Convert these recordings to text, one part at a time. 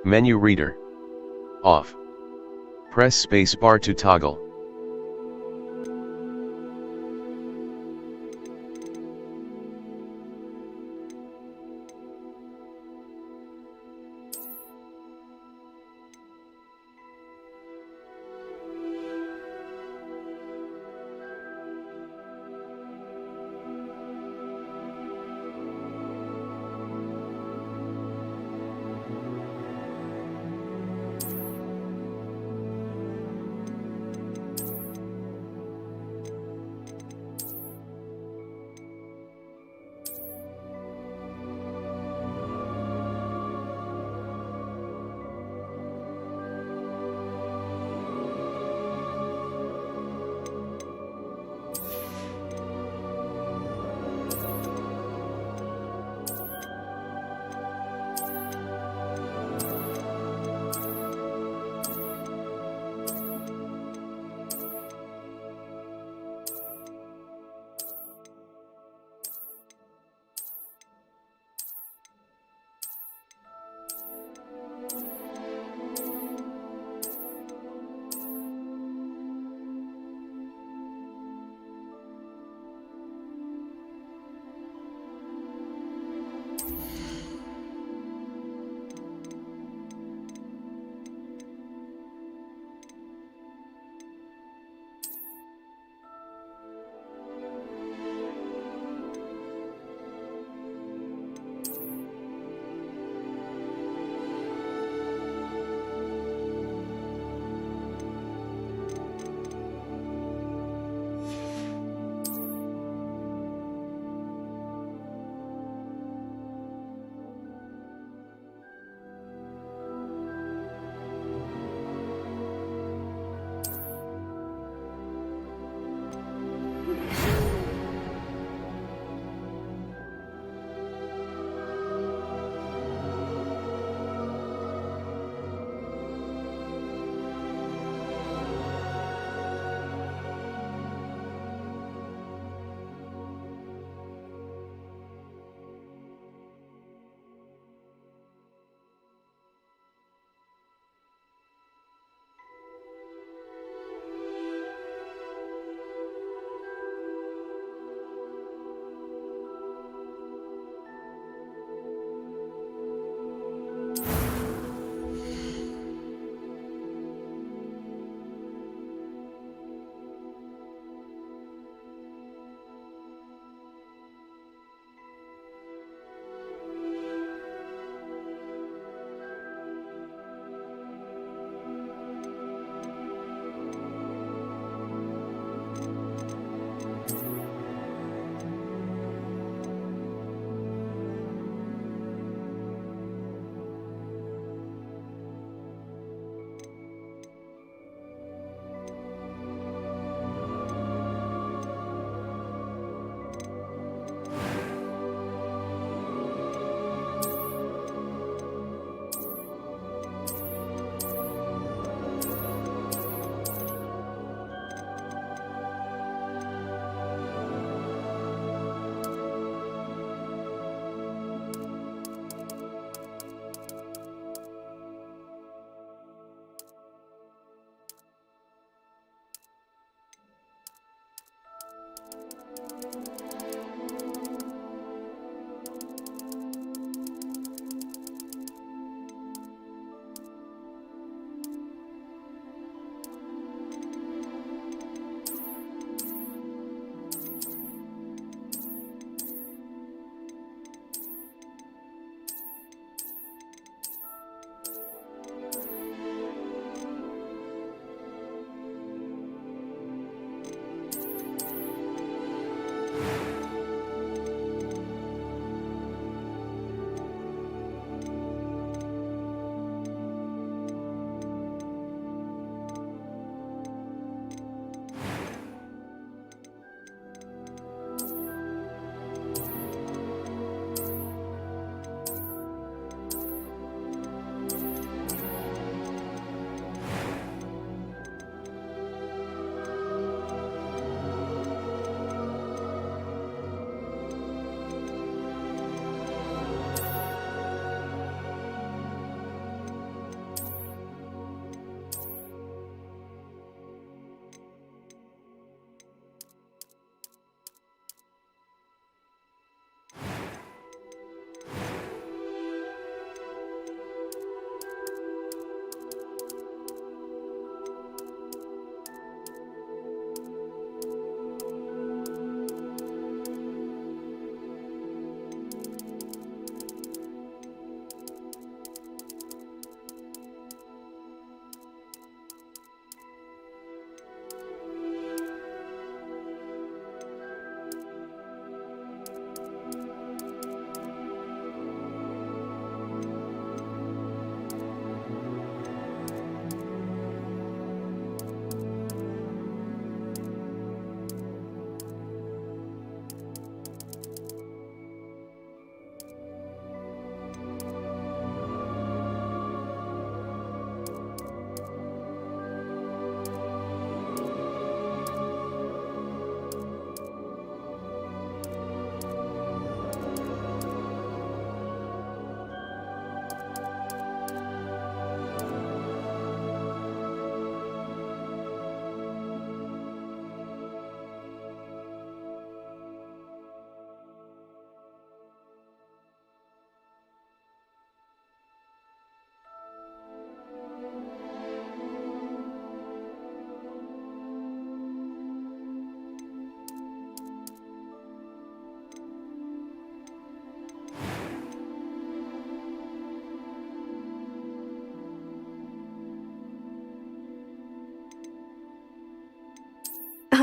Menu reader. Off. Press space bar to toggle.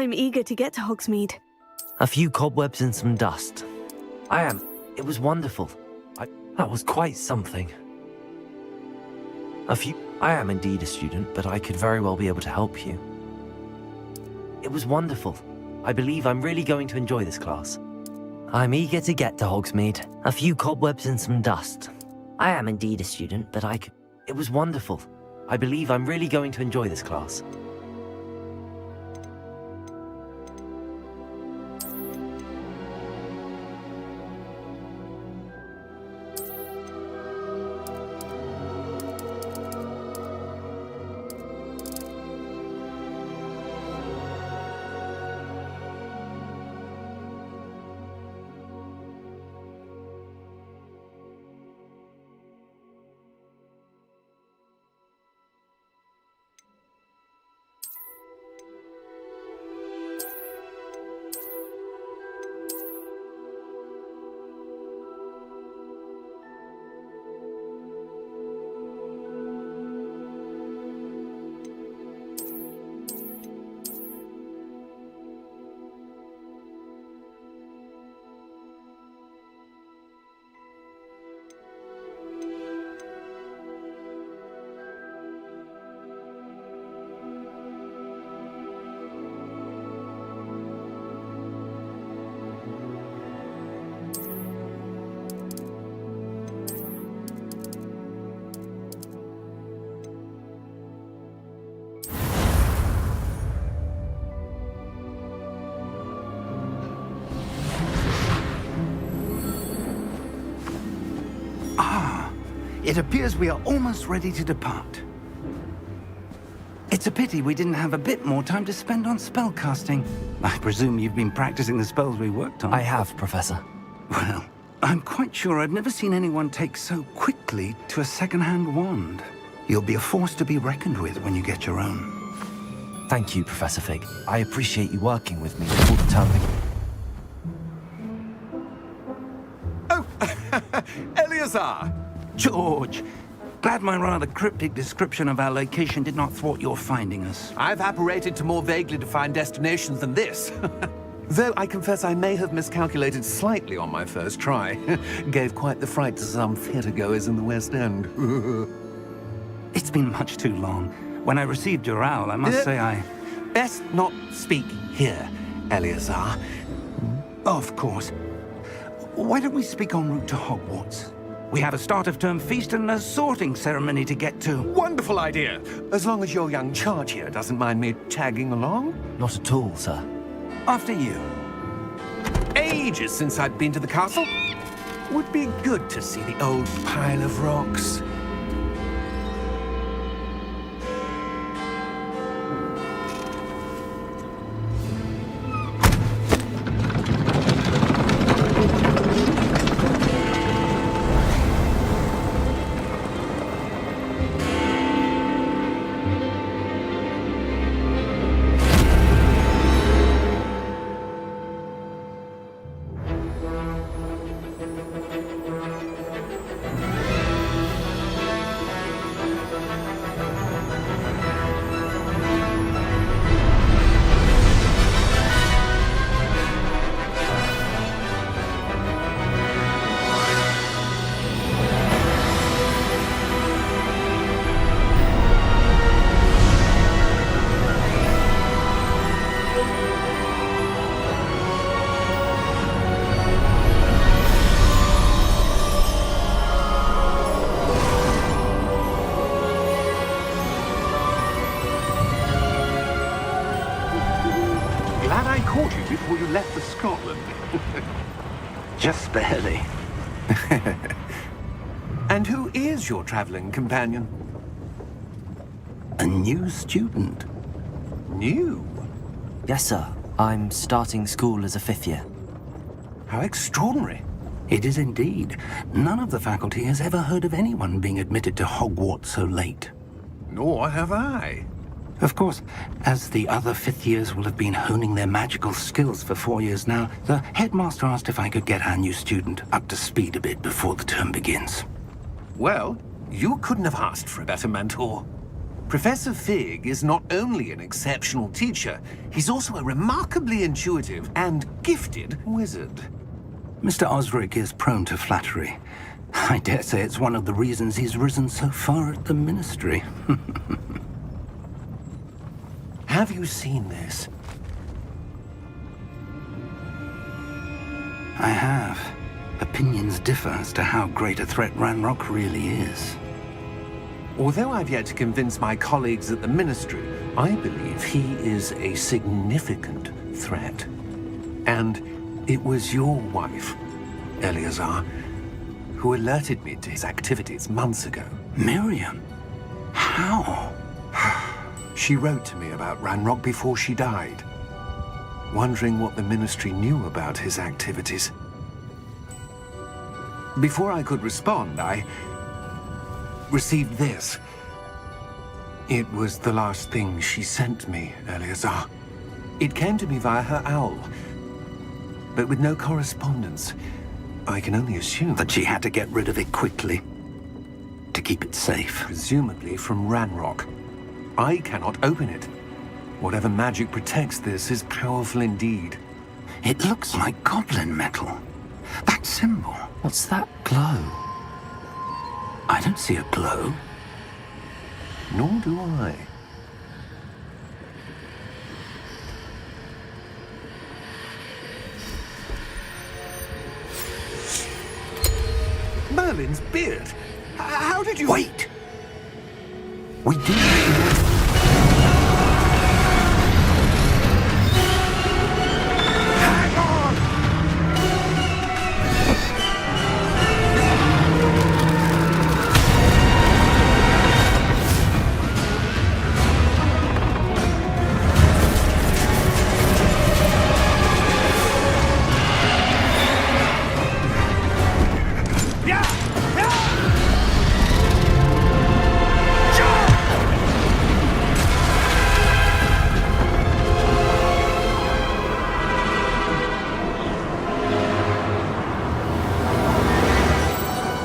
I'm eager to get to Hogsmeade. A few cobwebs and some dust. I am. It was wonderful. That was quite something. I am indeed a student, but I could very well be able to help you. It was wonderful. I believe I'm really going to enjoy this class. I'm eager to get to Hogsmeade. A few cobwebs and some dust. I am indeed a student, but It was wonderful. I believe I'm really going to enjoy this class. It appears we are almost ready to depart. It's a pity we didn't have a bit more time to spend on spellcasting. I presume you've been practicing the spells we worked on. I have, Professor. Well, I'm quite sure I've never seen anyone take so quickly to a second-hand wand. You'll be a force to be reckoned with when you get your own. Thank you, Professor Fig. I appreciate you working with me before the term begins. Oh, Eleazar! George, glad my rather cryptic description of our location did not thwart your finding us. I've apparated to more vaguely defined destinations than this. Though I confess I may have miscalculated slightly on my first try. Gave quite the fright to some theatre-goers in the West End. It's been much too long. When I received your owl, I must say I... Best not speak here, Eleazar. Of course. Why don't we speak en route to Hogwarts? We have a start-of-term feast and a sorting ceremony to get to. Wonderful idea! As long as your young charge here doesn't mind me tagging along. Not at all, sir. After you. Ages since I'd been to the castle. Would be good to see the old pile of rocks. Caught you before you left for Scotland. Just barely. And who is your traveling companion? A new student. New? Yes, sir. I'm starting school as a 5th year. How extraordinary. It is indeed. None of the faculty has ever heard of anyone being admitted to Hogwarts so late. Nor have I. Of course, as the other 5th years will have been honing their magical skills for 4 years now, the headmaster asked if I could get our new student up to speed a bit before the term begins. Well, you couldn't have asked for a better mentor. Professor Fig is not only an exceptional teacher, he's also a remarkably intuitive and gifted wizard. Mr. Osric is prone to flattery. I dare say it's one of the reasons he's risen so far at the Ministry. Have you seen this? I have. Opinions differ as to how great a threat Ranrock really is. Although I've yet to convince my colleagues at the Ministry, I believe he is a significant threat. And it was your wife, Eleazar, who alerted me to his activities months ago. Miriam? How? She wrote to me about Ranrock before she died, wondering what the Ministry knew about his activities. Before I could respond, I received this. It was the last thing she sent me, Eleazar. It came to me via her owl, but with no correspondence. I can only assume That she had to get rid of it quickly, to keep it safe. presumably from Ranrock. I cannot open it. Whatever magic protects this is powerful indeed. It looks like goblin metal. That symbol. What's that glow? I don't see a glow. Nor do I. Merlin's beard? How did you... Wait! We do. Hang on!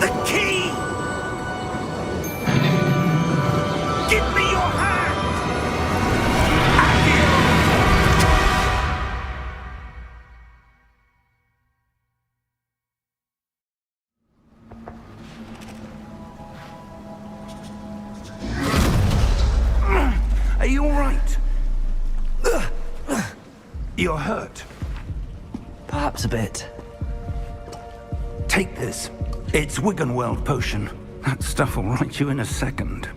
The key! Give me your hand! Are you all right? You're hurt. Perhaps a bit. Take this. It's Wiggenweld potion. That stuff will right you in a second.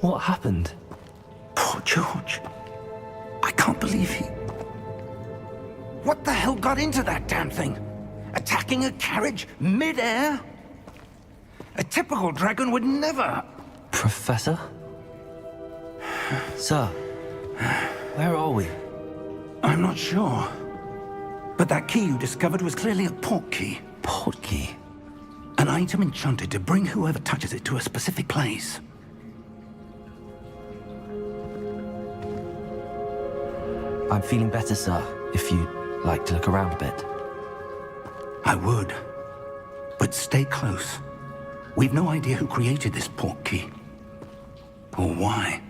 What happened? Poor George. I can't believe he... What the hell got into that damn thing? Attacking a carriage mid-air? A typical dragon would never... Professor? Sir, where are we? I'm not sure. But that key you discovered was clearly a port key. Port key. An item enchanted to bring whoever touches it to a specific place. I'm feeling better, sir, if you'd like to look around a bit. I would. But stay close. We've no idea who created this port key. Or why.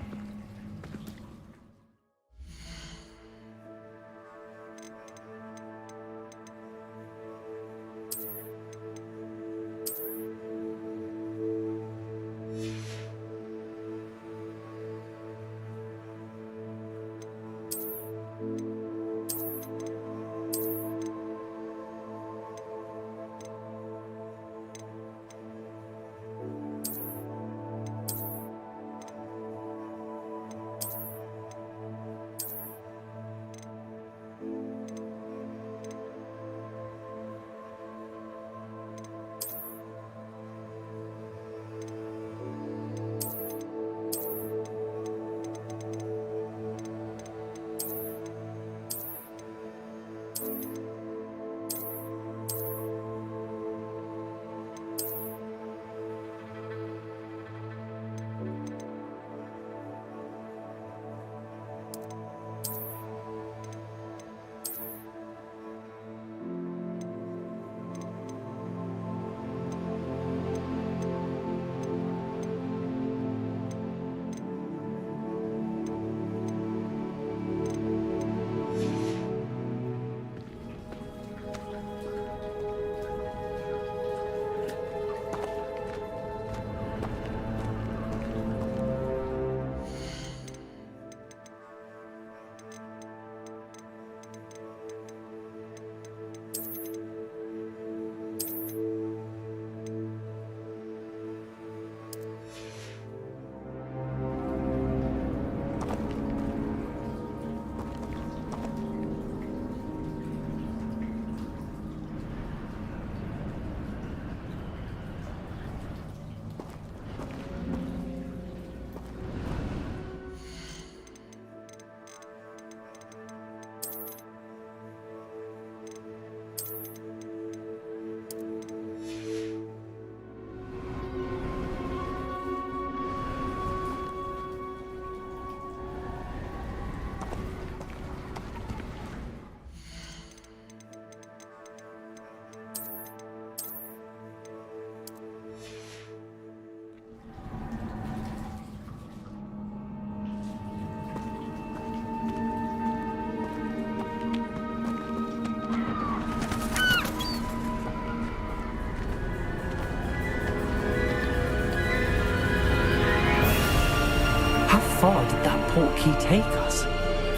far did that portkey take us?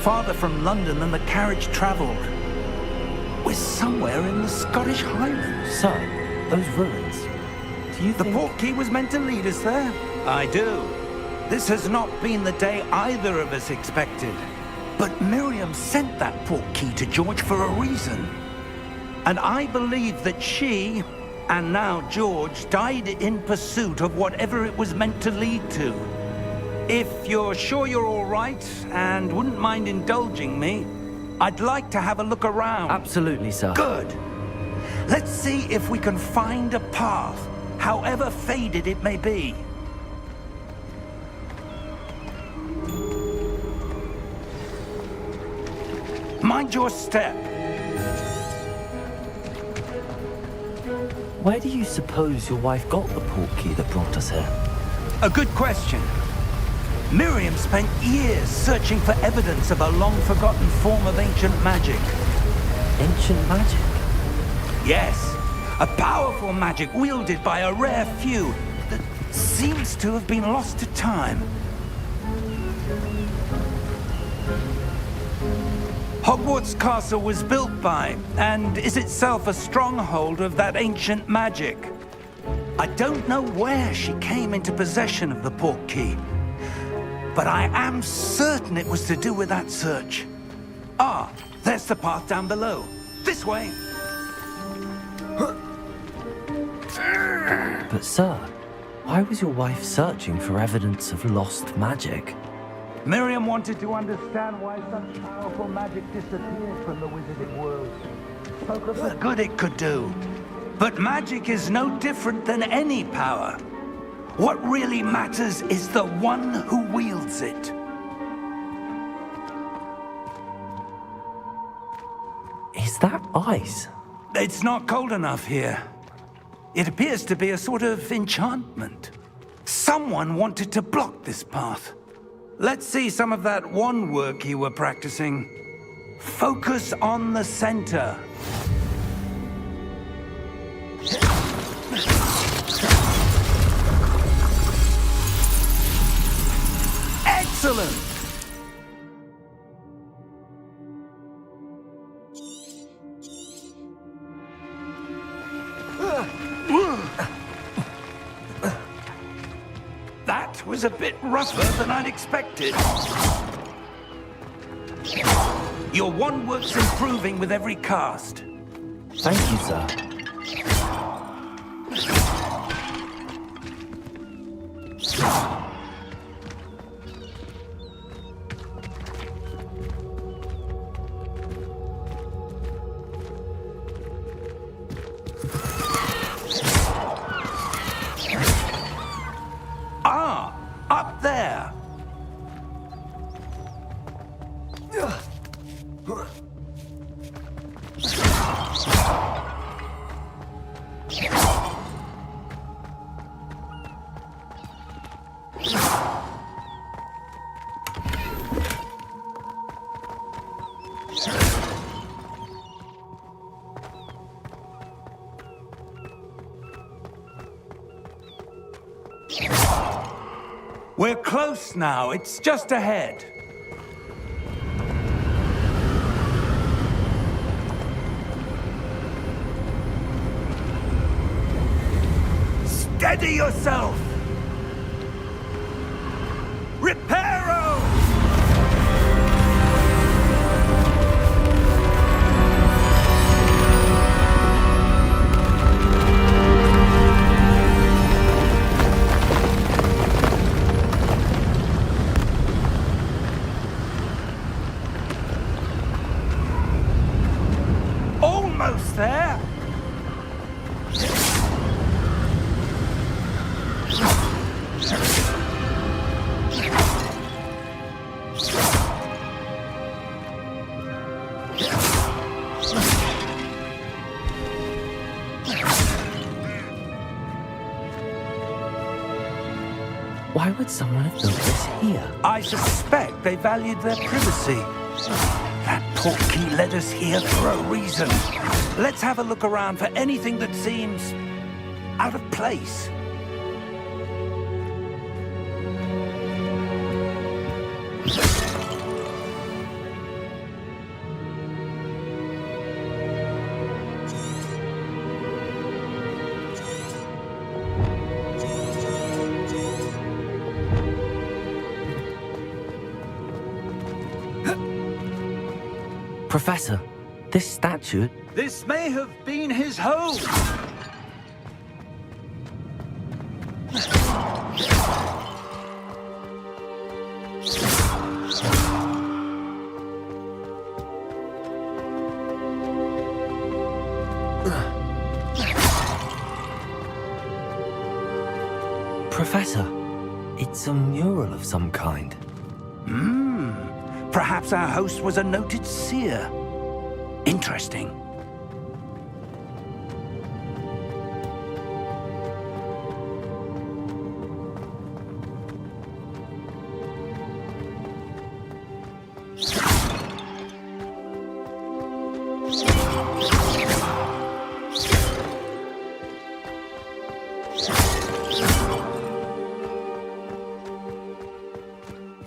Farther from London than the carriage travelled. We're somewhere in the Scottish Highlands. Sir, those ruins. Do you The think... portkey was meant to lead us there? I do. This has not been the day either of us expected. But Miriam sent that portkey to George for a reason. And I believe that she, and now George, died in pursuit of whatever it was meant to lead to. If you're sure you're all right, and wouldn't mind indulging me, I'd like to have a look around. Absolutely, sir. Good. Let's see if we can find a path, however faded it may be. Mind your step. Where do you suppose your wife got the portkey that brought us here? A good question. Miriam spent years searching for evidence of a long-forgotten form of ancient magic. Ancient magic? Yes, a powerful magic wielded by a rare few that seems to have been lost to time. Hogwarts Castle was built by, and is itself a stronghold of that ancient magic. I don't know where she came into possession of the portkey, but I am certain it was to do with that search. Ah, there's the path down below. This way. But sir, why was your wife searching for evidence of lost magic? Miriam wanted to understand why such powerful magic disappeared from the wizarding world. Spoke of the good it could do. But magic is no different than any power. What really matters is the one who wields it. Is that ice? It's not cold enough here. It appears to be a sort of enchantment. Someone wanted to block this path. Let's see some of that wand work you were practicing. Focus on the center. Excellent! That was a bit rougher than I'd expected. Your wand work's improving with every cast. Thank you, sir. Ah, up there. We're close now. It's just ahead. Steady yourself! Reparo! Almost there! Why would someone have built this here? I suspect they valued their privacy. That portkey led us here for a reason. Let's have a look around for anything that seems out of place. Professor, this statue... This may have been his home. Professor, it's a mural of some kind. Perhaps our host was a noted seer. Interesting.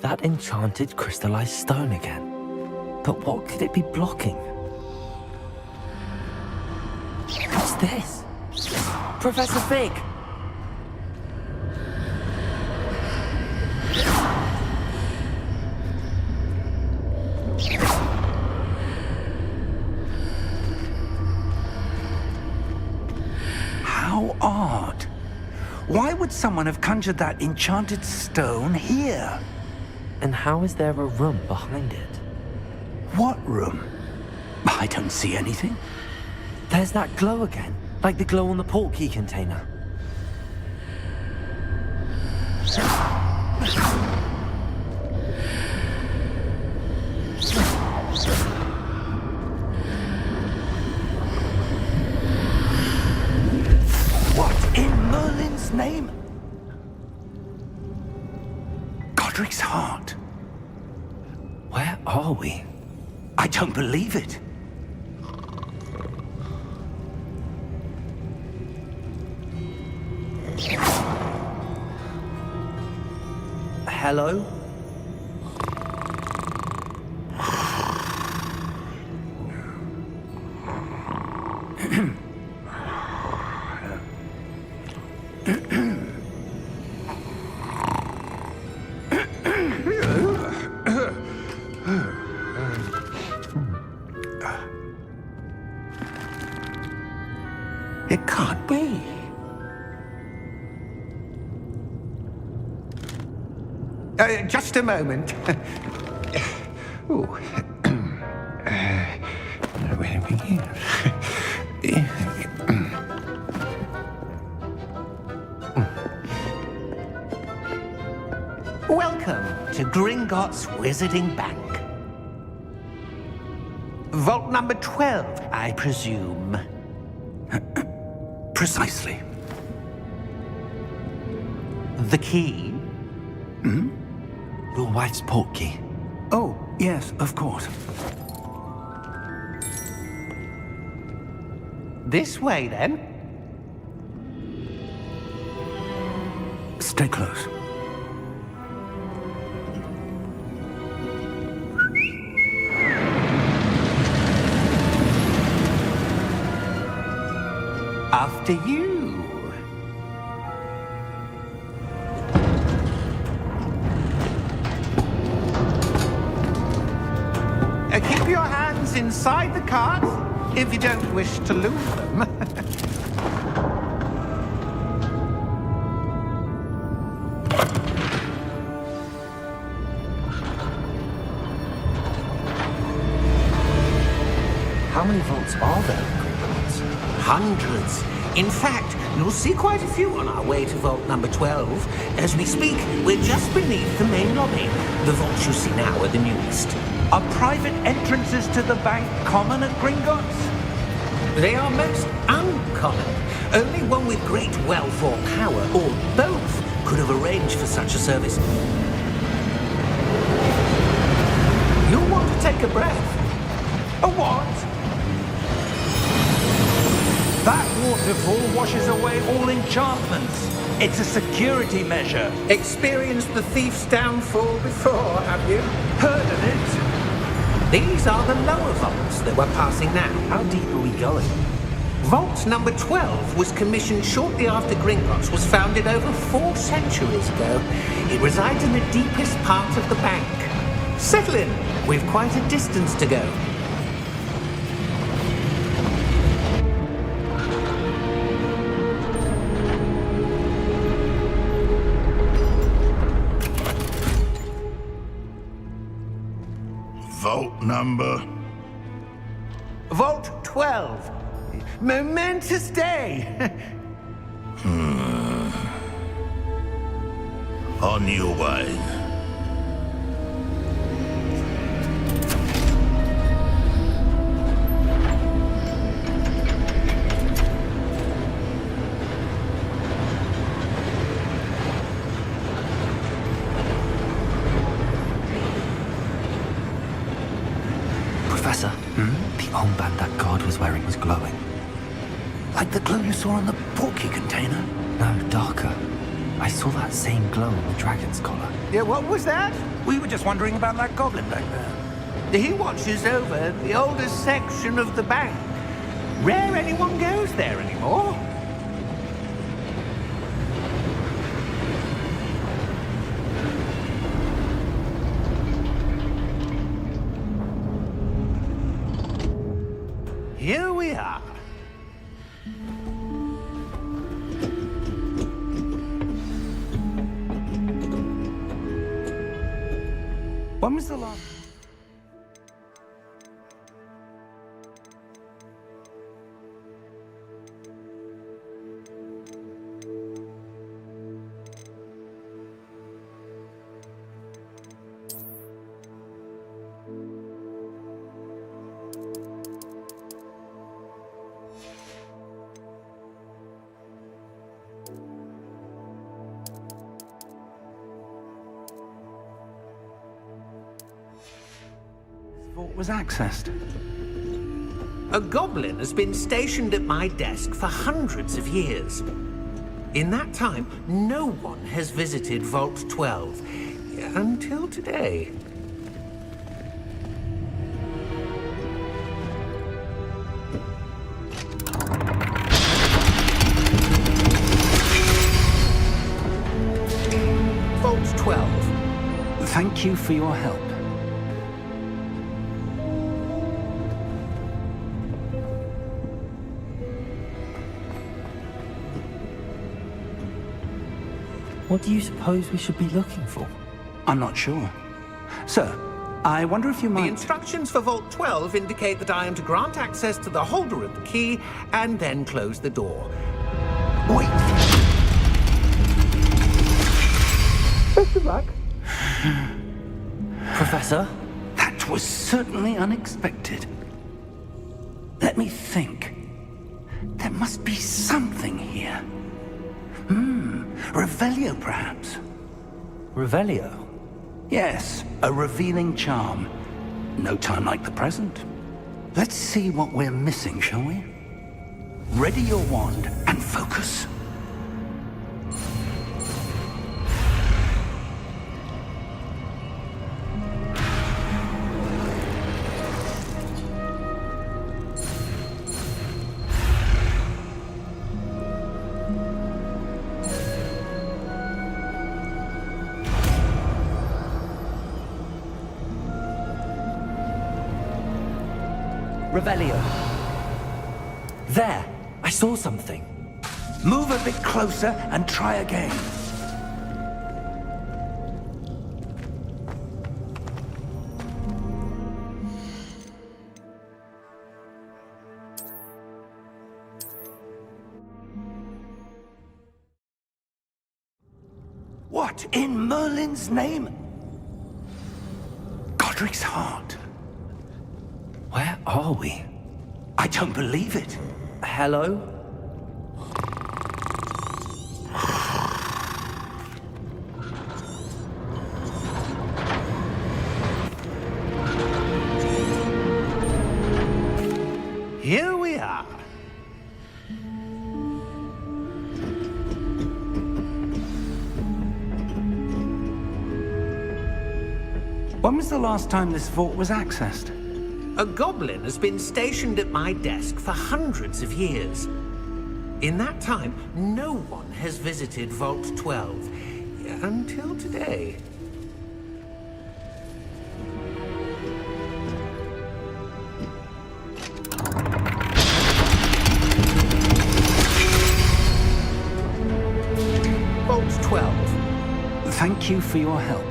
That enchanted crystallized stone again. But what could it be blocking? What's this? Professor Fig! How odd. Why would someone have conjured that enchanted stone here? And how is there a room behind it? What room? I don't see anything. There's that glow again, like the glow on the portkey container. What in Merlin's name? Godric's heart. Where are we? I don't believe it. Hello? It can't be. Just a moment. Ooh. Where do we begin? Welcome to Gringotts Wizarding Bank. Vault number 12, I presume. Precisely. The key? Your wife's portkey. Oh, yes, of course. This way, then. Stay close. After you. Keep your hands inside the cart if you don't wish to lose them. How many vaults are there in Gringotts? Hundreds. In fact, you'll see quite a few on our way to vault number 12. As we speak, we're just beneath the main lobby. The vaults you see now are the newest. Are private entrances to the bank common at Gringotts? They are most uncommon. Only one with great wealth or power, or both, could have arranged for such a service. You'll want to take a breath. A what? That waterfall washes away all enchantments. It's a security measure. Experienced the thief's downfall before, have you? Heard of it? These are the lower vaults that we're passing now. How deep are we going? Vault number 12 was commissioned shortly after Gringotts was founded over 4 centuries ago. It resides in the deepest part of the bank. Settle in. We've quite a distance to go. number? Vault 12. Momentous day. On your way. Professor, the armband that guard was wearing was glowing. Like the glow you saw on the porky container? No, darker. I saw that same glow on the dragon's collar. Yeah, what was that? We were just wondering about that goblin back there. He watches over the oldest section of the bank. Rare anyone goes there anymore. Here we are. When was the last... vault was accessed? A goblin has been stationed at my desk for hundreds of years. In that time, no one has visited Vault 12 until today. Vault 12. Thank you for your help. What do you suppose we should be looking for? I'm not sure. Sir, I wonder if you The might... instructions for Vault 12 indicate that I am to grant access to the holder of the key and then close the door. Wait! Best of luck. Professor? That was certainly unexpected. Let me think. There must be something here. Revelio, perhaps? Revelio? Yes, a revealing charm. No time like the present. Let's see what we're missing, shall we? Ready your wand and focus. Revelio. There! I saw something. Move a bit closer and try again. What in Merlin's name? Godric's heart. Where are we? I don't believe it. Hello? Here we are. When was the last time this vault was accessed? A goblin has been stationed at my desk for hundreds of years. In that time, no one has visited Vault 12 until today. Vault 12. Thank you for your help.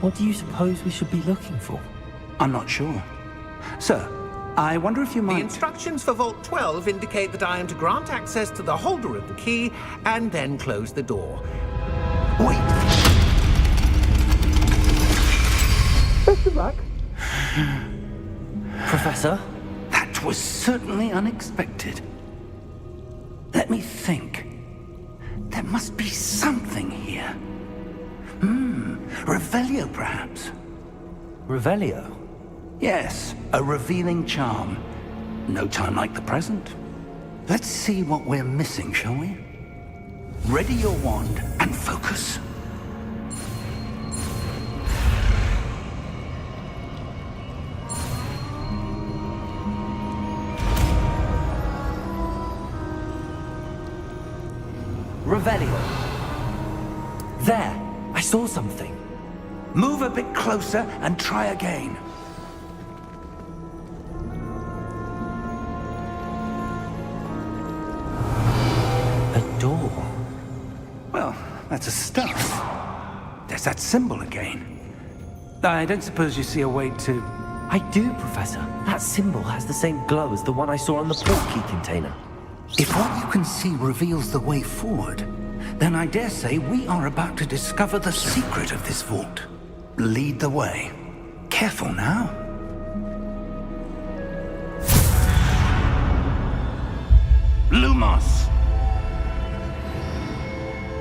What do you suppose we should be looking for? I'm not sure. Sir, I wonder if you The might... instructions for Vault 12 indicate that I am to grant access to the holder of the key and then close the door. Wait! Best of luck. Professor? That was certainly unexpected. Let me think. There must be something here. Revelio, perhaps? Revelio? Yes, a revealing charm. No time like the present. Let's see what we're missing, shall we? Ready your wand and focus. Revelio. There! I saw something. Move a bit closer and try again. A door. Well, that's a start. There's that symbol again. I don't suppose you see a way to... I do, Professor. That symbol has the same glow as the one I saw on the port key container. If what you can see reveals the way forward, then I dare say we are about to discover the secret of this vault. Lead the way. Careful now. Lumos!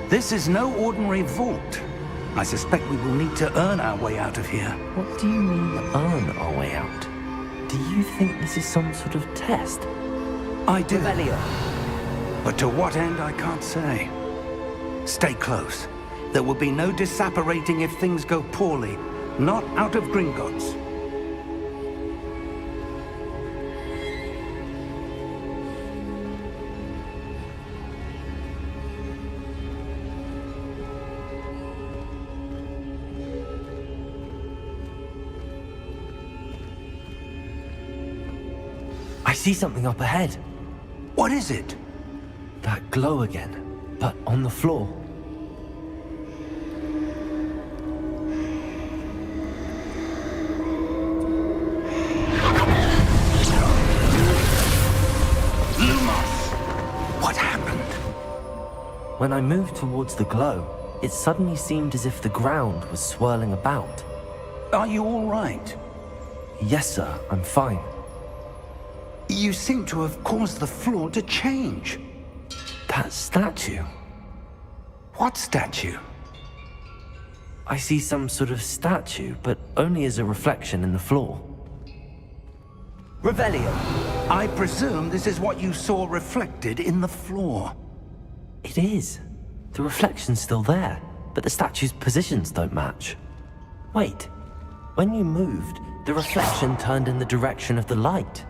This is no ordinary vault. I suspect we will need to earn our way out of here. What do you mean, earn our way out? Do you think this is some sort of test? I do. Revelio. But to what end, I can't say. Stay close. There will be no disapparating if things go poorly. Not out of Gringotts. I see something up ahead. What is it? That glow again, but on the floor. Lumos! What happened? When I moved towards the glow, it suddenly seemed as if the ground was swirling about. Are you all right? Yes, sir, I'm fine. You seem to have caused the floor to change. That statue. What statue? I see some sort of statue, but only as a reflection in the floor. Revelio. I presume this is what you saw reflected in the floor. It is. The reflection's still there, but the statue's positions don't match. Wait. When you moved, the reflection turned in the direction of the light.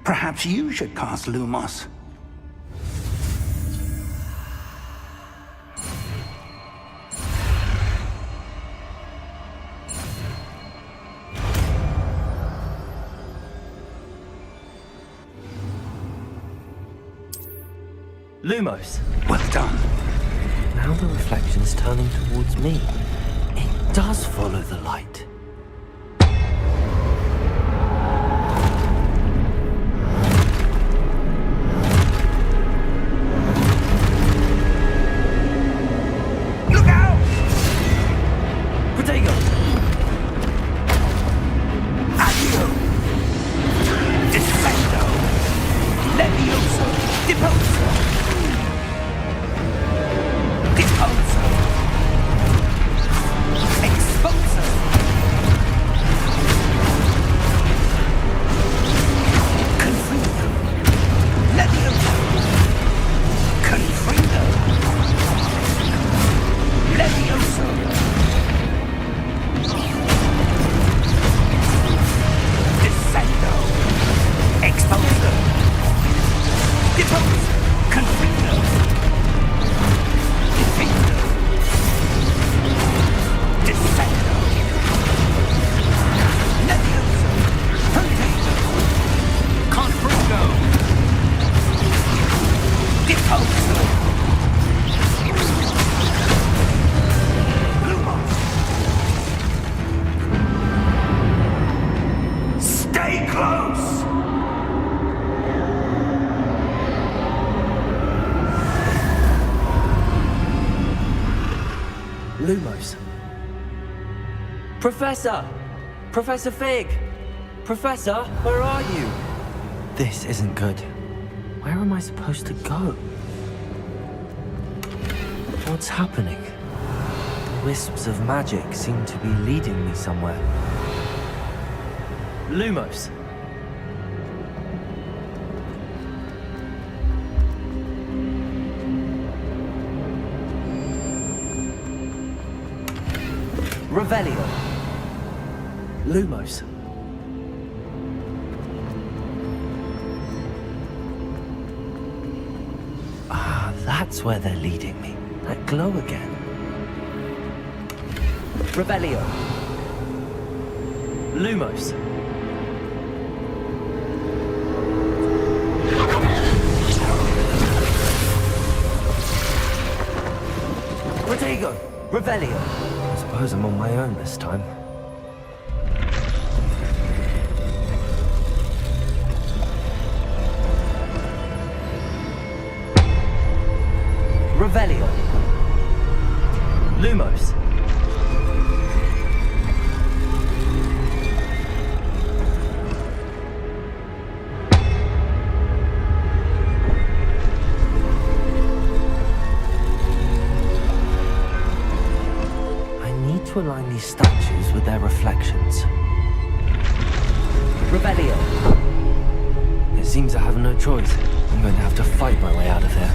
Perhaps you should cast Lumos. Lumos. Well done. Now the reflection's turning towards me. It does follow the light. Look out! Protego! Addio! Defendo! Levioso! Deposo! Deposo! Exposo! Professor! Professor Fig! Professor, where are you? This isn't good. Where am I supposed to go? What's happening? The wisps of magic seem to be leading me somewhere. Lumos! Revelio! Lumos! Ah, that's where they're leading me. That glow again. Revelio! Lumos! Protego! Revelio! I suppose I'm on my own this time. Revelio! Lumos! To align these statues with their reflections. Revelio! It seems I have no choice. I'm going to have to fight my way out of here.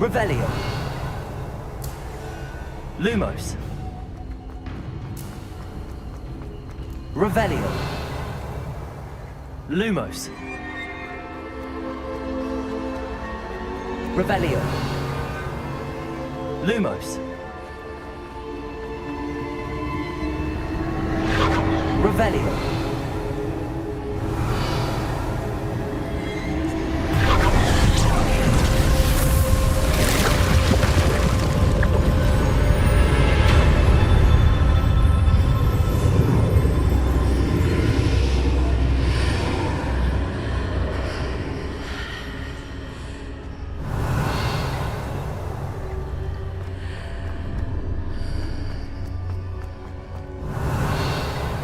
Revelio! Lumos! Revelio! Lumos! Revelio! Lumos! Revelio!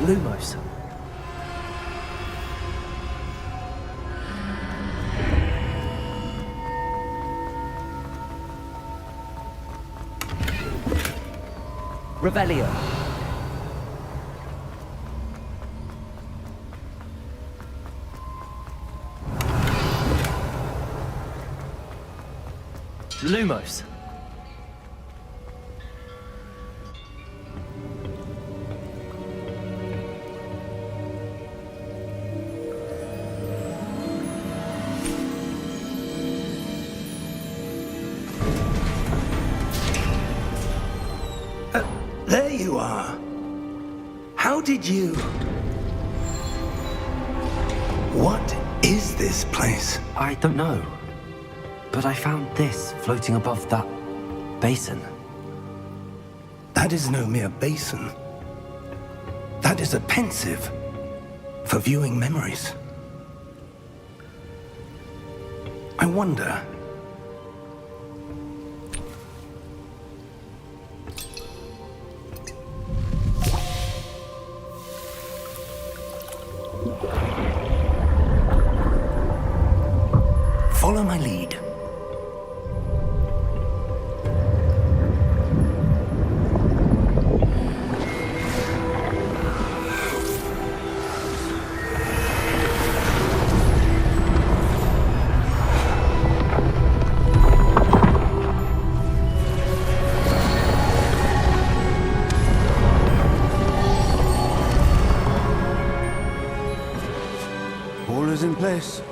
Lumos. Revelio. Lumos. There you are. How did you... What is this place? I don't know. But I found this floating above that basin. That is no mere basin. That is a pensive for viewing memories. I wonder... Follow my lead. All is in place.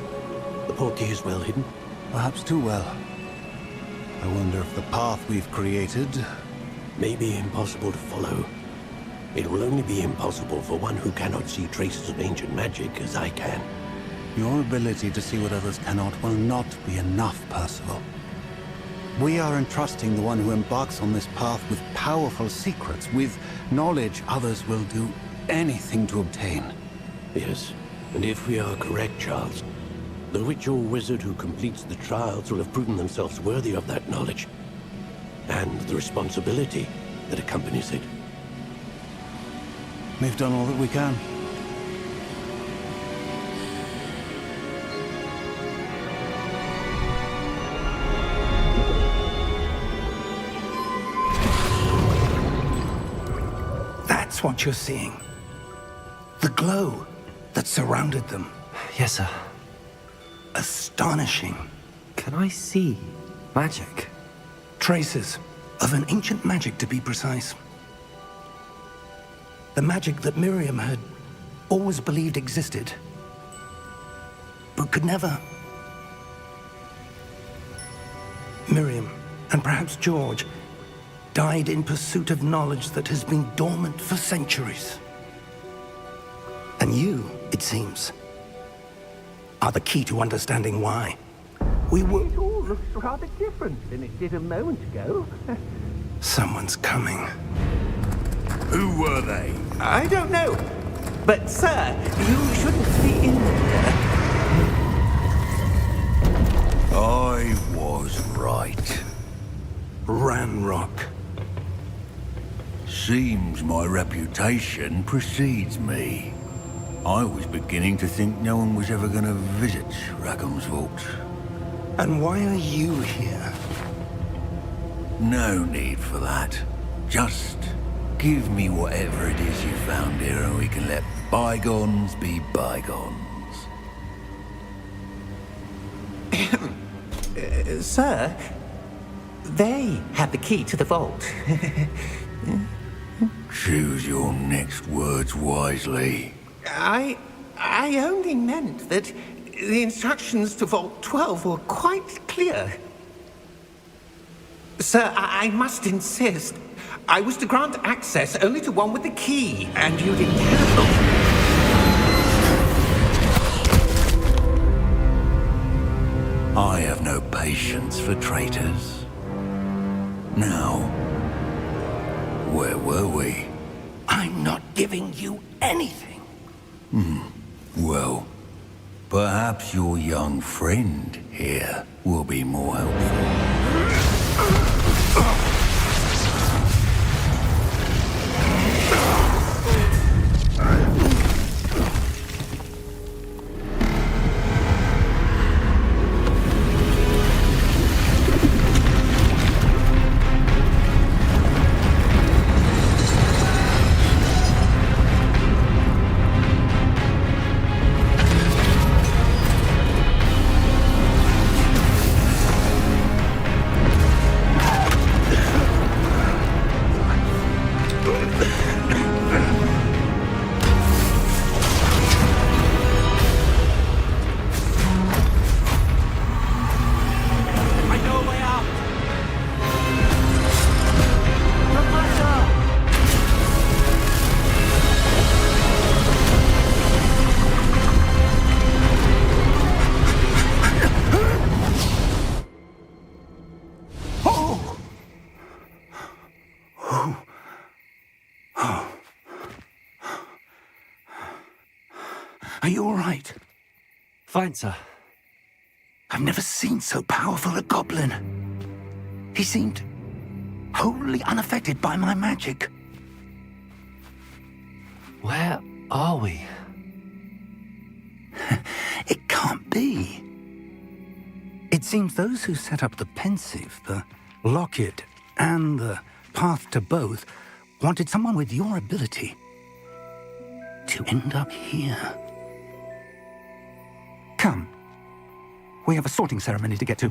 The portkey is well hidden. Perhaps too well. I wonder if the path we've created... May be impossible to follow. It will only be impossible for one who cannot see traces of ancient magic as I can. Your ability to see what others cannot will not be enough, Percival. We are entrusting the one who embarks on this path with powerful secrets, with knowledge others will do anything to obtain. Yes, and if we are correct, Charles, the witch or wizard who completes the trials will have proven themselves worthy of that knowledge, and the responsibility that accompanies it. We've done all that we can. That's what you're seeing. The glow that surrounded them. Yes, sir. Astonishing. Can I see magic? Traces of an ancient magic, to be precise. The magic that Miriam had always believed existed, but could never. Miriam, and perhaps George, died in pursuit of knowledge that has been dormant for centuries. And you, it seems, are the key to understanding why. It all looks rather different than it did a moment ago. Someone's coming. Who were they? I don't know. But, sir, you shouldn't be in there. I was right. Ranrock. Seems my reputation precedes me. I was beginning to think no one was ever going to visit Rackham's vault. And why are you here? No need for that. Just give me whatever it is you found here and we can let bygones be bygones. Sir, they have the key to the vault. Choose your next words wisely. I only meant that the instructions to Vault 12 were quite clear. Sir, I must insist. I was to grant access only to one with the key, and you didn't have I have no patience for traitors. Now, where were we? I'm not giving you anything. Well, perhaps your young friend here will be more helpful. Are you all right? Fine, sir. I've never seen so powerful a goblin. He seemed wholly unaffected by my magic. Where are we? It can't be. It seems those who set up the pensive, the locket, and the path to both wanted someone with your ability to end up here. Come. We have a sorting ceremony to get to.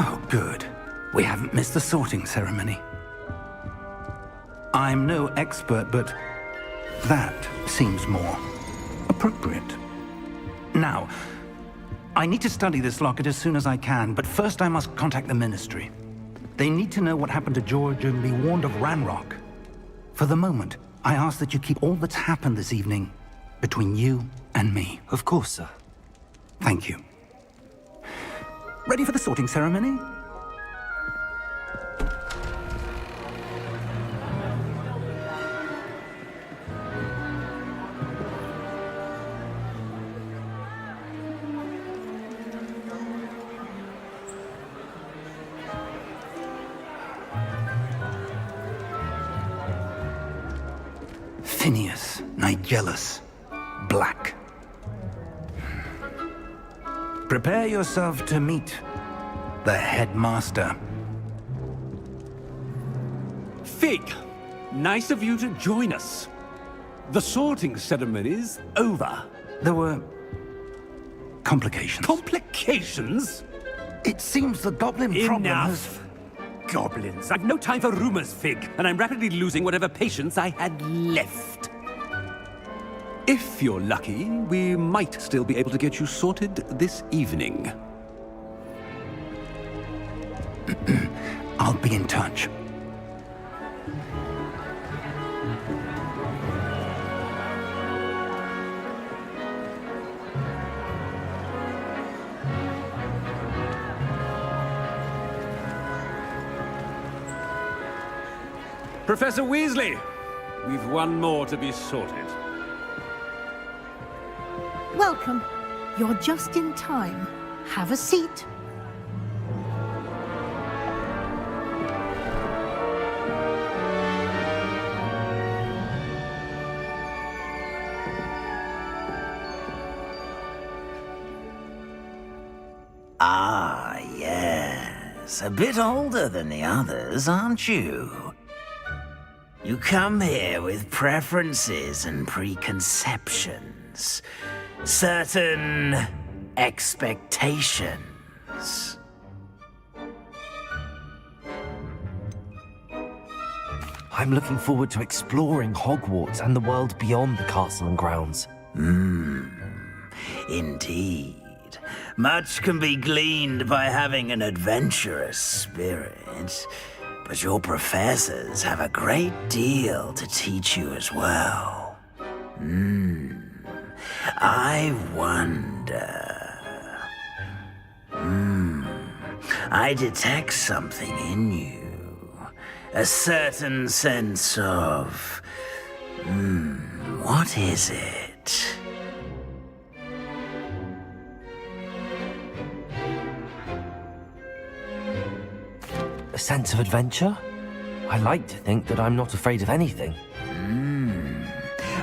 Oh, good. We haven't missed the sorting ceremony. I'm no expert, but that seems more appropriate. Now, I need to study this locket as soon as I can, but first I must contact the Ministry. They need to know what happened to George and be warned of Ranrock. For the moment, I ask that you keep all that's happened this evening between you and me. Of course, sir. Thank you. Ready for the sorting ceremony? Phineas, Nigellus, Black. Prepare yourself to meet the headmaster. Fig, nice of you to join us. The sorting ceremony's over. There were complications. Complications? It seems the goblin problem has... Enough. Goblins. I've no time for rumors, Fig, and I'm rapidly losing whatever patience I had left. If you're lucky, we might still be able to get you sorted this evening. I'll be in touch. Professor Weasley, we've one more to be sorted. Welcome. You're just in time. Have a seat. Ah, yes. A bit older than the others, aren't you? You come here with preferences and preconceptions. Certain expectations. I'm looking forward to exploring Hogwarts and the world beyond the castle and grounds. Indeed. Much can be gleaned by having an adventurous spirit, but your professors have a great deal to teach you as well. I wonder... I detect something in you. A certain sense of... what is it? A sense of adventure? I like to think that I'm not afraid of anything.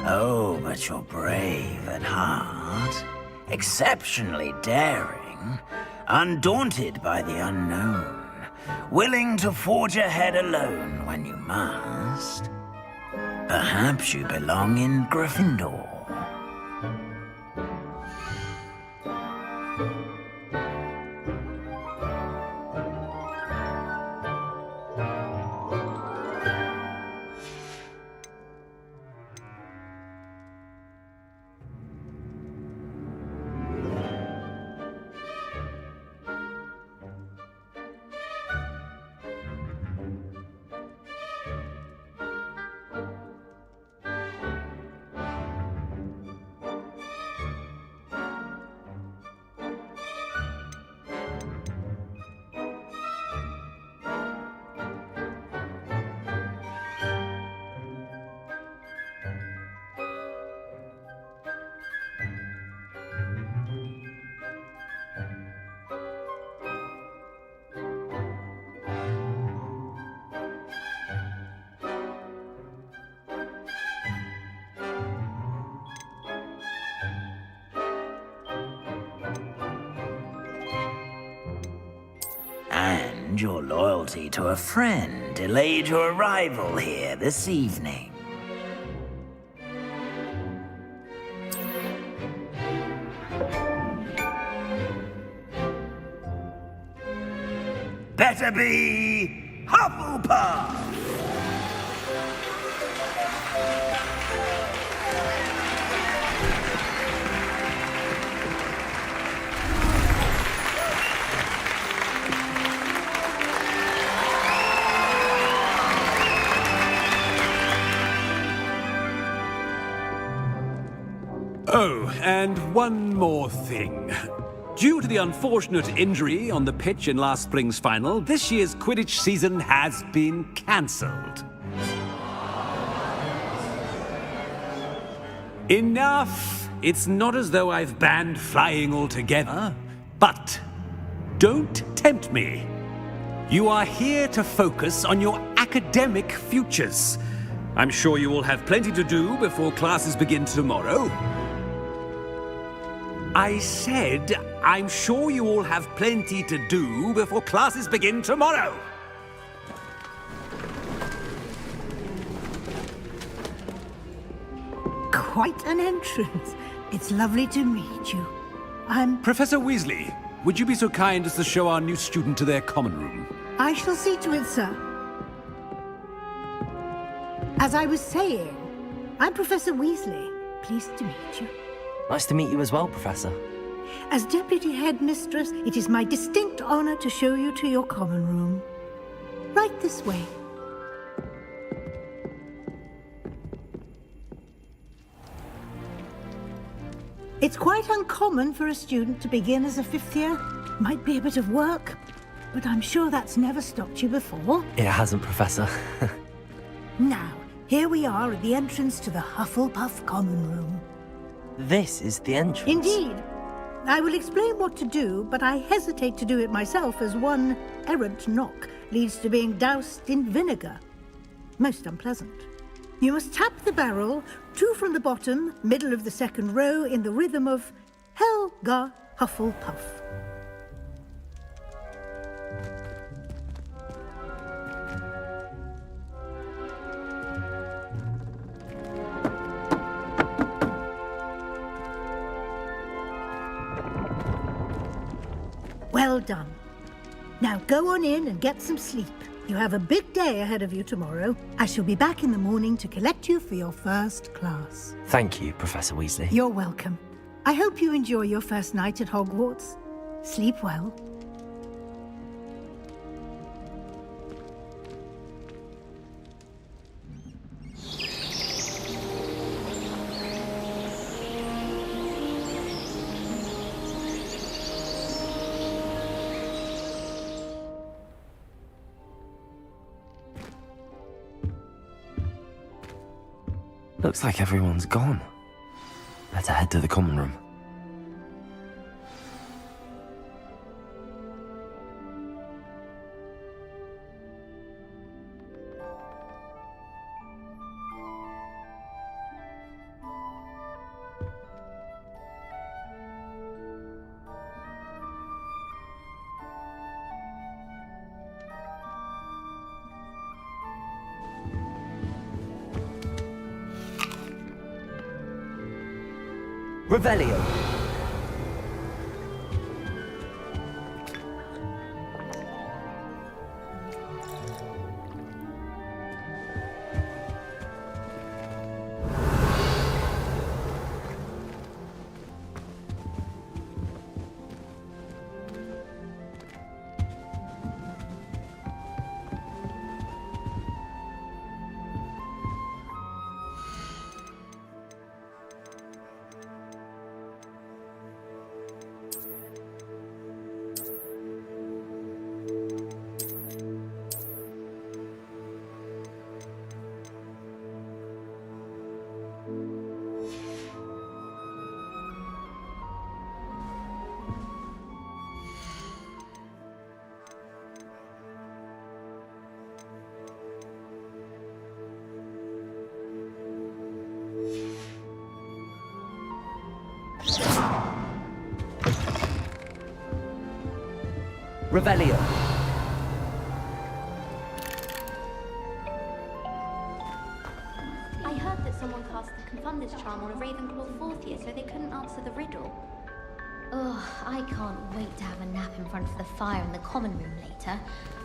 Oh, but you're brave at heart, exceptionally daring, undaunted by the unknown, willing to forge ahead alone when you must. Perhaps you belong in Gryffindor. And your loyalty to a friend delayed your arrival here this evening. Better be Hufflepuff! Oh, and one more thing. Due to the unfortunate injury on the pitch in last spring's final, this year's Quidditch season has been cancelled. Enough! It's not as though I've banned flying altogether, but don't tempt me. You are here to focus on your academic futures. I'm sure you will have plenty to do before classes begin tomorrow. I said, I'm sure you all have plenty to do before classes begin tomorrow. Quite an entrance. It's lovely to meet you. I'm... Professor Weasley, would you be so kind as to show our new student to their common room? I shall see to it, sir. As I was saying, I'm Professor Weasley. Pleased to meet you. Nice to meet you as well, Professor. As Deputy Headmistress, it is my distinct honor to show you to your common room. Right this way. It's quite uncommon for a student to begin as a fifth year. Might be a bit of work, but I'm sure that's never stopped you before. It hasn't, Professor. Now, here we are at the entrance to the Hufflepuff common room. This is the entrance. Indeed. I will explain what to do, but I hesitate to do it myself as one errant knock leads to being doused in vinegar. Most unpleasant. You must tap the barrel, 2 from the bottom, middle of the second row, in the rhythm of Helga Hufflepuff. Well done. Now go on in and get some sleep. You have a big day ahead of you tomorrow. I shall be back in the morning to collect you for your first class. Thank you, Professor Weasley. You're welcome. I hope you enjoy your first night at Hogwarts. Sleep well. Looks like everyone's gone. Better head to the common room. Revelio. Revelio. I heard that someone cast the Confunders charm on a Ravenclaw fourth year, so they couldn't answer the riddle. Ugh, I can't wait to have a nap in front of the fire in the common room later.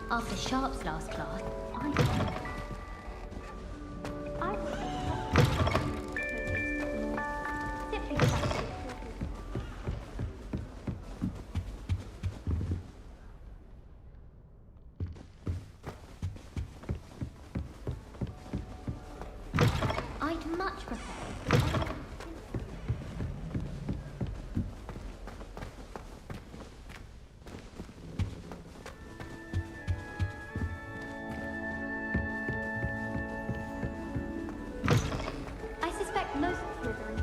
After Sharp's last class, I'd much prefer. I suspect most Slytherins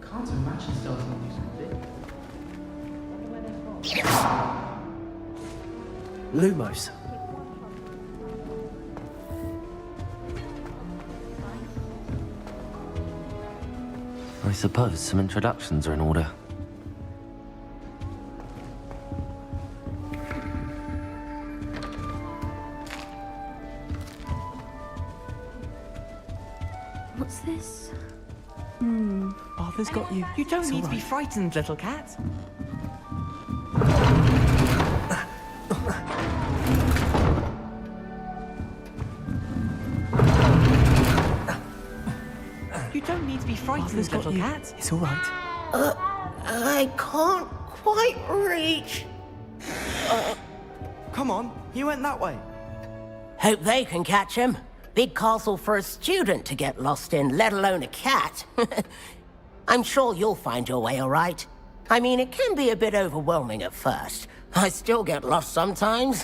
Can't imagine starting a music video. Lumos. I suppose some introductions are in order. What's this? Arthur's got you. You don't need to be frightened, little cat. You don't need to be frightened, little cat. It's all right. I can't quite reach. Come on, he went that way. Hope they can catch him. Big castle for a student to get lost in, let alone a cat. I'm sure you'll find your way all right. I mean, it can be a bit overwhelming at first. I still get lost sometimes.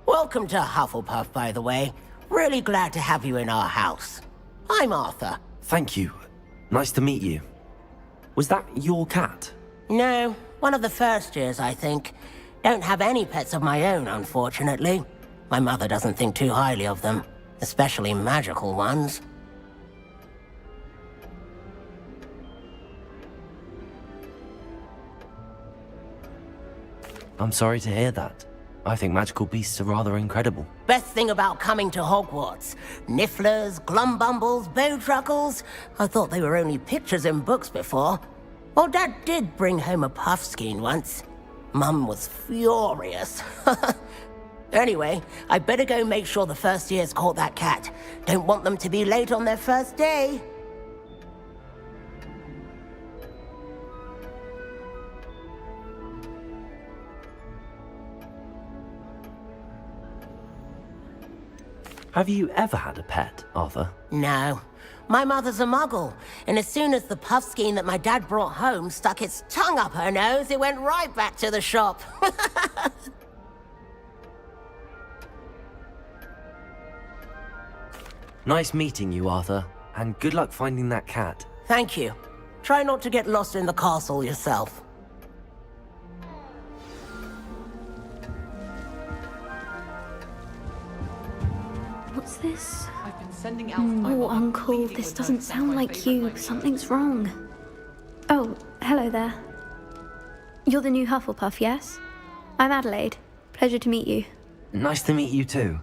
Welcome to Hufflepuff, by the way. Really glad to have you in our house. I'm Arthur. Thank you. Nice to meet you. Was that your cat? No, one of the first years, I think. Don't have any pets of my own, unfortunately. My mother doesn't think too highly of them, especially magical ones. I'm sorry to hear that. I think magical beasts are rather incredible. Best thing about coming to Hogwarts. Nifflers, glumbumbles, bowtruckles. I thought they were only pictures in books before. Well, Dad did bring home a puffskein once. Mum was furious. Anyway, I better go make sure the first years caught that cat. Don't want them to be late on their first day. Have you ever had a pet, Arthur? No. My mother's a muggle, and as soon as the puffskein that my dad brought home stuck its tongue up her nose, it went right back to the shop. Nice meeting you, Arthur, and good luck finding that cat. Thank you. Try not to get lost in the castle yourself. What's this? I've been sending out my Oh, Uncle, this doesn't sound like you. Something's wrong. Oh, hello there. You're the new Hufflepuff, yes? I'm Adelaide. Pleasure to meet you. Nice to meet you too.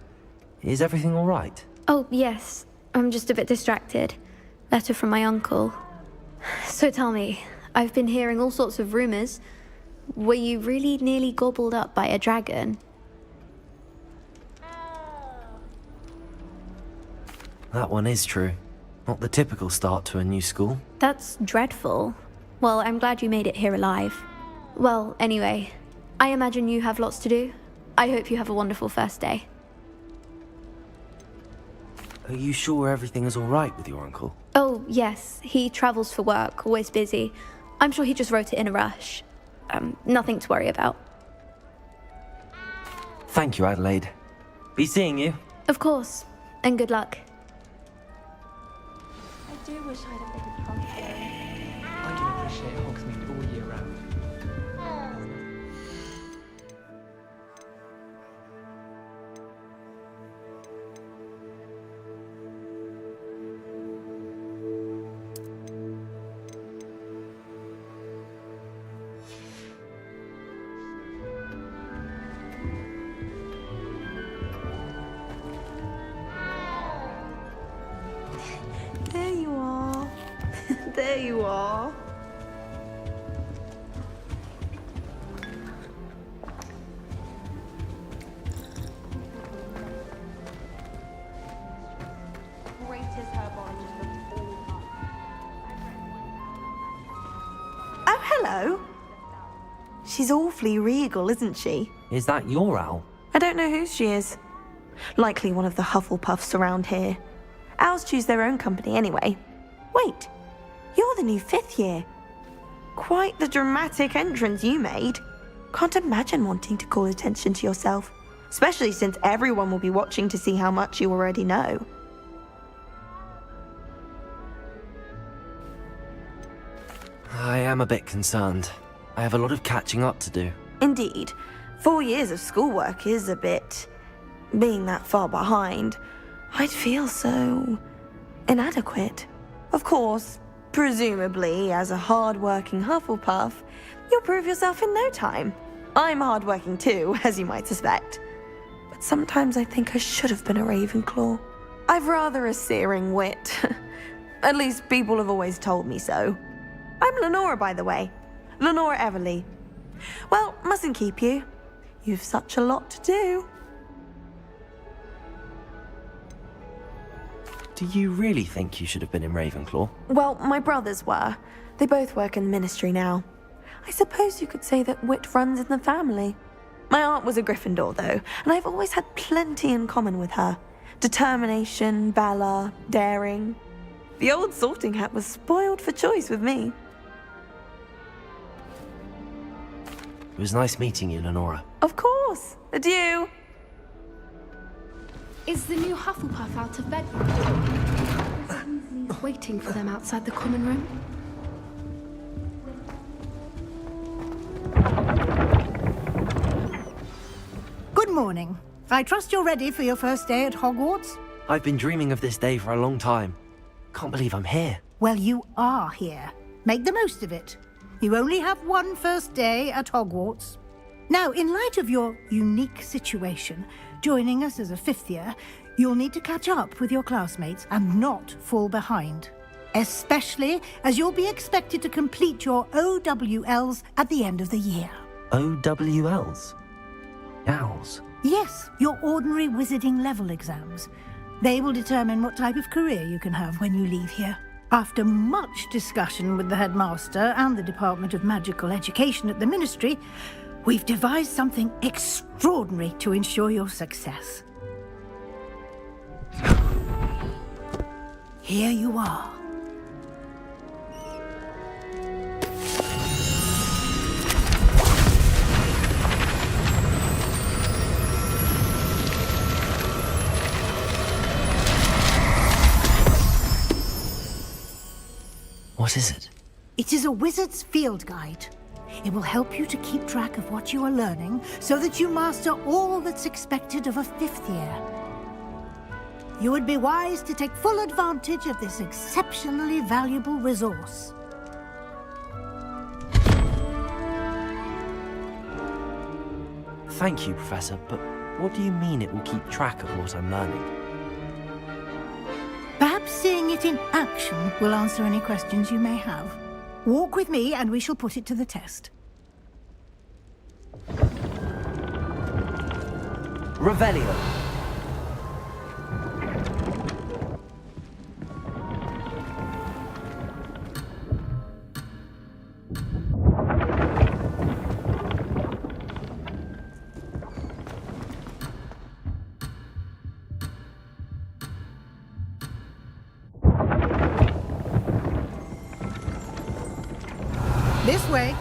Is everything all right? Oh, yes. I'm just a bit distracted. Letter from my uncle. So tell me, I've been hearing all sorts of rumors. Were you really nearly gobbled up by a dragon? That one is true. Not the typical start to a new school. That's dreadful. Well, I'm glad you made it here alive. Well, anyway, I imagine you have lots to do. I hope you have a wonderful first day. Are you sure everything is all right with your uncle? Oh, yes. He travels for work, always busy. I'm sure he just wrote it in a rush. Nothing to worry about. Thank you, Adelaide. Be seeing you. Of course. And good luck. I do wish I'd have been pumpkin. I can appreciate Hogsmeade all year round. There you are. There you are. Oh, hello. She's awfully regal, isn't she? Is that your owl? I don't know who she is. Likely one of the Hufflepuffs around here. Owls choose their own company anyway. Wait, you're the new 5th year. Quite the dramatic entrance you made. Can't imagine wanting to call attention to yourself, especially since everyone will be watching to see how much you already know. I am a bit concerned. I have a lot of catching up to do. Indeed, 4 years of schoolwork is a bit... being that far behind, I'd feel so... inadequate. Of course, presumably, as a hard-working Hufflepuff, you'll prove yourself in no time. I'm hard-working too, as you might suspect. But sometimes I think I should have been a Ravenclaw. I've rather a searing wit. At least people have always told me so. I'm Lenora, by the way. Lenora Everly. Well, mustn't keep you. You've such a lot to do. Do you really think you should have been in Ravenclaw? Well, my brothers were. They both work in the ministry now. I suppose you could say that wit runs in the family. My aunt was a Gryffindor, though, and I've always had plenty in common with her. Determination, valor, daring. The old sorting hat was spoiled for choice with me. It was nice meeting you, Lenora. Of course. Adieu. Is the new Hufflepuff out of bed? Waiting for them outside the common room? Good morning. I trust you're ready for your first day at Hogwarts? I've been dreaming of this day for a long time. Can't believe I'm here. Well, you are here. Make the most of it. You only have one first day at Hogwarts. Now, in light of your unique situation, joining us as a 5th year, you'll need to catch up with your classmates and not fall behind. Especially as you'll be expected to complete your OWLs at the end of the year. OWLs? Owls? Yes, your ordinary wizarding level exams. They will determine what type of career you can have when you leave here. After much discussion with the headmaster and the Department of Magical Education at the Ministry, we've devised something extraordinary to ensure your success. Here you are. What is it? It is a wizard's field guide. It will help you to keep track of what you are learning so that you master all that's expected of a 5th year. You would be wise to take full advantage of this exceptionally valuable resource. Thank you, Professor, but what do you mean it will keep track of what I'm learning? Perhaps seeing it in action will answer any questions you may have. Walk with me and we shall put it to the test. Revelio. This way.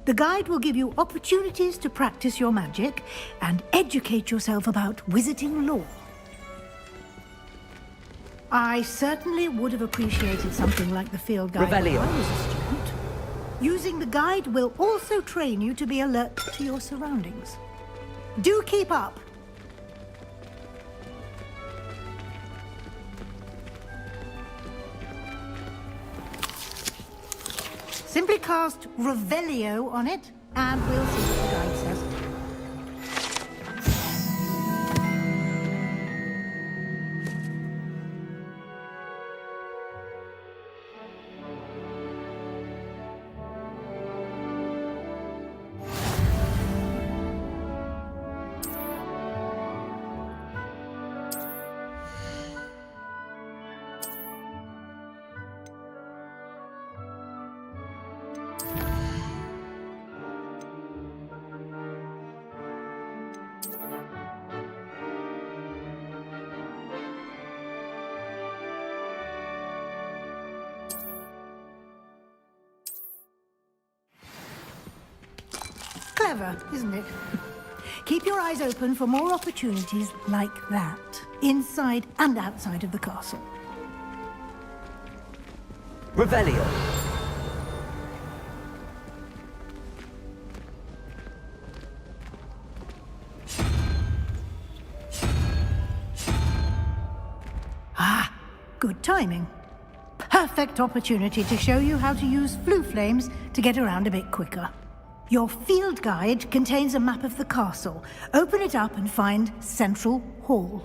The guide will give you opportunities to practice your magic and educate yourself about wizarding lore. I certainly would have appreciated something like the field guide when Revelio. I was a student. Using the guide will also train you to be alert to your surroundings. Do keep up. Simply cast Revelio on it, and we'll see what the guide says. Clever, isn't it? Keep your eyes open for more opportunities like that, inside and outside of the castle. Revelio. Ah, good timing. Perfect opportunity to show you how to use flue flames to get around a bit quicker. Your field guide contains a map of the castle. Open it up and find Central Hall.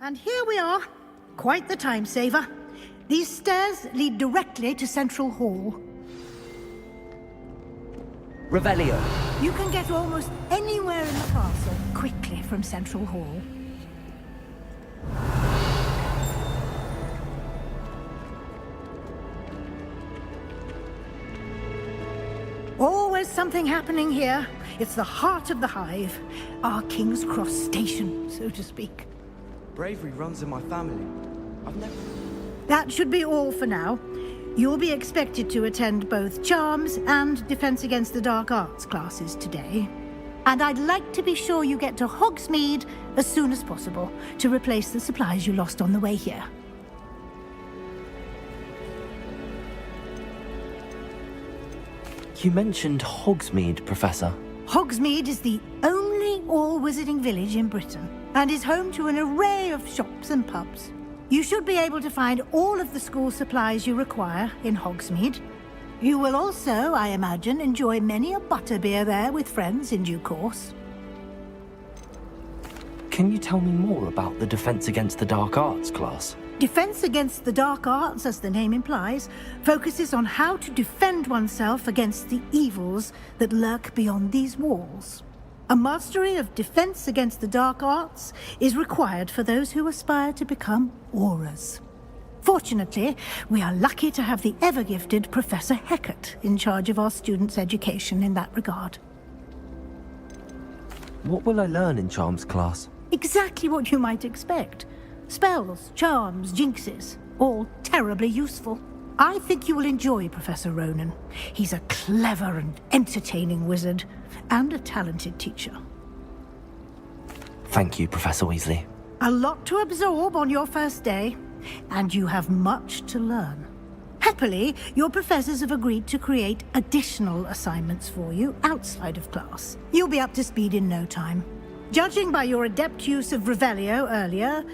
And here we are. Quite the time saver. These stairs lead directly to Central Hall. Revelio. You can get almost anywhere in the castle quickly from Central Hall. Always something happening here. It's the heart of the hive. Our King's Cross station, so to speak. Bravery runs in my family. I've never... That should be all for now. You'll be expected to attend both Charms and Defense Against the Dark Arts classes today. And I'd like to be sure you get to Hogsmeade as soon as possible to replace the supplies you lost on the way here. You mentioned Hogsmeade, Professor. Hogsmeade is the only all-wizarding village in Britain and is home to an array of shops and pubs. You should be able to find all of the school supplies you require in Hogsmeade. You will also, I imagine, enjoy many a butterbeer there with friends in due course. Can you tell me more about the Defense Against the Dark Arts class? Defense Against the Dark Arts, as the name implies, focuses on how to defend oneself against the evils that lurk beyond these walls. A mastery of Defense Against the Dark Arts is required for those who aspire to become Aurors. Fortunately, we are lucky to have the ever-gifted Professor Hecat in charge of our students' education in that regard. What will I learn in Charms class? Exactly what you might expect. Spells, charms, jinxes, all terribly useful. I think you will enjoy Professor Ronan. He's a clever and entertaining wizard, and a talented teacher. Thank you, Professor Weasley. A lot to absorb on your first day, and you have much to learn. Happily, your professors have agreed to create additional assignments for you outside of class. You'll be up to speed in no time. Judging by your adept use of Revelio earlier,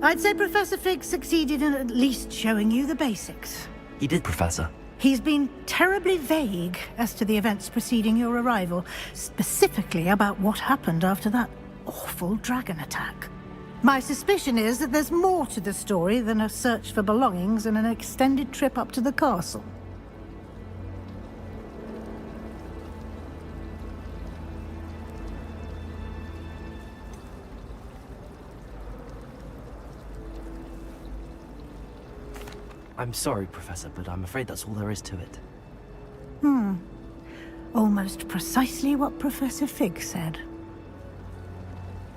I'd say Professor Fig succeeded in at least showing you the basics. He did, Professor. He's been terribly vague as to the events preceding your arrival, specifically about what happened after that awful dragon attack. My suspicion is that there's more to the story than a search for belongings and an extended trip up to the castle. I'm sorry, Professor, but I'm afraid that's all there is to it. Almost precisely what Professor Fig said.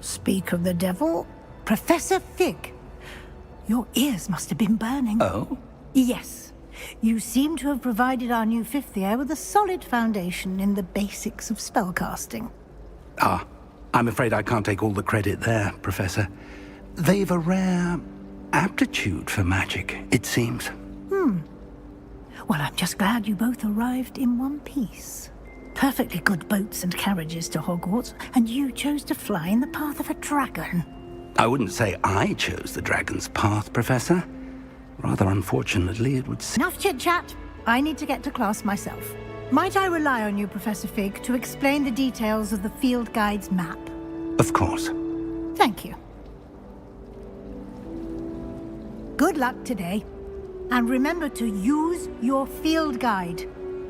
Speak of the devil, Professor Fig. Your ears must have been burning. Oh? Yes. You seem to have provided our new fifth year with a solid foundation in the basics of spellcasting. Ah, I'm afraid I can't take all the credit there, Professor. They've a rare aptitude for magic, it seems. Well, I'm just glad you both arrived in one piece. Perfectly good boats and carriages to Hogwarts, and you chose to fly in the path of a dragon. I wouldn't say I chose the dragon's path, Professor. Rather unfortunately, it would seem... Enough chit-chat. I need to get to class myself. Might I rely on you, Professor Fig, to explain the details of the field guide's map? Of course. Thank you. Good luck today. And remember to use your field guide.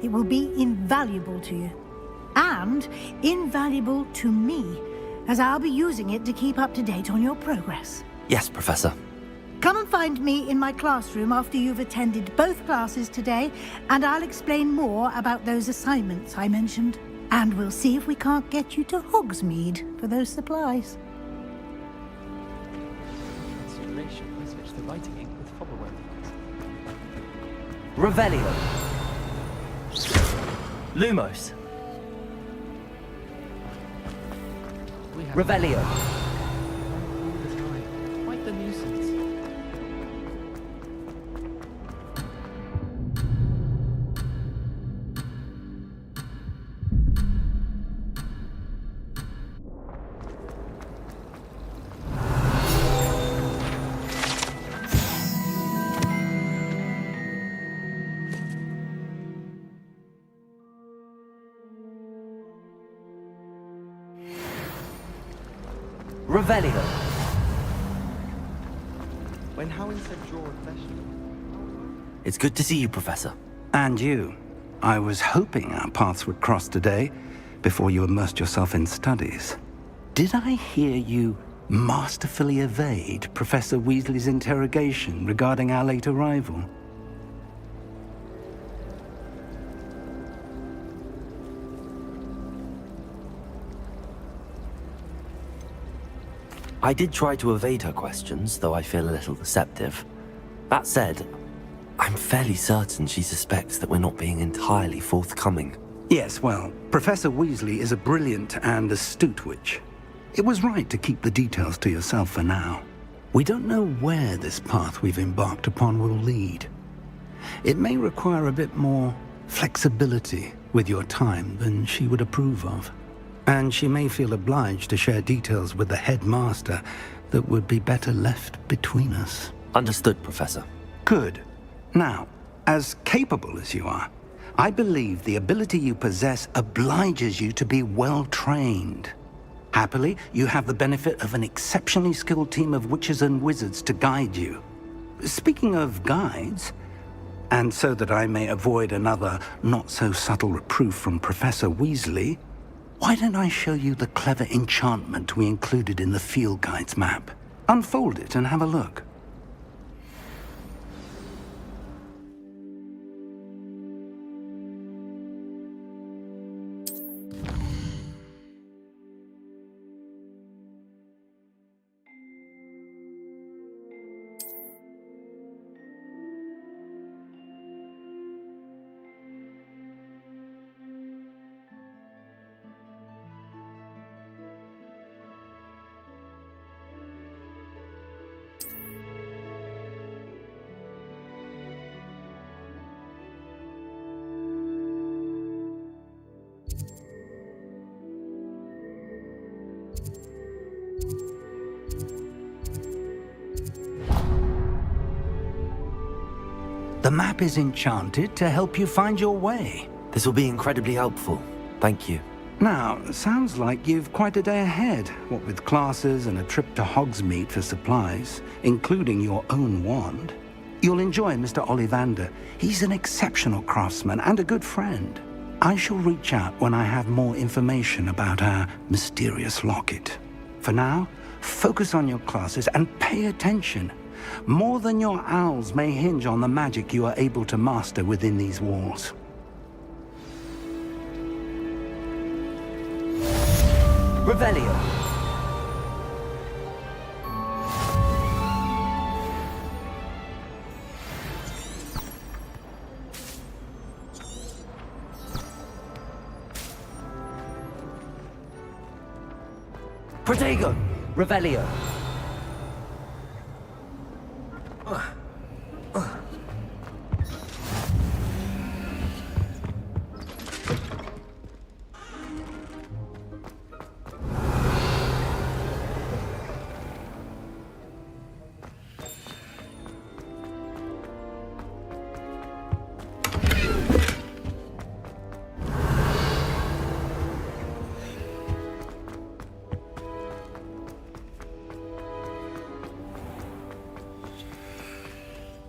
It will be invaluable to you. And invaluable to me, as I'll be using it to keep up to date on your progress. Yes, Professor. Come and find me in my classroom after you've attended both classes today, and I'll explain more about those assignments I mentioned. And we'll see if we can't get you to Hogsmeade for those supplies. Consideration, I switched the writing ink with Fobberwell. Revelio. Lumos. Revelio. Quite the nuisance. Revelio. When Howin said draw a question. It's good to see you, Professor. And you. I was hoping our paths would cross today, before you immersed yourself in studies. Did I hear you masterfully evade Professor Weasley's interrogation regarding our late arrival? I did try to evade her questions, though I feel a little deceptive. That said, I'm fairly certain she suspects that we're not being entirely forthcoming. Yes, well, Professor Weasley is a brilliant and astute witch. It was right to keep the details to yourself for now. We don't know where this path we've embarked upon will lead. It may require a bit more flexibility with your time than she would approve of. And she may feel obliged to share details with the headmaster that would be better left between us. Understood, Professor. Good. Now, as capable as you are, I believe the ability you possess obliges you to be well trained. Happily, you have the benefit of an exceptionally skilled team of witches and wizards to guide you. Speaking of guides, and so that I may avoid another not-so-subtle reproof from Professor Weasley, why don't I show you the clever enchantment we included in the field guide's map? Unfold it and have a look. The map is enchanted to help you find your way. This will be incredibly helpful. Thank you. Now, sounds like you've quite a day ahead, what with classes and a trip to Hogsmeade for supplies, including your own wand. You'll enjoy Mr. Ollivander. He's an exceptional craftsman and a good friend. I shall reach out when I have more information about our mysterious locket. For now, focus on your classes and pay attention. More than your owls may hinge on the magic you are able to master within these walls. Revelio. Protego. Revelio.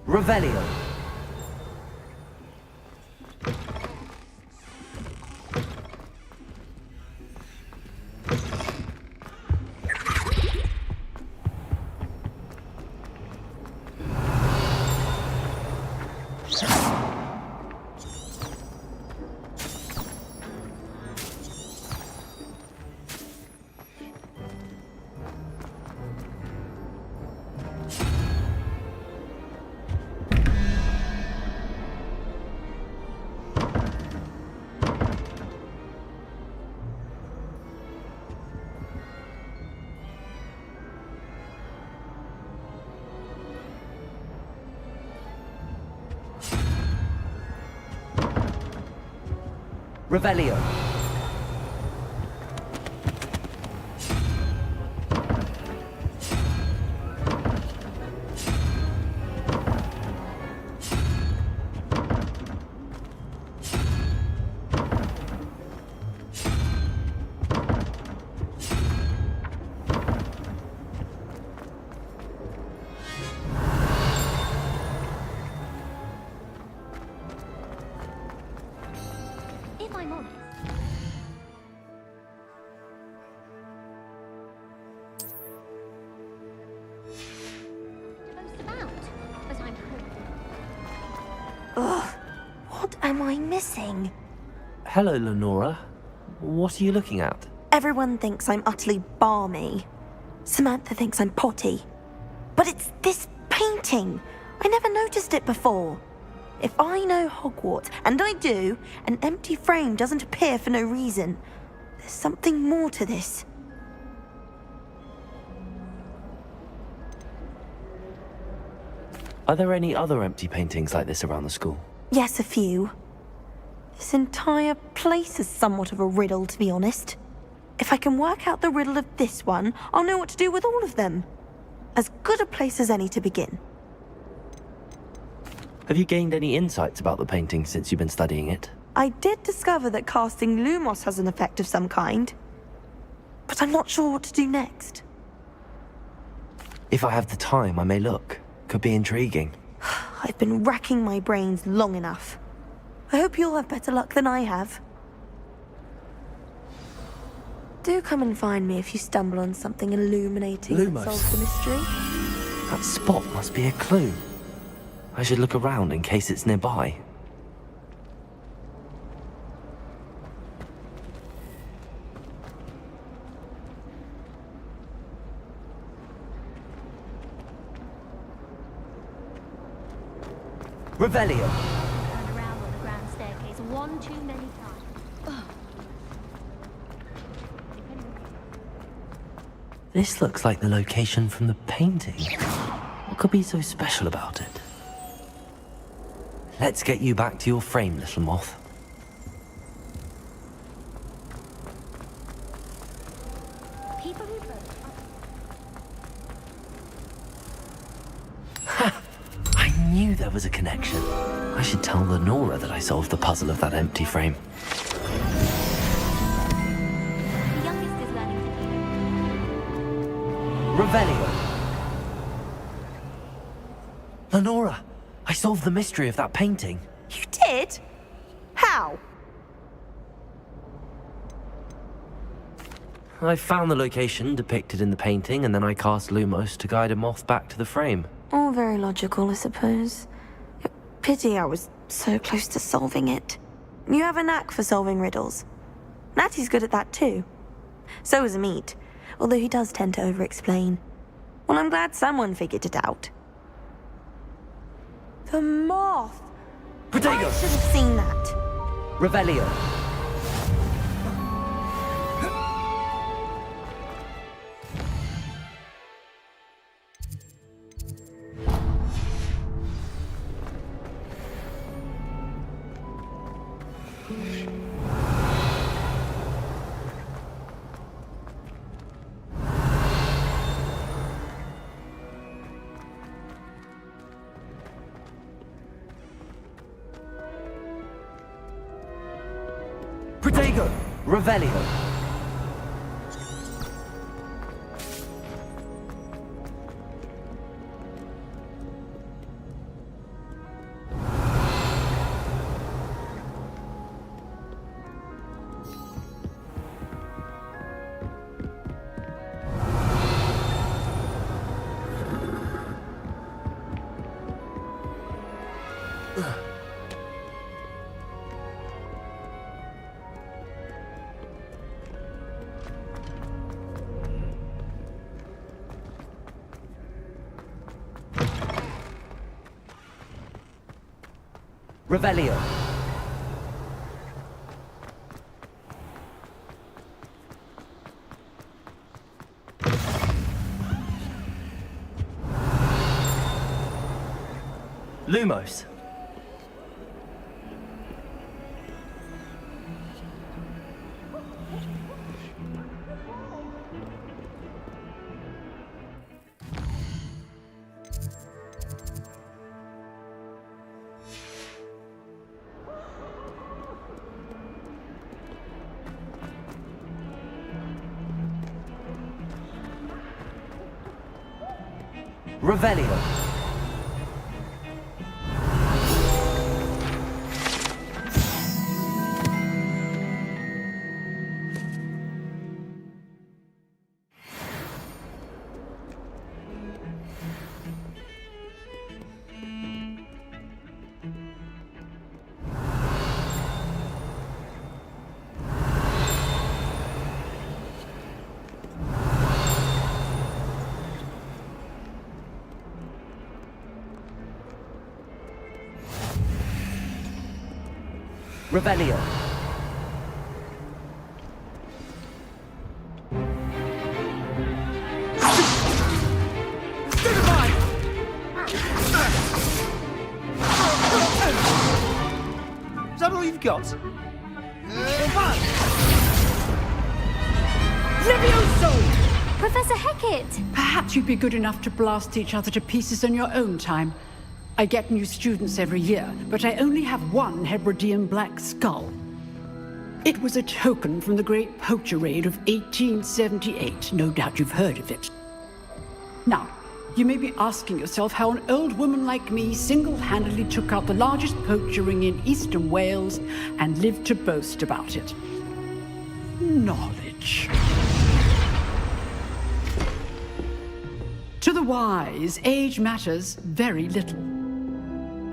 Revelio. Revelio. If I'm honest, to boast about, but I'm poor. Ugh, what am I missing? Hello, Lenora. What are you looking at? Everyone thinks I'm utterly balmy. Samantha thinks I'm potty. But it's this painting. I never noticed it before. If I know Hogwarts, and I do, an empty frame doesn't appear for no reason. There's something more to this. Are there any other empty paintings like this around the school? Yes, a few. This entire place is somewhat of a riddle, to be honest. If I can work out the riddle of this one, I'll know what to do with all of them. As good a place as any to begin. Have you gained any insights about the painting since you've been studying it? I did discover that casting Lumos has an effect of some kind, but I'm not sure what to do next. If I have the time, I may look. Could be intriguing. I've been racking my brains long enough. I hope you'll have better luck than I have. Do come and find me if you stumble on something illuminating that Lumos. solves the mystery. That spot must be a clue. I should look around in case it's nearby. Revelio. Turned around on the grand staircase one too many times. Ugh. This looks like the location from the painting. What could be so special about it? Let's get you back to your frame, little moth. People who I knew there was a connection. I should tell Lenora that I solved the puzzle of that empty frame. the youngest is learning to Revelio. Lenora, I solved the mystery of that painting. You did? How? I found the location depicted in the painting, and then I cast Lumos to guide a moth back to the frame. All very logical, I suppose. Pity I was so close to solving it. You have a knack for solving riddles. Natty's good at that too. So is Amit, although he does tend to over-explain. Well, I'm glad someone figured it out. The moth! Protego! I should have seen that. Revelio. Protego! Revelio. Revelio. Lumos. Revelio. Revelio. Is that all you've got? Levioso! Professor Hecat! Perhaps you'd be good enough to blast each other to pieces in your own time. I get new students every year, but I only have one Hebridean black skull. It was a token from the Great Poacher Raid of 1878. No doubt you've heard of it. Now, you may be asking yourself how an old woman like me single-handedly took out the largest poacher ring in eastern Wales and lived to boast about it. Knowledge. To the wise, age matters very little.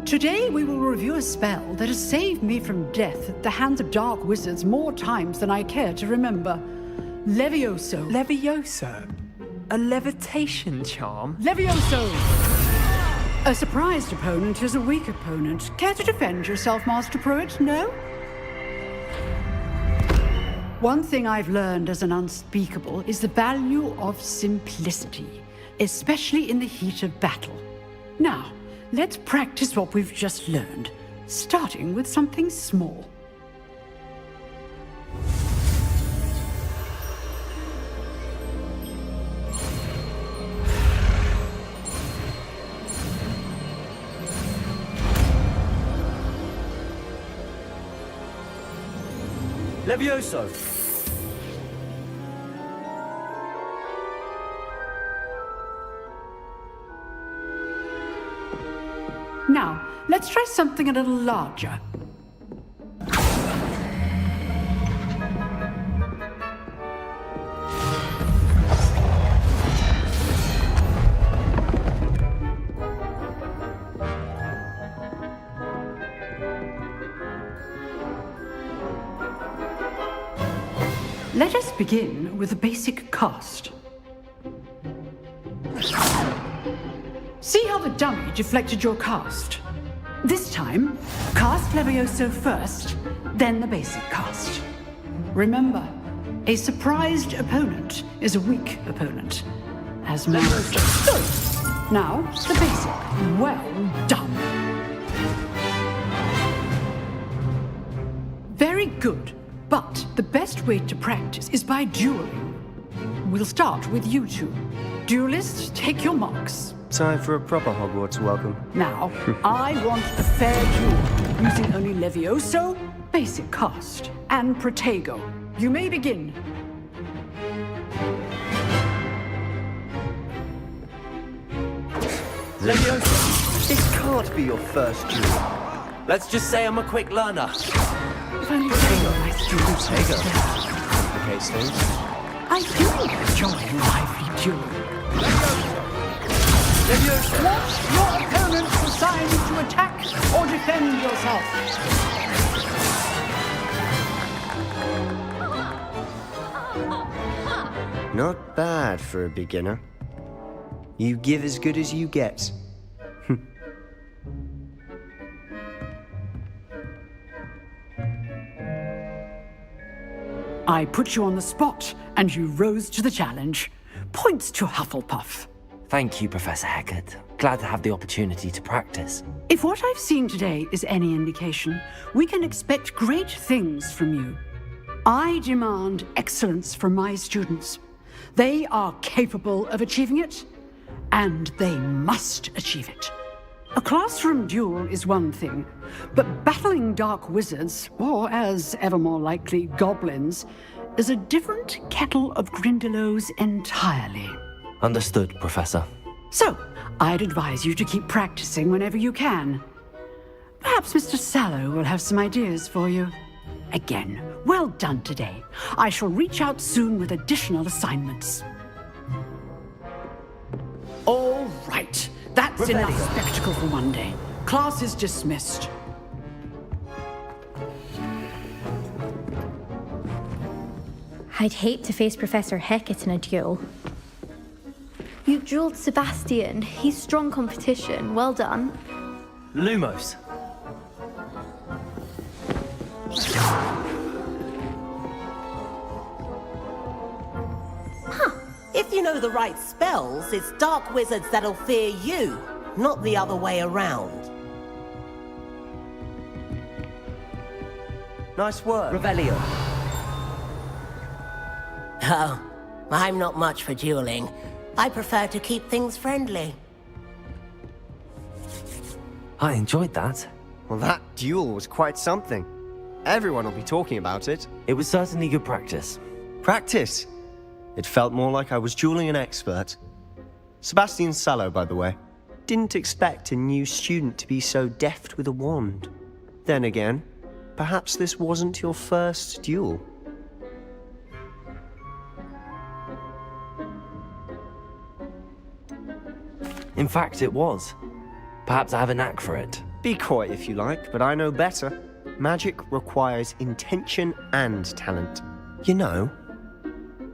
Today we will review a spell that has saved me from death at the hands of dark wizards more times than I care to remember. Levioso. Levioso? A levitation charm? Levioso! A surprised opponent is a weak opponent. Care to defend yourself, Master Pruitt? No? One thing I've learned as an unspeakable is the value of simplicity, especially in the heat of battle. Now, let's practice what we've just learned, starting with something small. Levioso. Now, let's try something a little larger. Let us begin with a basic cast. See how the dummy deflected your cast? This time, cast Levioso first, then the basic cast. Remember, a surprised opponent is a weak opponent. As Master. Now, the basic. Well done. Very good. But the best way to practice is by dueling. We'll start with you two. Duelists, take your marks. Time for a proper Hogwarts welcome. Now, I want a fair duel, using only Levioso, basic cast, and Protego. You may begin. Levioso, this can't be your first duel. Let's just say I'm a quick learner. If only my students were there. Okay, Steve. I do enjoy lively dueling. Levioso. Want your opponent assigned to attack or defend yourself? Not bad for a beginner. You give as good as you get. I put you on the spot, and you rose to the challenge. Points to Hufflepuff. Thank you, Professor Hecat. Glad to have the opportunity to practice. If what I've seen today is any indication, we can expect great things from you. I demand excellence from my students. They are capable of achieving it, and they must achieve it. A classroom duel is one thing, but battling dark wizards, or as ever more likely, goblins, is a different kettle of Grindylows entirely. Understood, Professor. So, I'd advise you to keep practicing whenever you can. Perhaps Mr. Sallow will have some ideas for you. Again, well done today. I shall reach out soon with additional assignments. All right. That's enough spectacle for one day. Class is dismissed. I'd hate to face Professor Hecat in a duel. You dueled Sebastian. He's strong competition. Well done. Lumos. If you know the right spells, it's dark wizards that'll fear you, not the other way around. Nice work. Revelio. Oh, I'm not much for dueling. I prefer to keep things friendly. I enjoyed that. Well, that duel was quite something. Everyone will be talking about it. It was certainly good practice. Practice? It felt more like I was dueling an expert. Sebastian Sallow, by the way. Didn't expect a new student to be so deft with a wand. Then again, perhaps this wasn't your first duel. In fact, it was. Perhaps I have a knack for it. Be coy if you like, but I know better. Magic requires intention and talent. You know,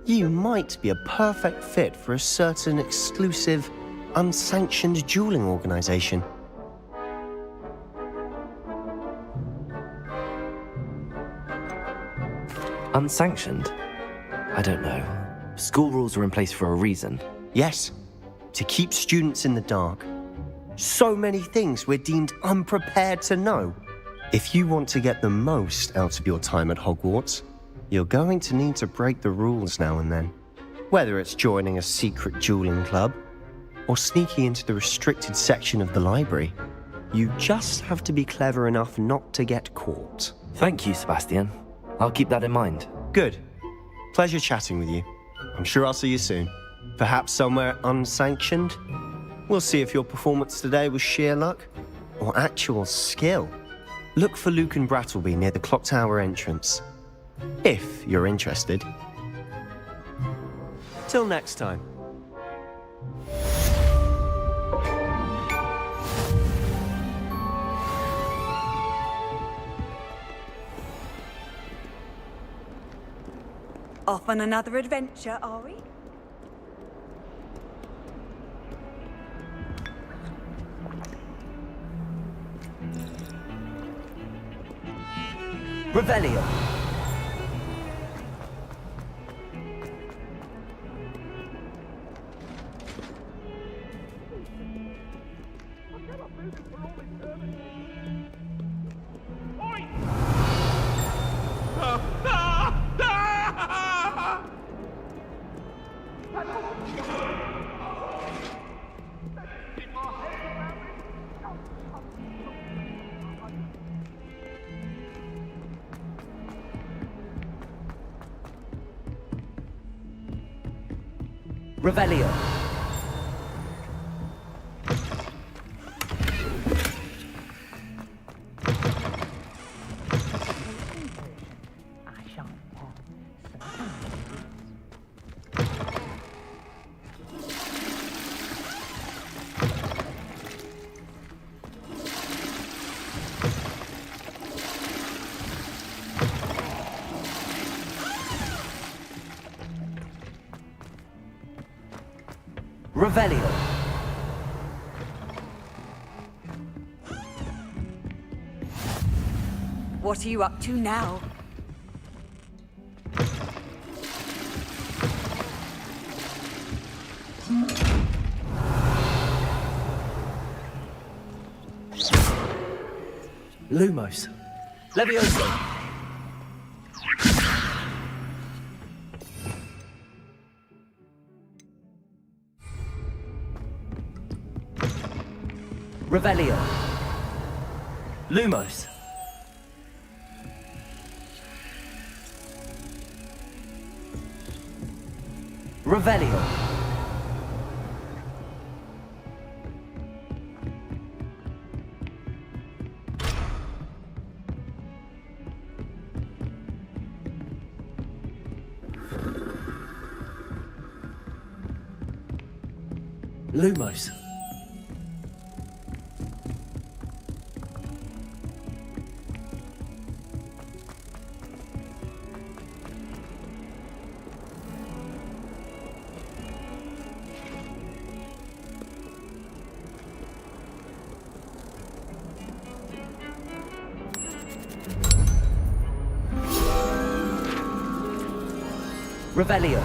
you might be a perfect fit for a certain exclusive, unsanctioned dueling organization. Unsanctioned? I don't know. School rules are in place for a reason. Yes, to keep students in the dark. So many things we're deemed unprepared to know. If you want to get the most out of your time at Hogwarts, you're going to need to break the rules now and then. Whether it's joining a secret dueling club, or sneaking into the restricted section of the library, you just have to be clever enough not to get caught. Thank you, Sebastian. I'll keep that in mind. Good. Pleasure chatting with you. I'm sure I'll see you soon. Perhaps somewhere unsanctioned? We'll see if your performance today was sheer luck or actual skill. Look for Luke and Brattleby near the clock tower entrance, if you're interested. Till next time. Off on another adventure, are we? Revelio. Revelio. Revelio. What are you up to now? Lumos. Levioso. Revelio. Lumos. Revelio. Lumos. Revelio.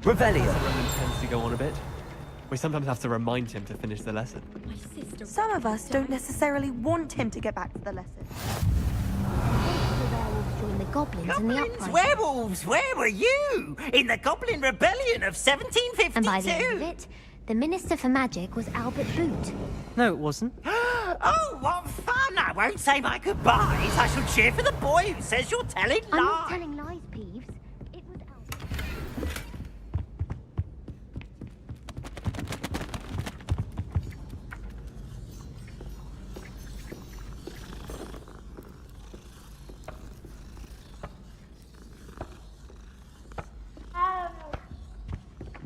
Revelio. Roman tends to go on a bit. We sometimes have to remind him to finish the lesson. Some of us don't necessarily want him to get back to the lesson. Join the goblins in the uprising. Werewolves, where were you? In the Goblin Rebellion of 1752? And by the end of it, the Minister for Magic was Albert Boot. No, it wasn't. Oh, what fun! I won't say my goodbyes. I shall cheer for the boy who says you're telling lies. I'm not telling lies, Peeves. It was Albert.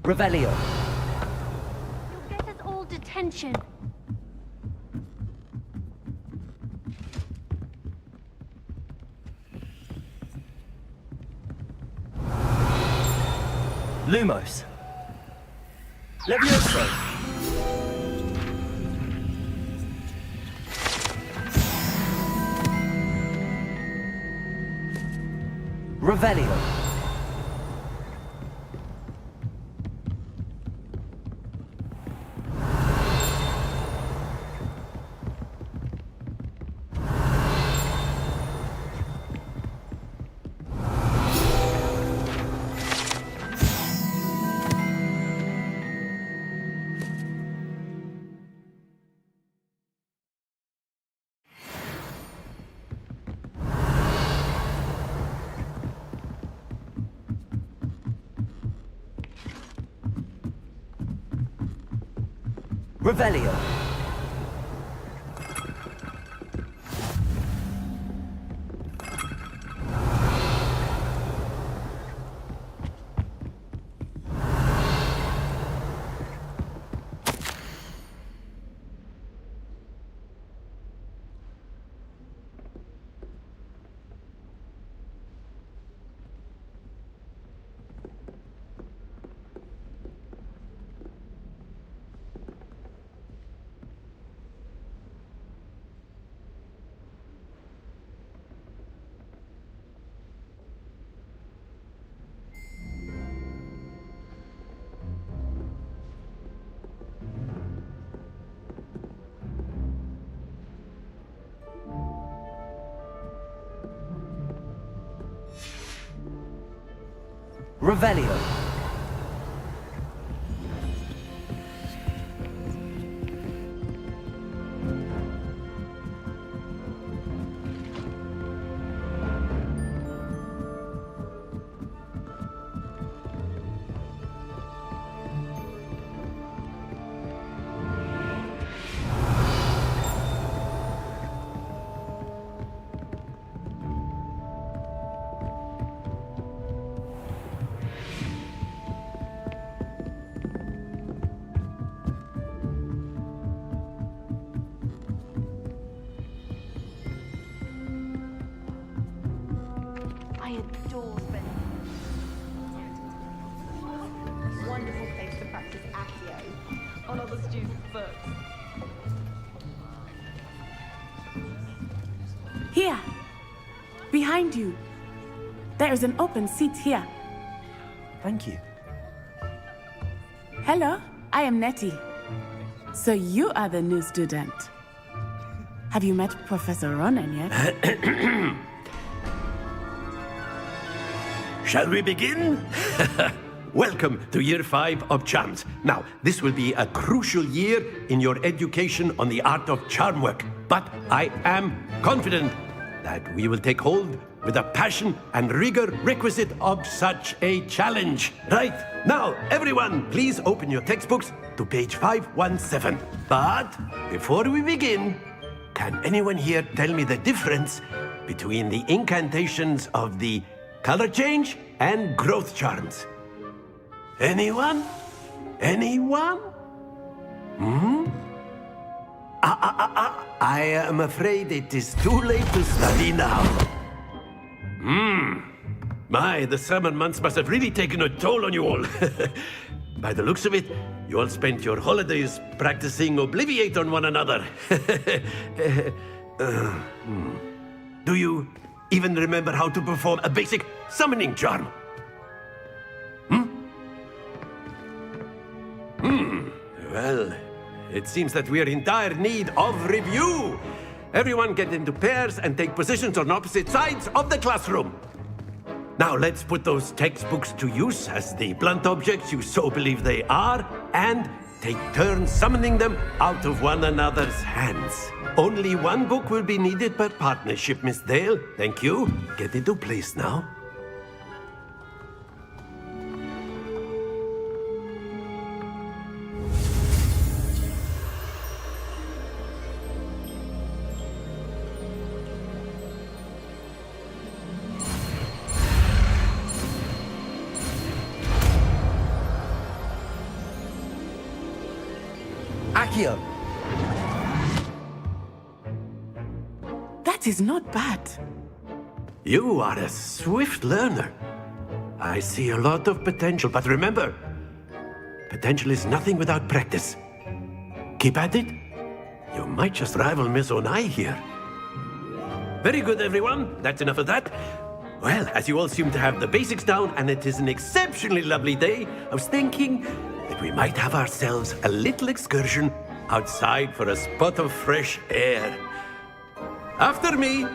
Revelio. You'll get us all detention. Lumos. Levioso. Revelio. Revelio. Revelio. I adore spending. Wonderful place to practice Accio on other students' books. Here! Behind you! There is an open seat here. Thank you. Hello, I am Nettie. So you are the new student. Have you met Professor Ronan yet? Shall we begin? Welcome to Year 5 of Charms. Now, this will be a crucial year in your education on the art of charm work. But I am confident that we will take hold with the passion and rigor requisite of such a challenge. Right, now, everyone, please open your textbooks to page 517. But before we begin, can anyone here tell me the difference between the incantations of the color change and growth charms? Anyone? Anyone? I am afraid it is too late to study now. My, the summer months must have really taken a toll on you all. By the looks of it, you all spent your holidays practicing Obliviate on one another. Do you even remember how to perform a basic summoning charm? Well, it seems that we are in dire need of review. Everyone get into pairs and take positions on opposite sides of the classroom. Now let's put those textbooks to use as the blunt objects you so believe they are, and take turns summoning them out of one another's hands. Only one book will be needed per partnership, Miss Dale. Thank you. Get into place now. Accio. That is not bad. You are a swift learner. I see a lot of potential, but remember, potential is nothing without practice. Keep at it. You might just rival Miss Onai here. Very good, everyone. That's enough of that. Well, as you all seem to have the basics down, and it is an exceptionally lovely day, I was thinking that we might have ourselves a little excursion outside for a spot of fresh air. After me.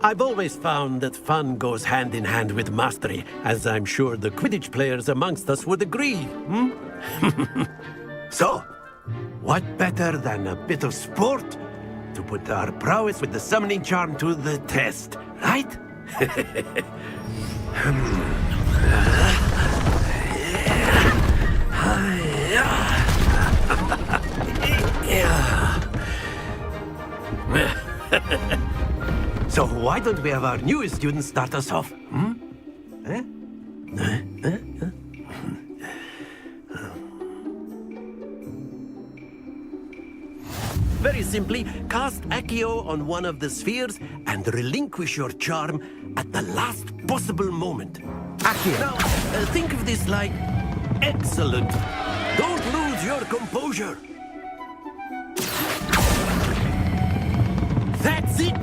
I've always found that fun goes hand in hand with mastery, as I'm sure the Quidditch players amongst us would agree, So, what better than a bit of sport to put our prowess with the summoning charm to the test, right? So why don't we have our newest student start us off? Very simply, cast Accio on one of the spheres and relinquish your charm at the last possible moment. Accio. Now, think of this like excellent. Don't lose your composure. That's it.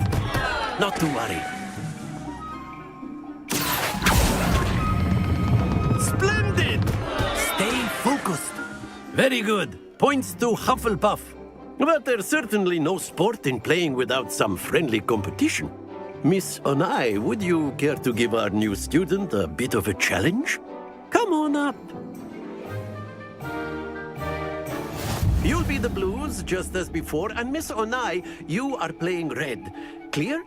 Not to worry. Very good. Points to Hufflepuff. But there's certainly no sport in playing without some friendly competition. Miss Onai, would you care to give our new student a bit of a challenge? Come on up. You'll be the blues, just as before, and Miss Onai, you are playing red. Clear?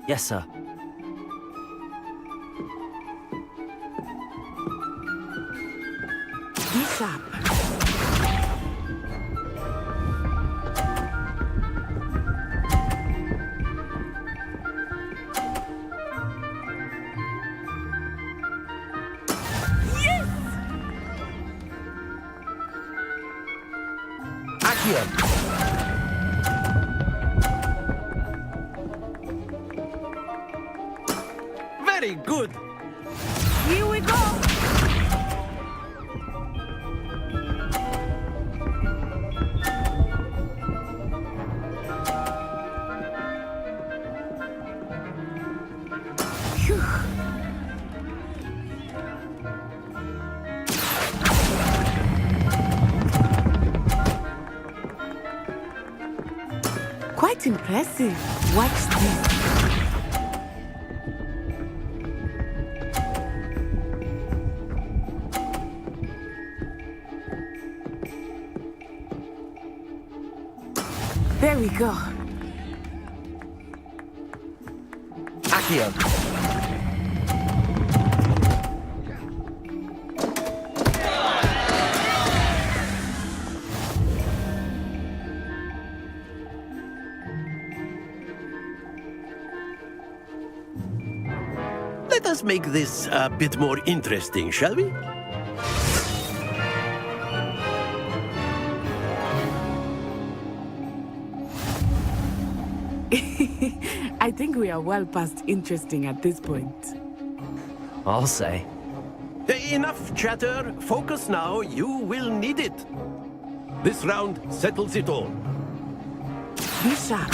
Yes, sir. Be sharp. Very good. Here we go. Quite impressive. Watch this. There we go. Accio. Let us make this a bit more interesting, shall we? I think we are well past interesting at this point. I'll say. Enough chatter. Focus now. You will need it. This round settles it all. Be sharp.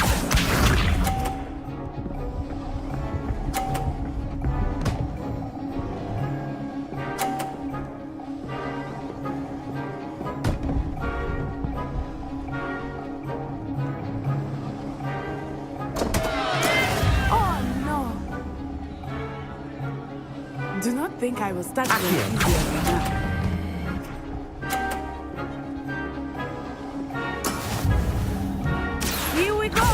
Do not think I will start with easier than that. Here we go!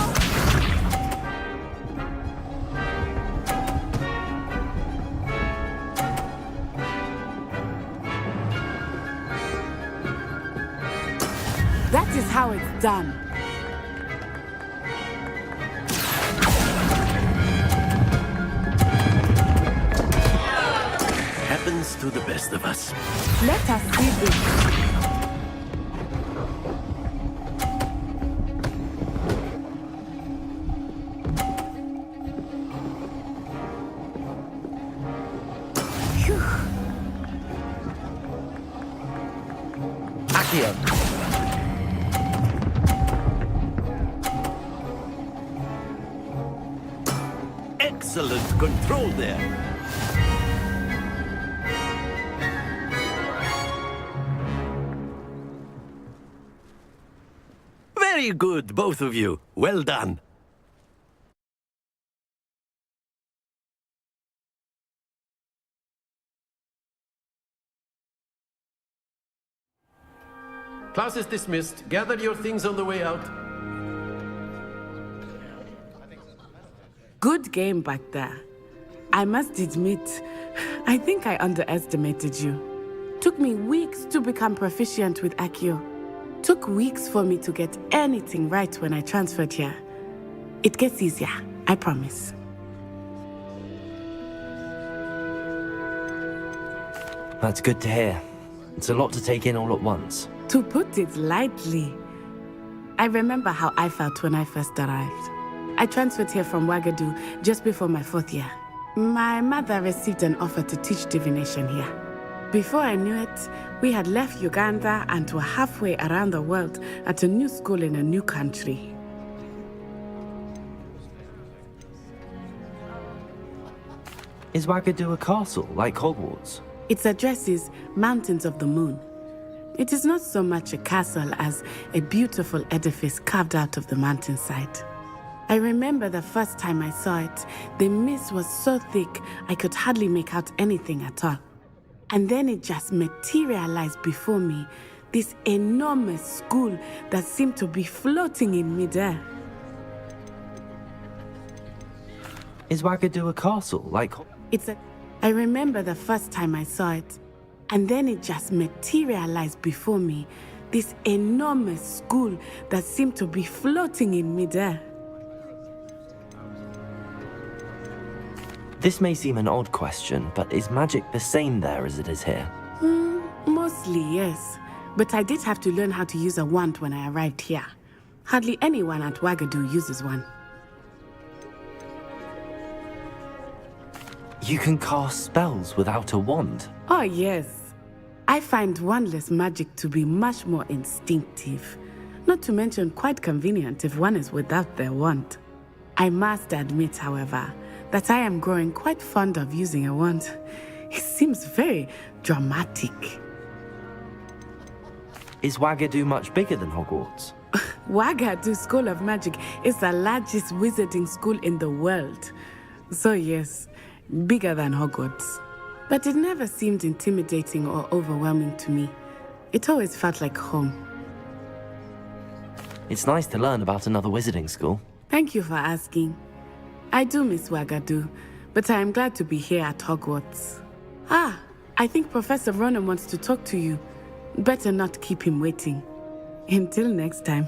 That is how it's done. Happens to the best of us. Let us see this. Accio. Excellent control there. Very good, both of you. Well done. Class is dismissed. Gather your things on the way out. Good game back there. I must admit, I think I underestimated you. Took me weeks to become proficient with Accio. Took weeks for me to get anything right when I transferred here. It gets easier, I promise. That's good to hear. It's a lot to take in all at once. To put it lightly, I remember how I felt when I first arrived. I transferred here from Ouagadougou just before my 4th year. My mother received an offer to teach divination here. Before I knew it, we had left Uganda and were halfway around the world at a new school in a new country. Is Ouagadougou a castle, like Hogwarts? Its address is Mountains of the Moon. It is not so much a castle as a beautiful edifice carved out of the mountainside. I remember the first time I saw it, the mist was so thick I could hardly make out anything at all. And then it just materialized before me, this enormous school that seemed to be floating in midair. Is Wagadu a castle, like... I remember the first time I saw it, and then it just materialized before me, this enormous school that seemed to be floating in midair. This may seem an odd question, but is magic the same there as it is here? Mostly, yes. But I did have to learn how to use a wand when I arrived here. Hardly anyone at Wagadu uses one. You can cast spells without a wand? Oh, yes. I find wandless magic to be much more instinctive. Not to mention quite convenient if one is without their wand. I must admit, however, that I am growing quite fond of using a wand. It seems very dramatic. Is Wagadu much bigger than Hogwarts? Wagadu School of Magic is the largest wizarding school in the world. So yes, bigger than Hogwarts. But it never seemed intimidating or overwhelming to me. It always felt like home. It's nice to learn about another wizarding school. Thank you for asking. I do miss Wagadu, but I am glad to be here at Hogwarts. Ah, I think Professor Ronan wants to talk to you. Better not keep him waiting. Until next time.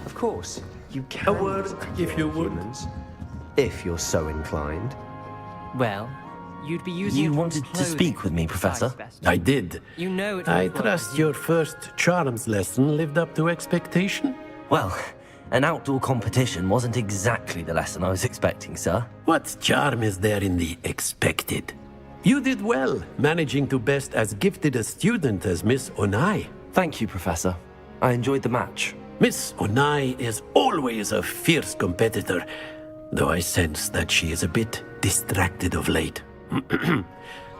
Of course, you can. A word, if you would. If you're so inclined. Well, you'd be using... You wanted to speak with me, Professor? I did. You know it. I trust your first charms lesson lived up to expectation? Well, an outdoor competition wasn't exactly the lesson I was expecting, sir. What charm is there in the expected? You did well, managing to best as gifted a student as Miss Onai. Thank you, Professor. I enjoyed the match. Miss Onai is always a fierce competitor, though I sense that she is a bit distracted of late.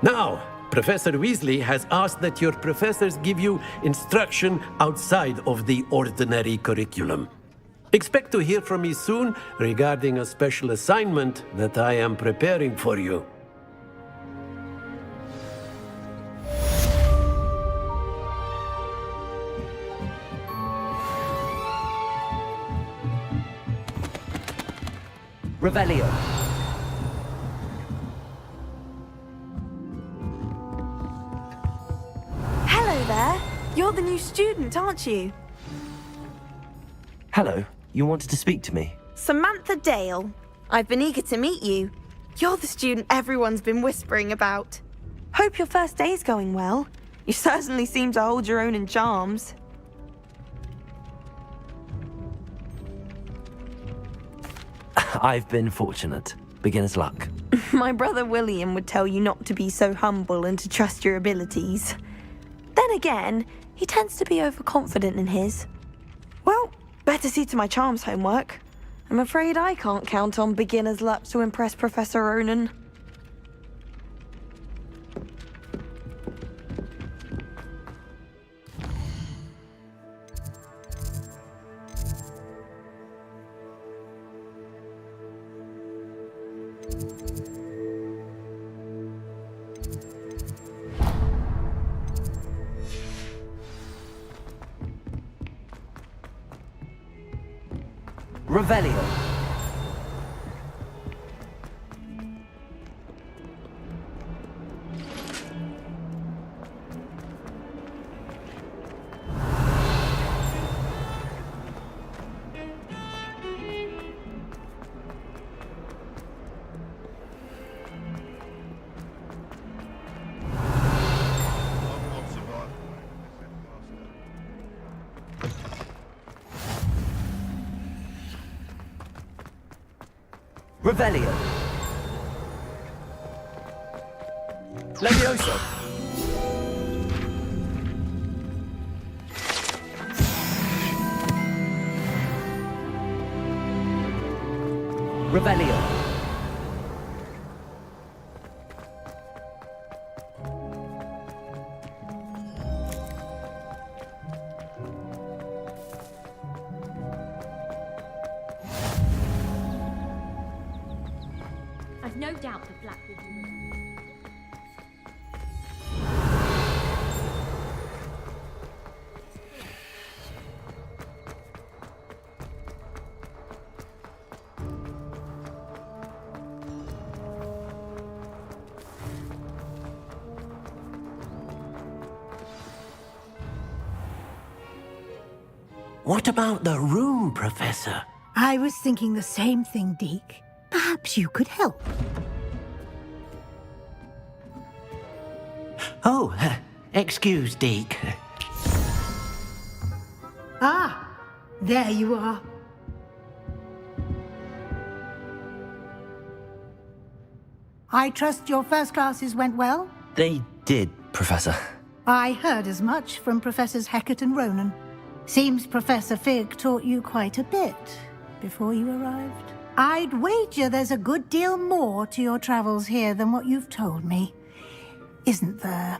Now, Professor Weasley has asked that your professors give you instruction outside of the ordinary curriculum. Expect to hear from me soon regarding a special assignment that I am preparing for you. Revelio. Hello there. You're the new student, aren't you? Hello. You wanted to speak to me? Samantha Dale. I've been eager to meet you. You're the student everyone's been whispering about. Hope your first day's going well. You certainly seem to hold your own in charms. I've been fortunate. Beginner's luck. My brother William would tell you not to be so humble and to trust your abilities. Then again, he tends to be overconfident in his. Well, better see to my charms homework. I'm afraid I can't count on beginner's luck to impress Professor Ronan. Revelio. Revelio. Levioso. Revelio. I've no doubt that Black will be... What about the room, Professor? I was thinking the same thing, Deke. Perhaps you could help. Oh, excuse, Deke. Ah, there you are. I trust your first classes went well? They did, Professor. I heard as much from Professors Hecat and Ronan. Seems Professor Fig taught you quite a bit before you arrived. I'd wager there's a good deal more to your travels here than what you've told me, isn't there?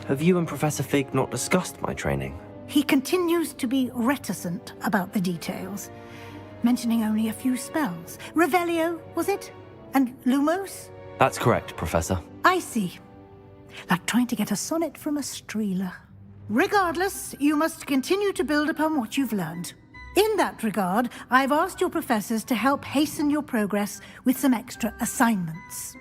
Have you and Professor Fig not discussed my training? He continues to be reticent about the details, mentioning only a few spells. Revelio, was it? And Lumos? That's correct, Professor. I see. Like trying to get a sonnet from a streeler. Regardless, you must continue to build upon what you've learned. In that regard, I've asked your professors to help hasten your progress with some extra assignments.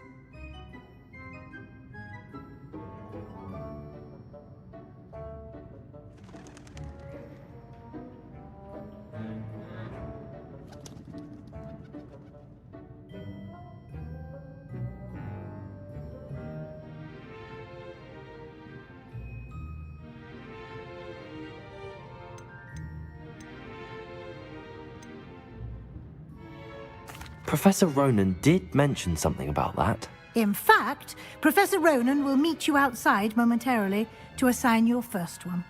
Professor Ronan did mention something about that. In fact, Professor Ronan will meet you outside momentarily to assign your first one.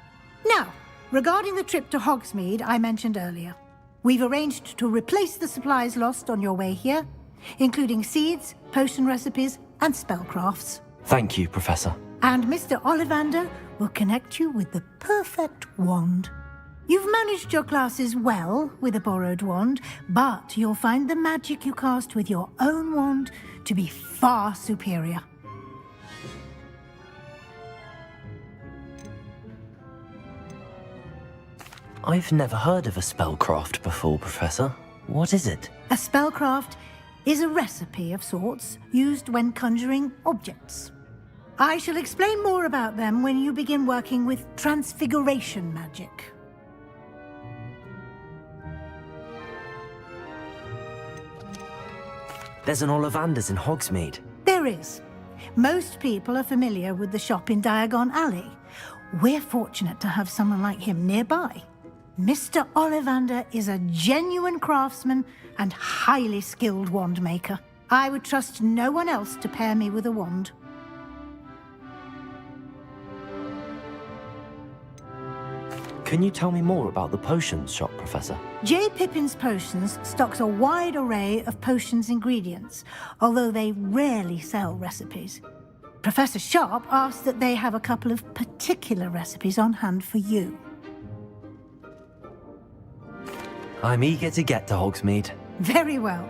Now, regarding the trip to Hogsmeade I mentioned earlier, we've arranged to replace the supplies lost on your way here, including seeds, potion recipes, and spellcrafts. Thank you, Professor. And Mr. Ollivander will connect you with the perfect wand. You've managed your classes well with a borrowed wand, but you'll find the magic you cast with your own wand to be far superior. I've never heard of a spellcraft before, Professor. What is it? A spellcraft is a recipe of sorts used when conjuring objects. I shall explain more about them when you begin working with transfiguration magic. There's an Ollivander's in Hogsmeade. There is. Most people are familiar with the shop in Diagon Alley. We're fortunate to have someone like him nearby. Mr. Ollivander is a genuine craftsman and highly skilled wand maker. I would trust no one else to pair me with a wand. Can you tell me more about the potions shop, Professor? J. Pippin's Potions stocks a wide array of potions ingredients, although they rarely sell recipes. Professor Sharp asked that they have a couple of particular recipes on hand for you. I'm eager to get to Hogsmeade. Very well.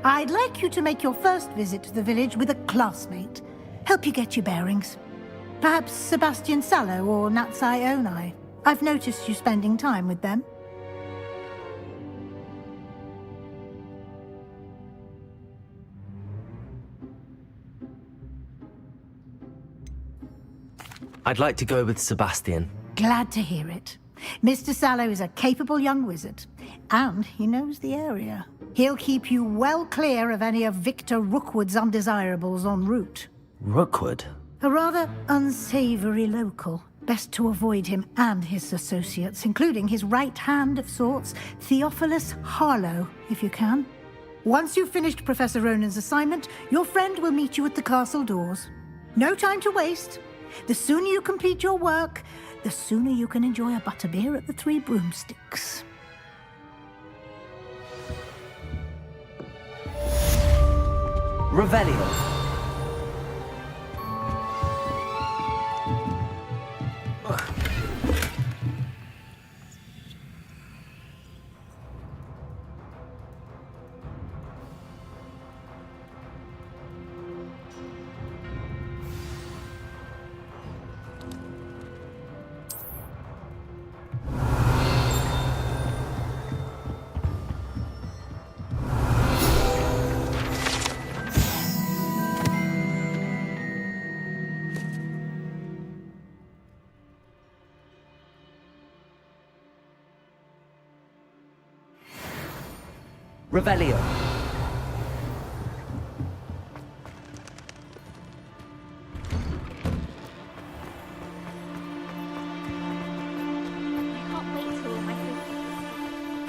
I'd like you to make your first visit to the village with a classmate. Help you get your bearings. Perhaps Sebastian Sallow or Natsai Onai. I've noticed you spending time with them. I'd like to go with Sebastian. Glad to hear it. Mr. Sallow is a capable young wizard, and he knows the area. He'll keep you well clear of any of Victor Rookwood's undesirables en route. Rookwood? A rather unsavory local. Best to avoid him and his associates, including his right hand of sorts, Theophilus Harlow, if you can. Once you've finished Professor Ronan's assignment, your friend will meet you at the castle doors. No time to waste. The sooner you complete your work, the sooner you can enjoy a butterbeer at the Three Broomsticks. Revelio. Revelio.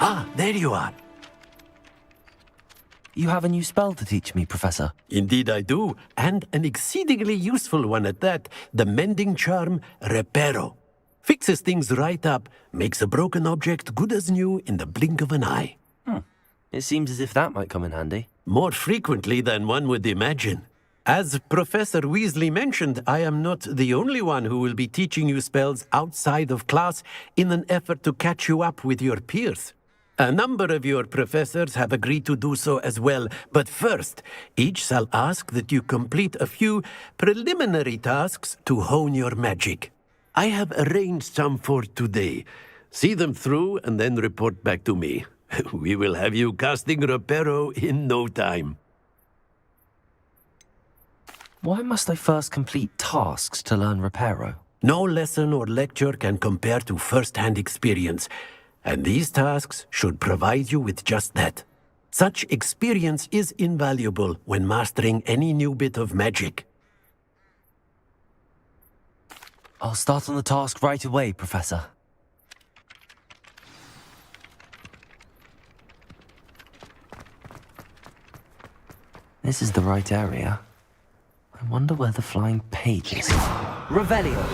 Ah, there you are. You have a new spell to teach me, Professor. Indeed I do, and an exceedingly useful one at that. The mending charm, Reparo. Fixes things right up, makes a broken object good as new in the blink of an eye. It seems as if that might come in handy. More frequently than one would imagine. As Professor Weasley mentioned, I am not the only one who will be teaching you spells outside of class in an effort to catch you up with your peers. A number of your professors have agreed to do so as well, but first, each shall ask that you complete a few preliminary tasks to hone your magic. I have arranged some for today. See them through and then report back to me. We will have you casting Reparo in no time. Why must I first complete tasks to learn Reparo? No lesson or lecture can compare to first-hand experience, and these tasks should provide you with just that. Such experience is invaluable when mastering any new bit of magic. I'll start on the task right away, Professor. This is the right area. I wonder where the flying page is. Revelio!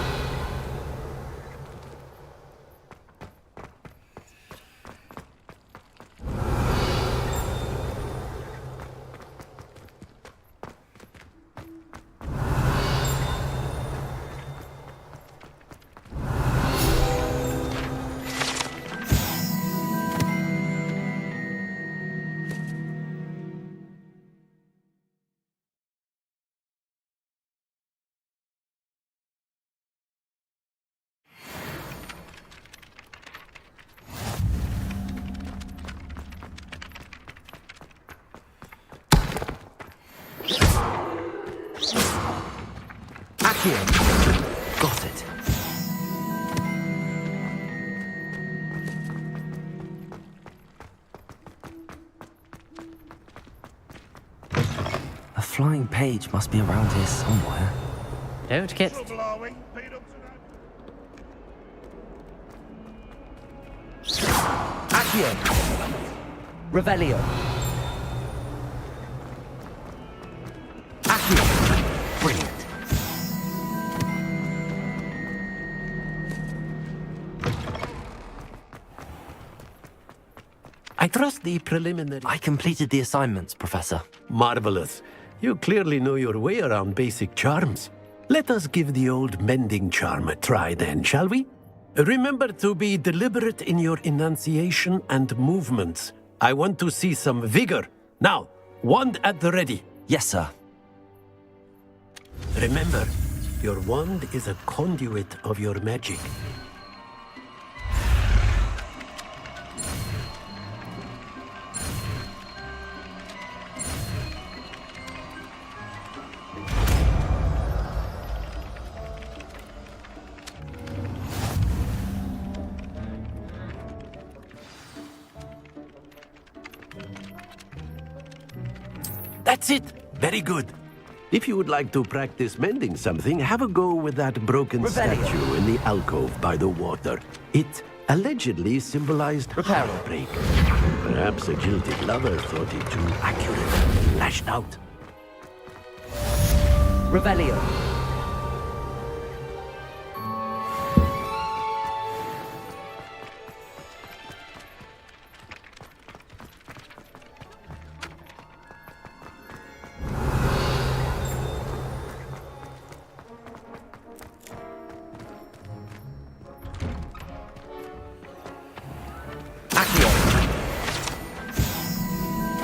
Got it. A flying page must be around here somewhere. Don't get... Accio! Revelio! Accio! Brilliant. I trust the preliminary... I completed the assignments, Professor. Marvelous. You clearly know your way around basic charms. Let us give the old mending charm a try then, shall we? Remember to be deliberate in your enunciation and movements. I want to see some vigor. Now, wand at the ready. Yes, sir. Remember, your wand is a conduit of your magic. That's it! Very good. If you would like to practice mending something, have a go with that broken statue in the alcove by the water. It allegedly symbolized heartbreak. Perhaps a jilted lover thought it too accurate and lashed out. Revelio.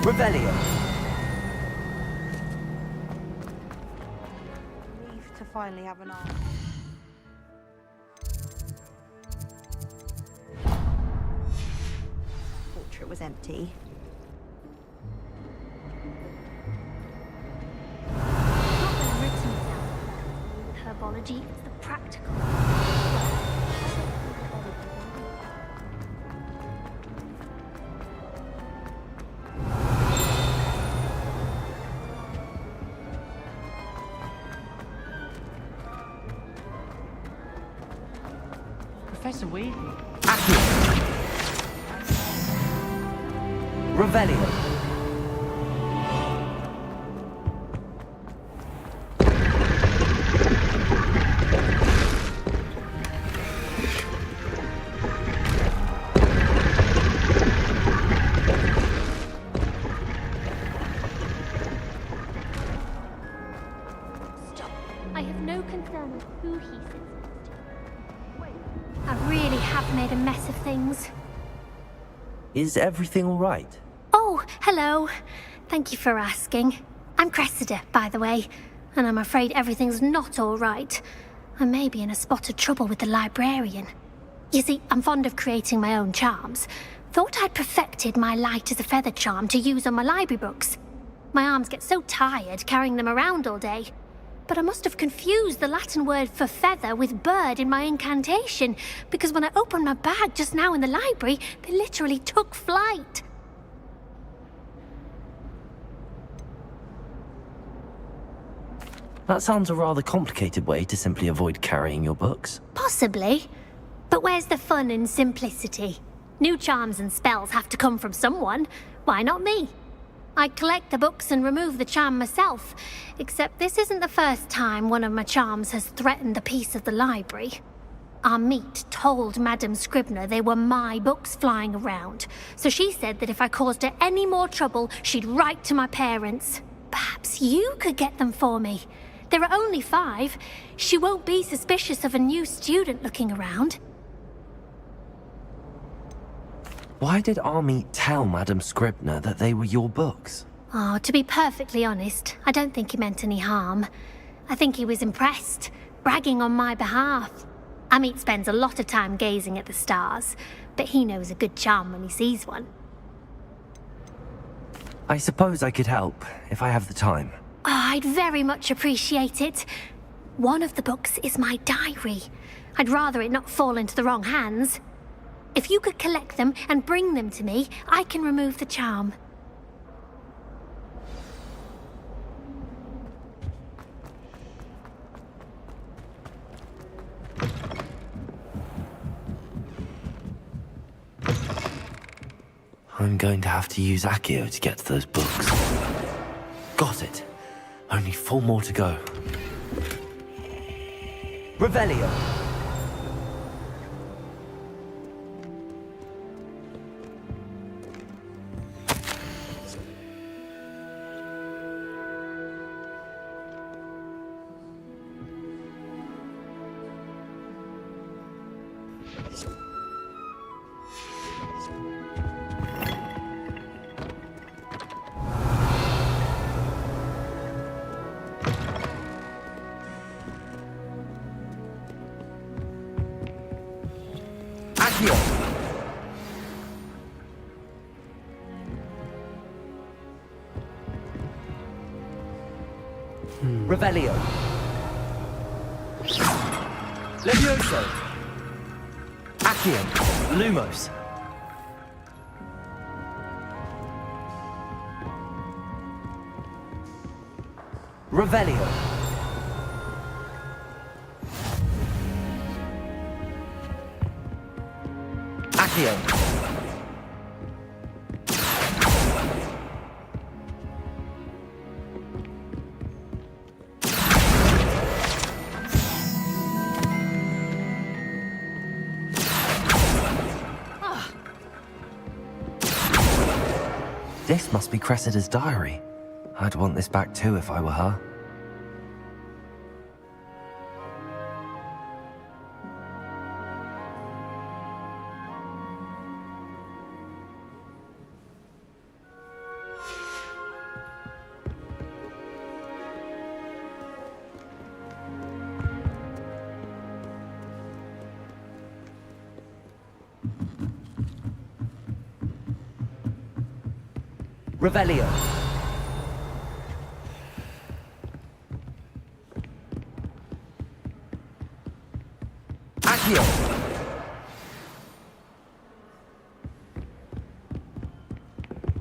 Revelio. Relief to finally have an eye. Portrait was empty. Not the written example. Herbology, it's the practical. Professor Weasley. Revelio. Stop. I have no concern with who he sits next to. I really have made a mess of things. Is everything all right? Oh, hello. Thank you for asking. I'm Cressida, by the way, and I'm afraid everything's not all right. I may be in a spot of trouble with the librarian. You see, I'm fond of creating my own charms. Thought I'd perfected my light as a feather charm to use on my library books. My arms get so tired carrying them around all day. But I must have confused the Latin word for feather with bird in my incantation, because when I opened my bag just now in the library, they literally took flight. That sounds a rather complicated way to simply avoid carrying your books. Possibly. But where's the fun in simplicity? New charms and spells have to come from someone. Why not me? I collect the books and remove the charm myself, except this isn't the first time one of my charms has threatened the peace of the library. Our meet told Madame Scribner they were my books flying around, so she said that if I caused her any more trouble, she'd write to my parents. Perhaps you could get them for me. There are only 5. She won't be suspicious of a new student looking around. Why did Army tell Madame Scribner that they were your books? Oh, to be perfectly honest, I don't think he meant any harm. I think he was impressed, bragging on my behalf. Amit spends a lot of time gazing at the stars, but he knows a good charm when he sees one. I suppose I could help, if I have the time. Oh, I'd very much appreciate it. One of the books is my diary. I'd rather it not fall into the wrong hands. If you could collect them and bring them to me, I can remove the charm. I'm going to have to use Accio to get to those books. Got it. Only 4 more to go. Revelio. Revelio. Levioso. Accio. Lumos. Revelio. Accio. This must be Cressida's diary. I'd want this back too if I were her. Revelio. Accio.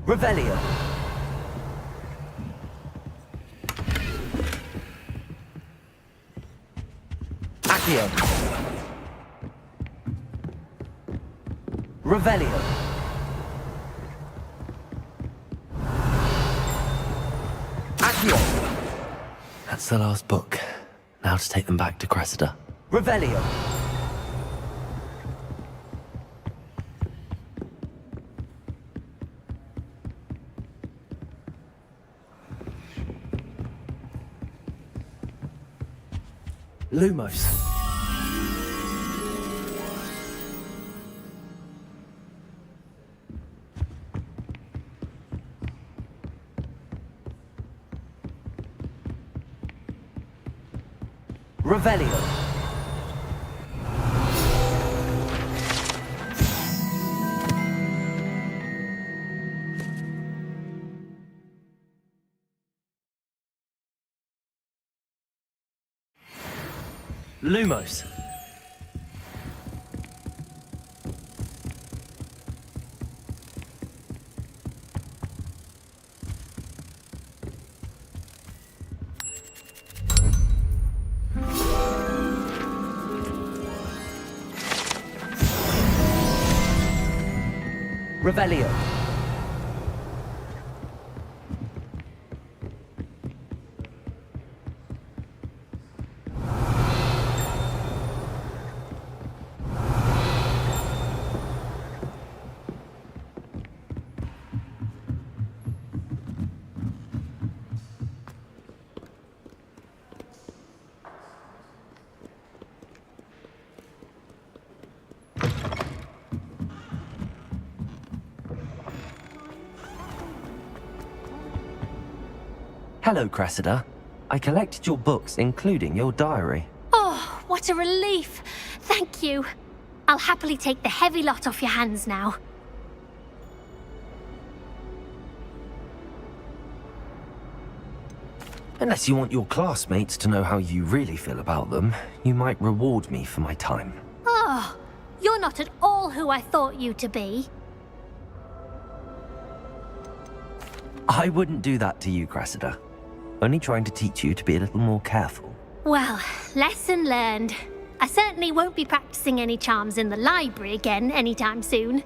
Revelio. Accio. Revelio. Accio. That's the last book. Now to take them back to Cressida. Revelio. Lumos. Revelio. Lumos. Revelio. Hello, Cressida. I collected your books, including your diary. Oh, what a relief. Thank you. I'll happily take the heavy lot off your hands now. Unless you want your classmates to know how you really feel about them, you might reward me for my time. Oh, you're not at all who I thought you to be. I wouldn't do that to you, Cressida. Only trying to teach you to be a little more careful. Well, lesson learned. I certainly won't be practicing any charms in the library again anytime soon.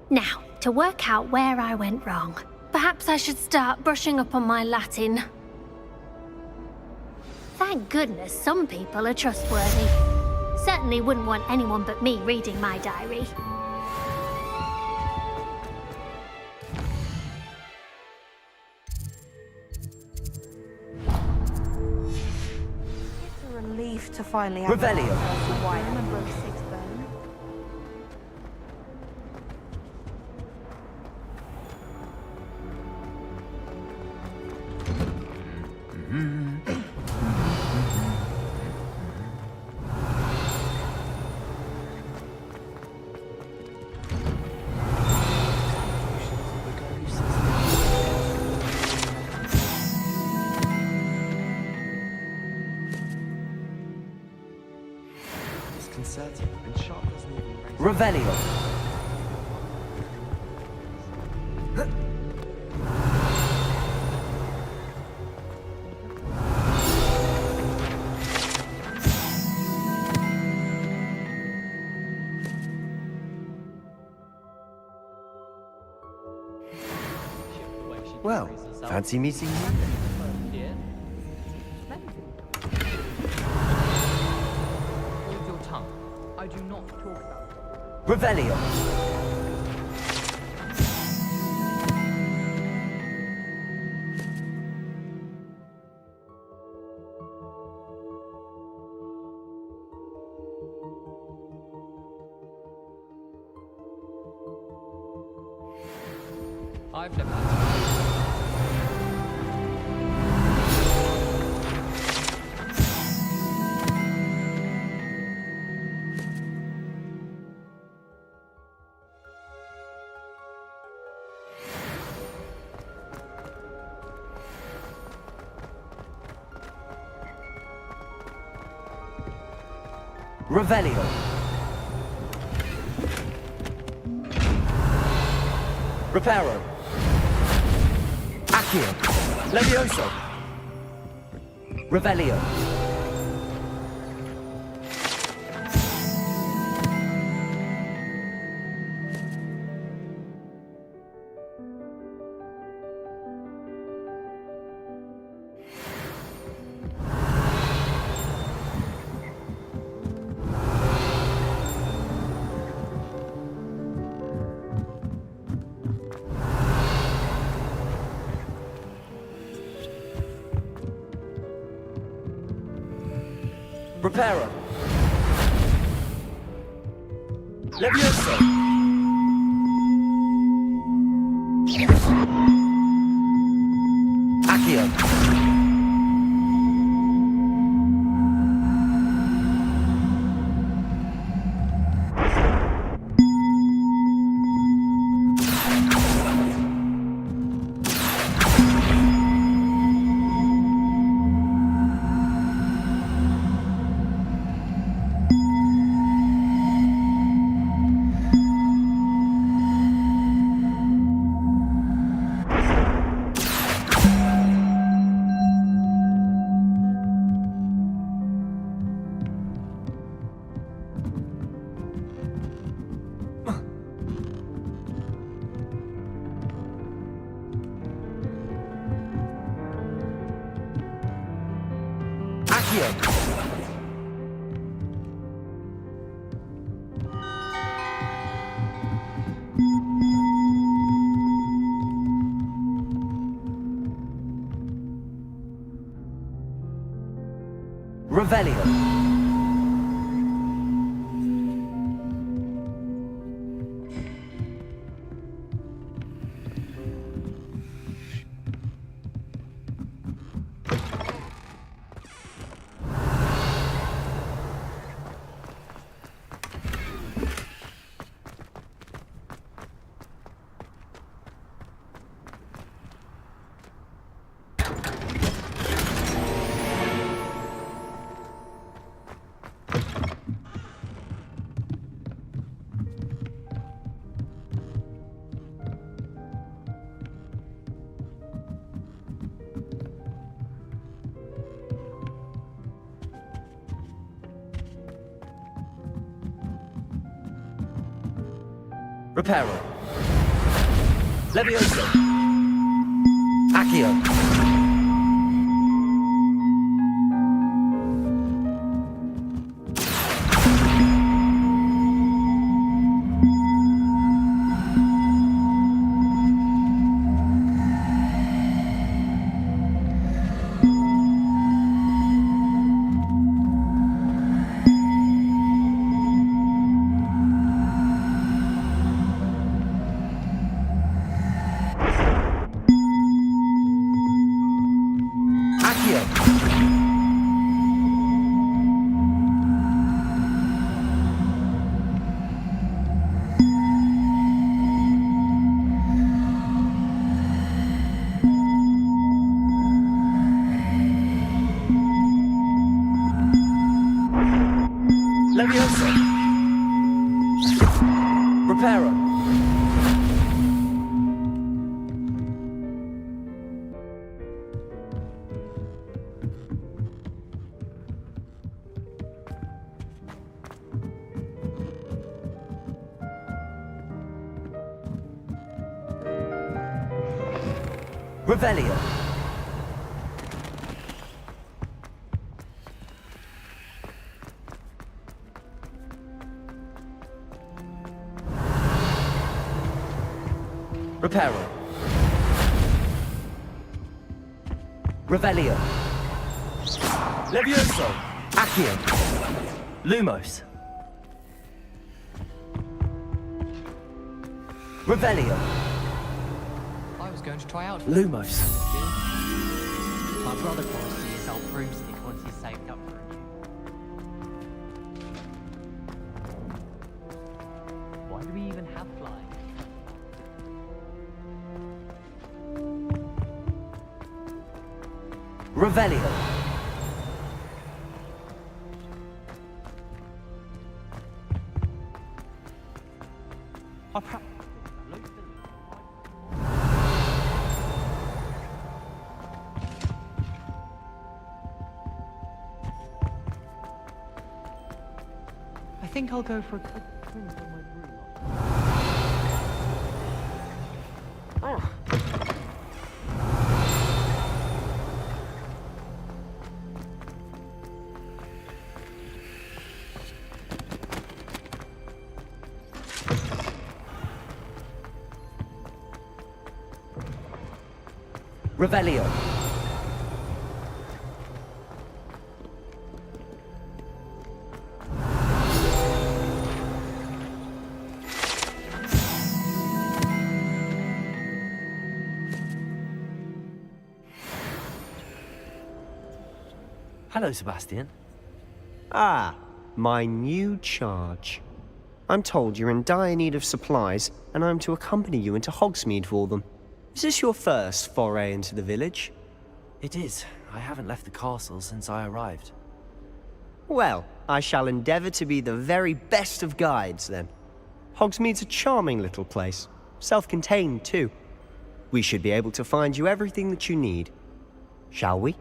Now, to work out where I went wrong. Perhaps I should start brushing up on my Latin. Thank goodness some people are trustworthy. Certainly wouldn't want anyone but me reading my diary. Relief to finally have Revelio. wine and a broke six bone. Revelio. Well, fancy meeting you? Hold your tongue. I do not talk about Revelio. I've never Revelio. Reparo. Accio. Levioso. Revelio. Reparo. Levioso. Accio. Revelio. Reparo. Levioso. Accio. Levioso. Reparo. Revelio. Reparo. Revelio. Levioso. Accio. Lumos. Revelio. I was going to try out. Lumos. My brother promised me his old broomstick once he's saved up for it. Why do we even have flying? Revelio. I think I'll go for a quick cleanse on my room. Oh. Revelio. Hello, Sebastian. Ah, my new charge. I'm told you're in dire need of supplies, and I'm to accompany you into Hogsmeade for them. Is this your first foray into the village? It is. I haven't left the castle since I arrived. Well, I shall endeavour to be the very best of guides, then. Hogsmeade's a charming little place. Self-contained, too. We should be able to find you everything that you need. Shall we?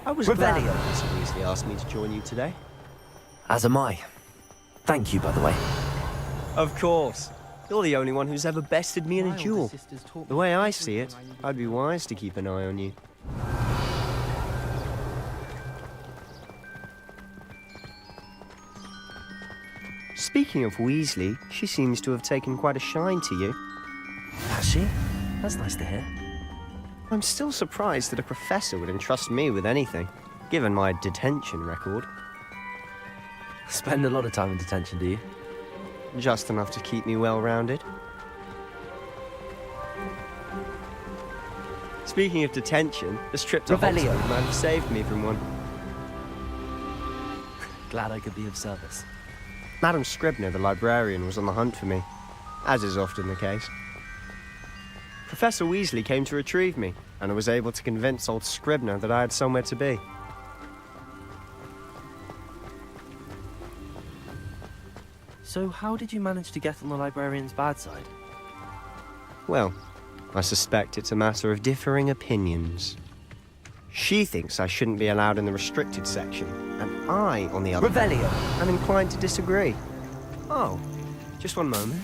I was glad Revelio. Mr. Weasley asked me to join you today. As am I. Thank you, by the way. Of course. You're the only one who's ever bested me in a duel. The way I see it, I'd be wise to keep an eye on you. Speaking of Weasley, she seems to have taken quite a shine to you. Has she? That's nice to hear. I'm still surprised that a professor would entrust me with anything, given my detention record. Spend a lot of time in detention, do you? Just enough to keep me well-rounded. Speaking of detention, this trip to Revelio Hogsmeade might have saved me from one. Glad I could be of service. Madam Scribner, the librarian, was on the hunt for me, as is often the case. Professor Weasley came to retrieve me, and I was able to convince old Scribner that I had somewhere to be. So how did you manage to get on the librarian's bad side? Well, I suspect it's a matter of differing opinions. She thinks I shouldn't be allowed in the restricted section, and I, on the other hand, am inclined to disagree. Oh, just one moment.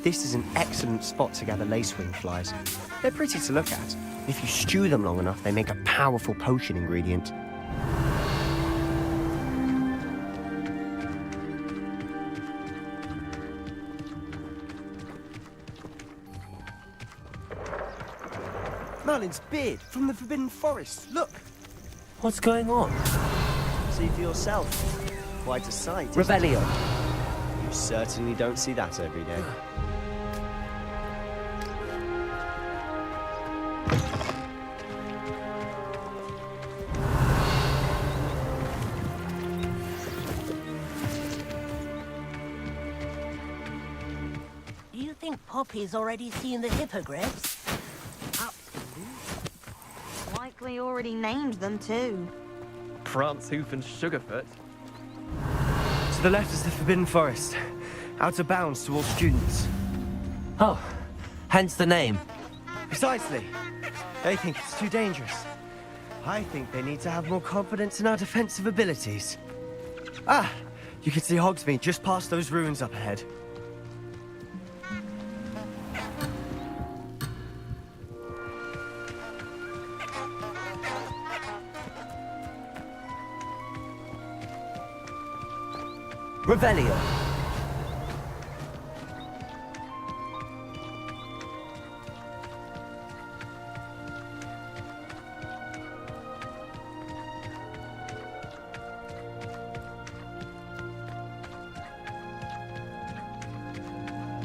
This is an excellent spot to gather lacewing flies. They're pretty to look at. If you stew them long enough, they make a powerful potion ingredient. Merlin's beard from the Forbidden Forest. Look! What's going on? See for yourself. Quite a sight. Revelio. You certainly don't see that every day. Do you think Poppy's already seen the hippogriffs? Likely already named them too. Prance, Hoof, and Sugarfoot. To the left is the Forbidden Forest. Out of bounds to all students. Oh, hence the name. Precisely. They think it's too dangerous. I think they need to have more confidence in our defensive abilities. Ah, you can see Hogsmeade just past those ruins up ahead. Revelio.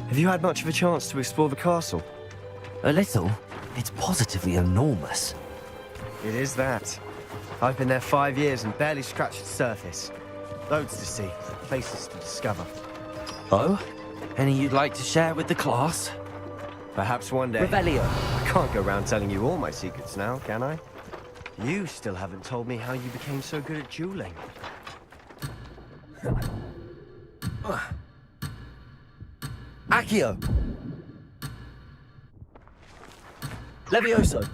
Have you had much of a chance to explore the castle? A little. It's positively enormous. It is that. I've been there 5 years and barely scratched the surface. Loads to see, places to discover. Oh? Any you'd like to share with the class? Perhaps one day. Revelio. I can't go around telling you all my secrets now, can I? You still haven't told me how you became so good at dueling. Accio. Levioso.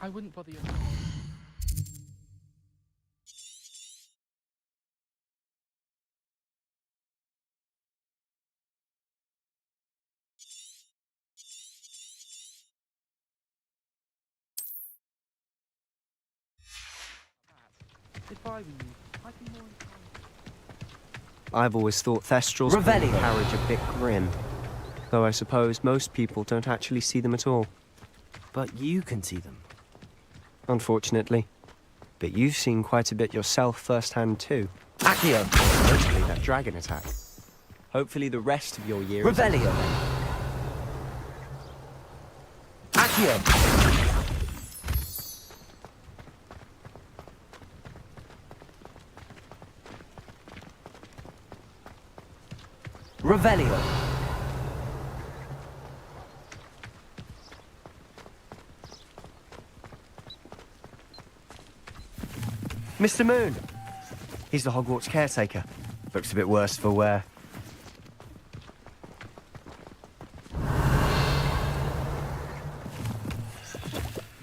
I wouldn't bother you. If I were you, I'd be more inclined. I've always thought Thestrals Revelio. carriage a bit grim. Though I suppose most people don't actually see them at all. But you can see them. Unfortunately. But you've seen quite a bit yourself firsthand too. Accio. Mostly that dragon attack. Hopefully the rest of your year Revelio. Accio. Revelio. Mr. Moon! He's the Hogwarts caretaker. Looks a bit worse for wear.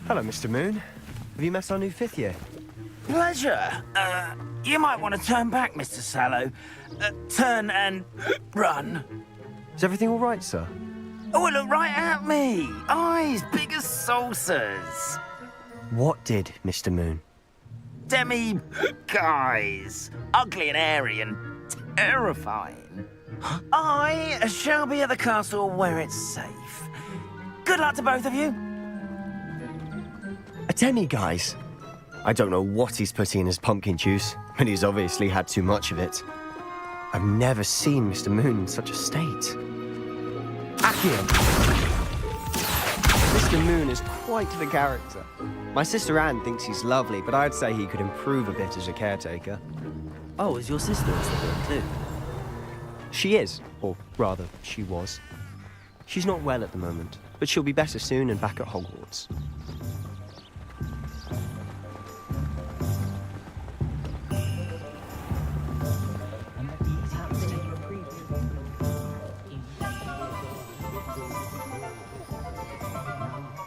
Hello, Mr. Moon. Have you met our new 5th year? Pleasure. You might want to turn back, Mr. Sallow. Turn and run. Is everything all right, sir? Oh, look right at me. Eyes big as saucers. What did, Mr. Moon? Guys. Ugly and airy and terrifying. I shall be at the castle where it's safe. Good luck to both of you. A demi-guise? I don't know what he's putting in his pumpkin juice, but he's obviously had too much of it. I've never seen Mr. Moon in such a state. Accio! Mr. Moon is quite the character. My sister Anne thinks he's lovely, but I'd say he could improve a bit as a caretaker. Oh, is your sister in Slytherin too? She is, or rather, she was. She's not well at the moment, but she'll be better soon and back at Hogwarts.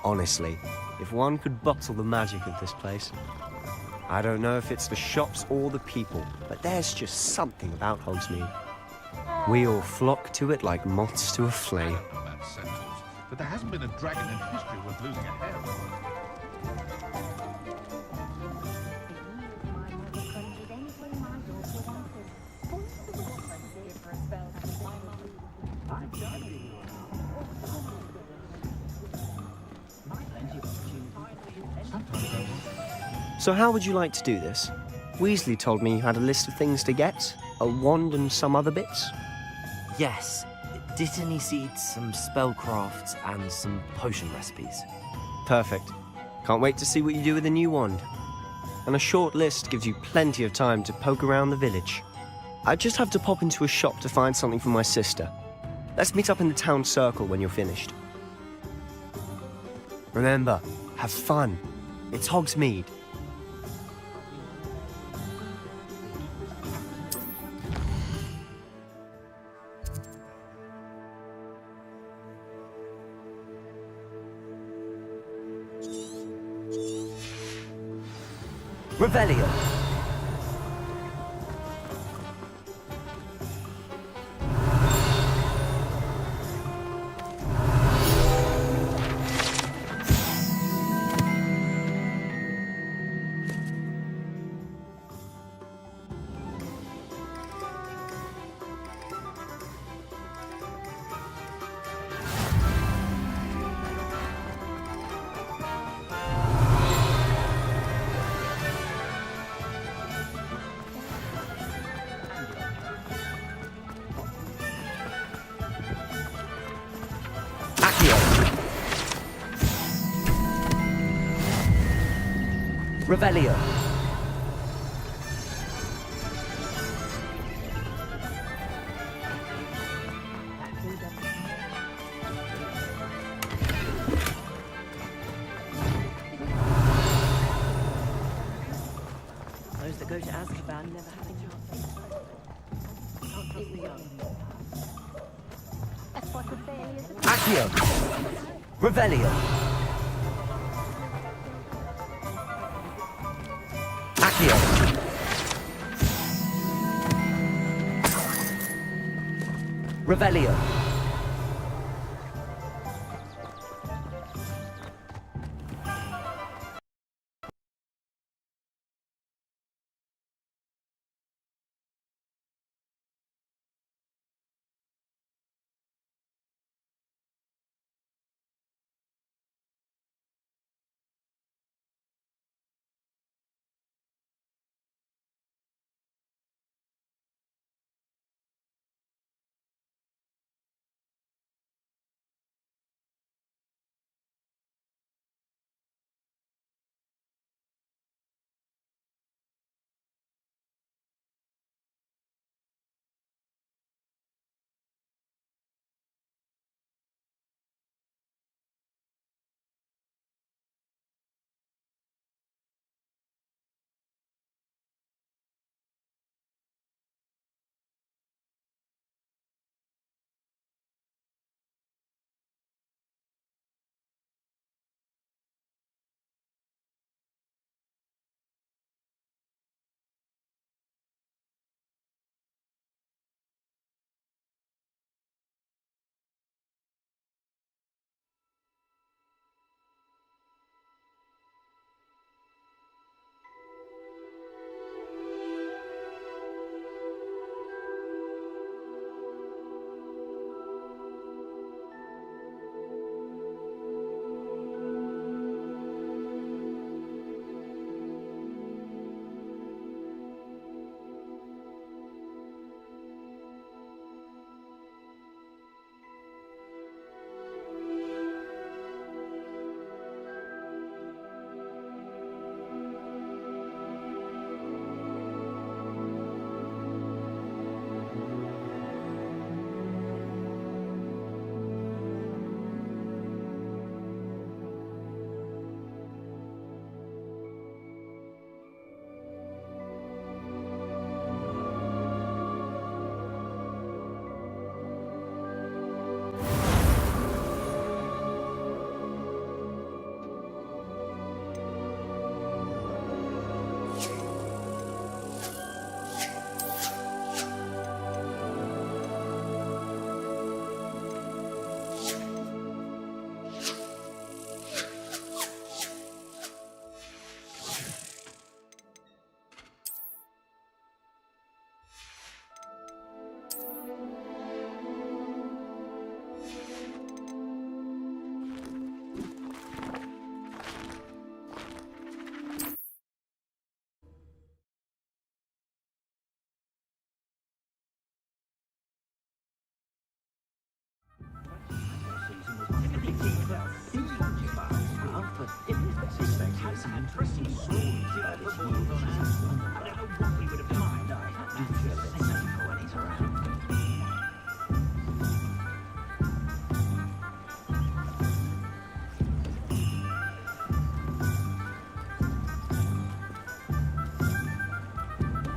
Honestly, if one could bottle the magic of this place. I don't know if it's the shops or the people, but there's just something about Hogsmeade. We all flock to it like moths to a flame. But there hasn't been a dragon in history worth losing a hair over. So how would you like to do this? Weasley told me you had a list of things to get, a wand and some other bits. Yes. Dittany seeds, some spellcrafts, and some potion recipes. Perfect. Can't wait to see what you do with the new wand. And a short list gives you plenty of time to poke around the village. I just have to pop into a shop to find something for my sister. Let's meet up in the town circle when you're finished. Remember, have fun. It's Hogsmeade. Revelio. Revelio. Those that go to Azkaban never have a chance. Accio. Revelio. Accio. Revelio.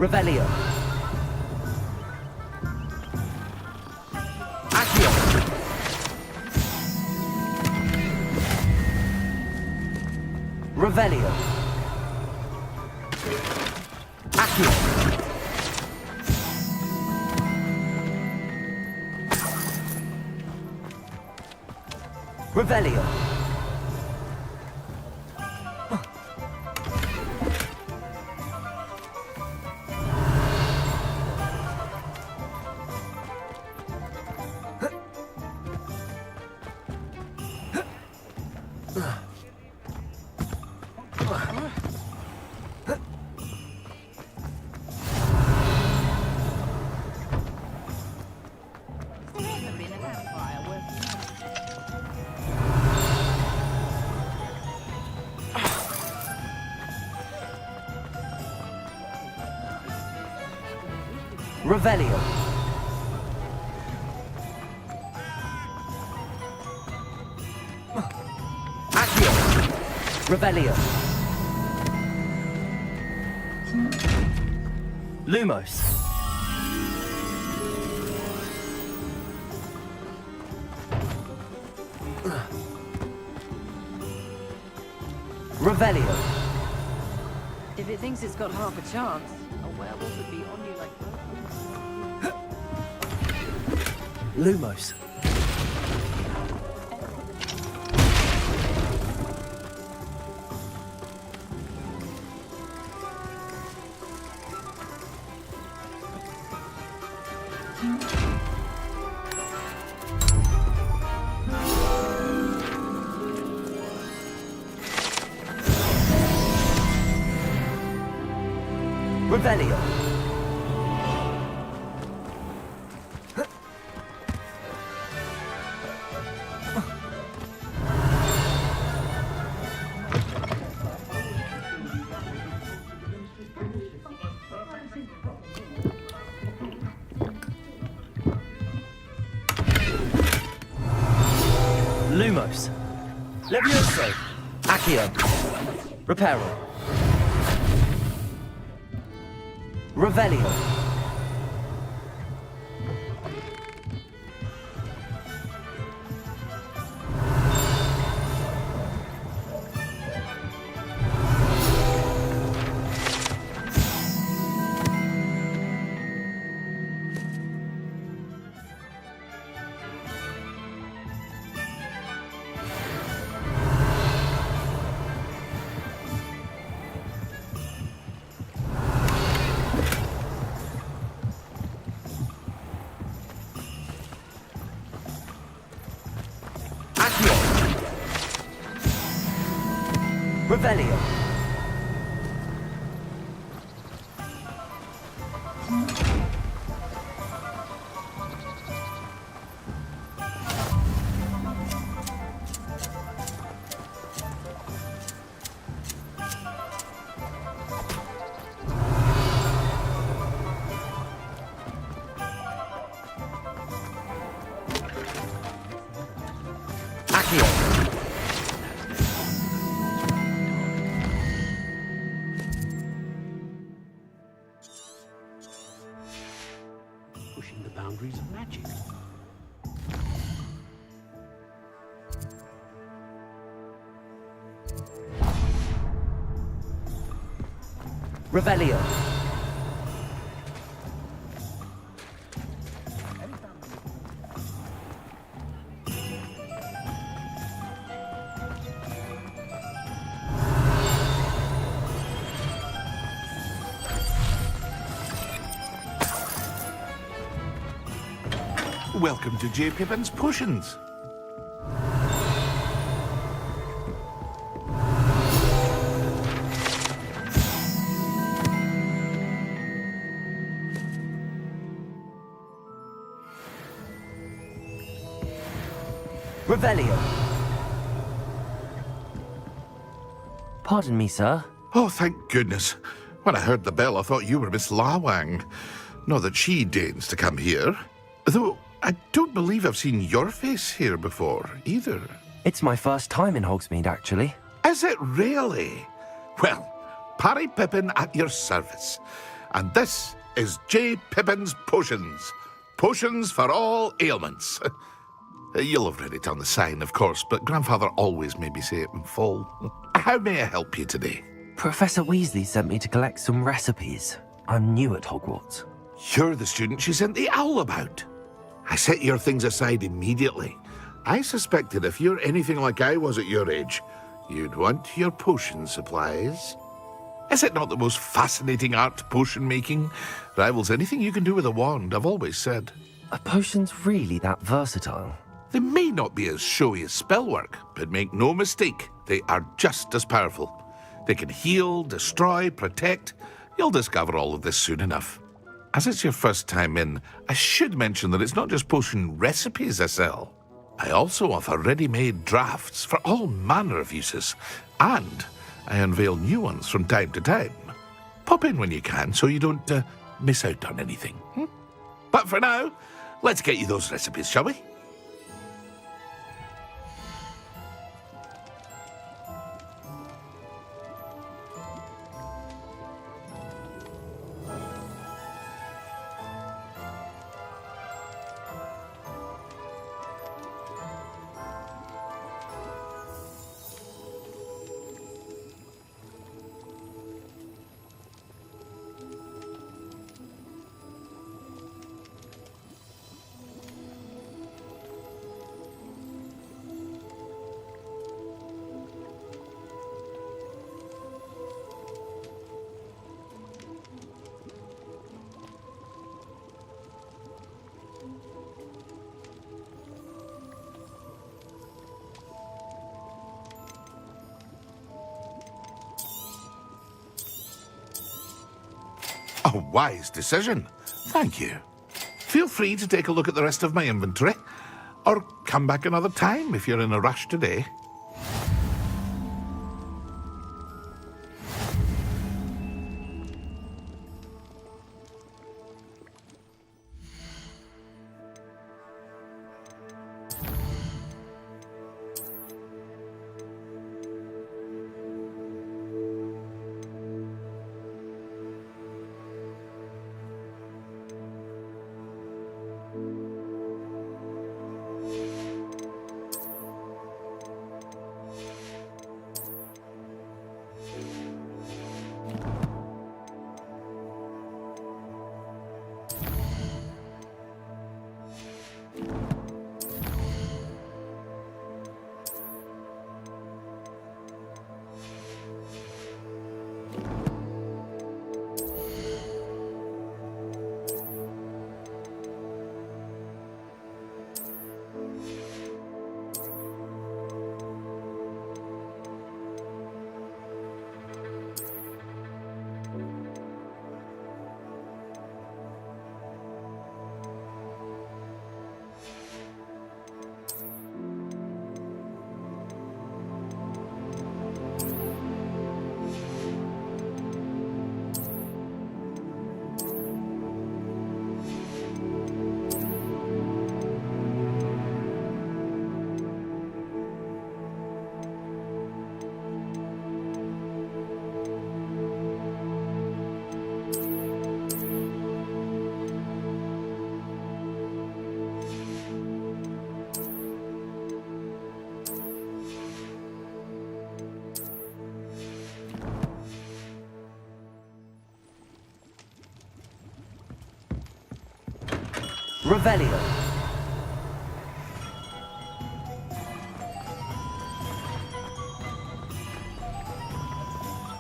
Revelio. Accio. Revelio. Accio. Revelio. Revelio. Accio. Revelio. Lumos. Revelio. If it thinks it's got half a chance, a werewolf would be on you like... Lumos. Revelio. Lumos. Levioso. Accio. Reparo. Revelio. Revelio. Pushing the boundaries of magic. Revelio. Welcome to J. Pippin's Potions. Revelio. Pardon me, sir. Oh, thank goodness. When I heard the bell, I thought you were Miss Lawang. Not that she deigns to come here. Though I don't believe I've seen your face here before, either. It's my first time in Hogsmeade, actually. Is it really? Well, Parry Pippin at your service. And this is J. Pippin's Potions. Potions for all ailments. You'll have read it on the sign, of course, but Grandfather always made me say it in full. How may I help you today? Professor Weasley sent me to collect some recipes. I'm new at Hogwarts. You're the student she sent the owl about. I set your things aside immediately. I suspected if you're anything like I was at your age, you'd want your potion supplies. Is it not the most fascinating art, potion making? Rivals anything you can do with a wand, I've always said. Are potions really that versatile? They may not be as showy as spellwork, but make no mistake, they are just as powerful. They can heal, destroy, protect. You'll discover all of this soon enough. As it's your first time in, I should mention that it's not just potion recipes I sell. I also offer ready-made drafts for all manner of uses, and I unveil new ones from time to time. Pop in when you can so you don't miss out on anything. But for now, let's get you those recipes, shall we? A wise decision. Thank you. Feel free to take a look at the rest of my inventory, or come back another time if you're in a rush today. Revelio.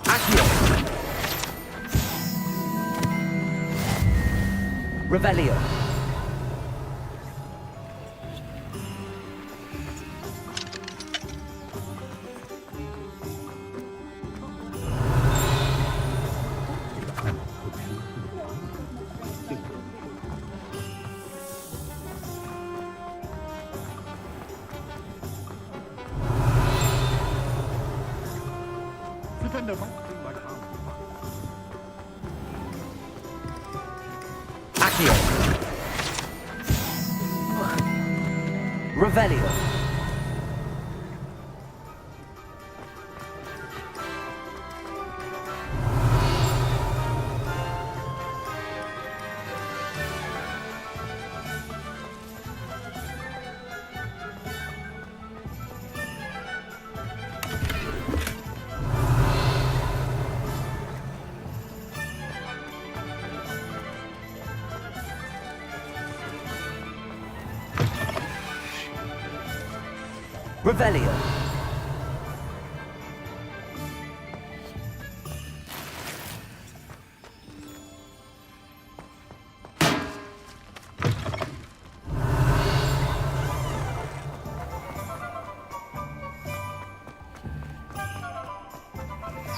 Accio. Revelio. Accio. Revelio. Revelio.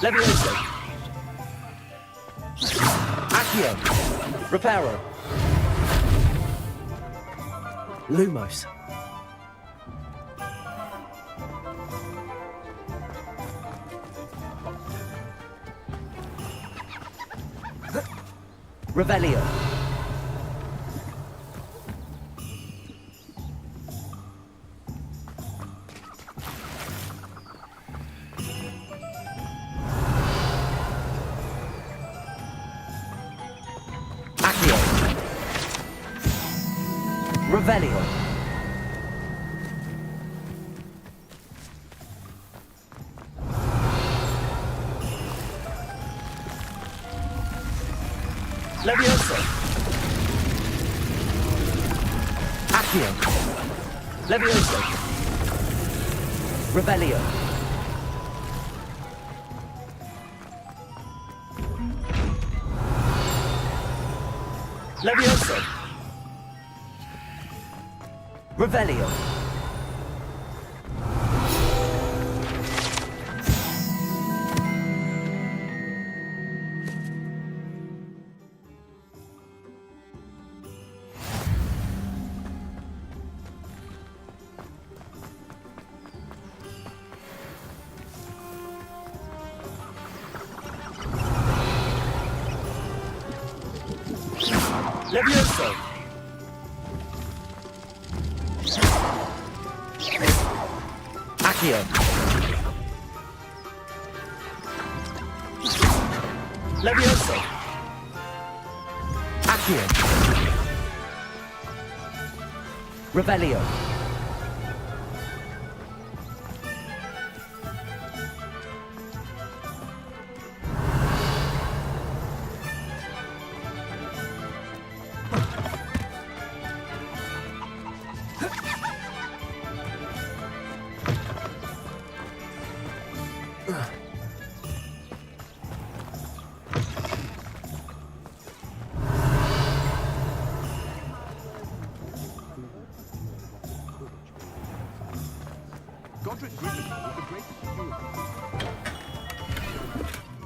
Levioso. Accio. Reparo. Lumos. Revelio. Accio. Revelio. Levioso. Accio. Levioso. Revelio. Levioso. Revelio. Levioso! Accio! Levioso! Accio! Revelio!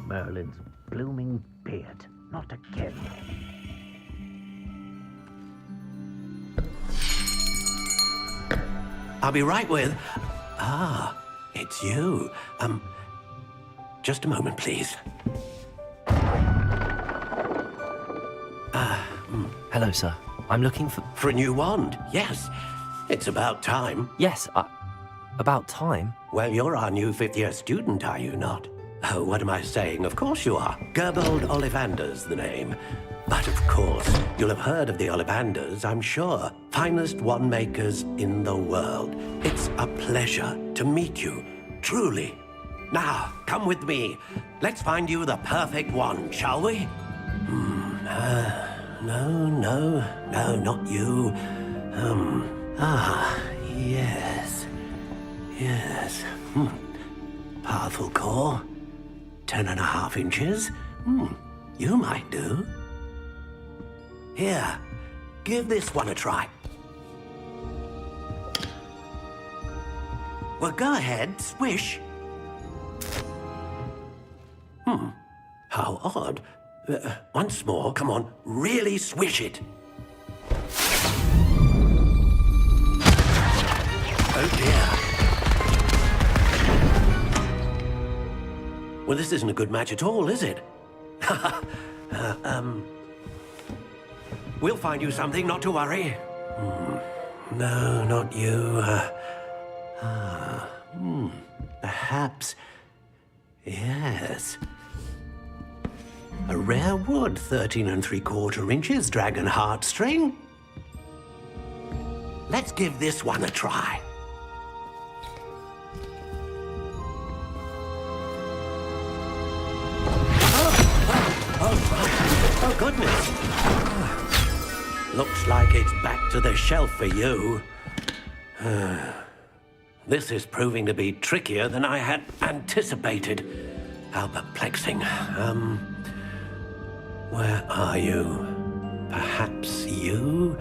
Merlin's blooming beard. Not again. I'll be right with... Ah, it's you. Just a moment, please. Hello, sir. I'm looking for... For a new wand, yes. It's about time. Yes, about time? Well, you're our new fifth-year student, are you not? Oh, what am I saying? Of course you are. Gerbold Ollivander's the name. But of course, you'll have heard of the Ollivanders, I'm sure. Finest wand makers in the world. It's a pleasure to meet you, truly. Now, come with me. Let's find you the perfect wand, shall we? No, not you. Yes. Powerful core. 10.5 inches. You might do. Here, give this one a try. Well, go ahead, swish. How odd. Once more, come on, really swish it. Oh dear. Well, this isn't a good match at all, is it? We'll find you something, not to worry. No, not you. Perhaps... Yes. A rare wood, 13 3/4 inches, dragon heartstring. Let's give this one a try. Oh, goodness. Looks like it's back to the shelf for you. This is proving to be trickier than I had anticipated. How perplexing. Where are you? Perhaps you?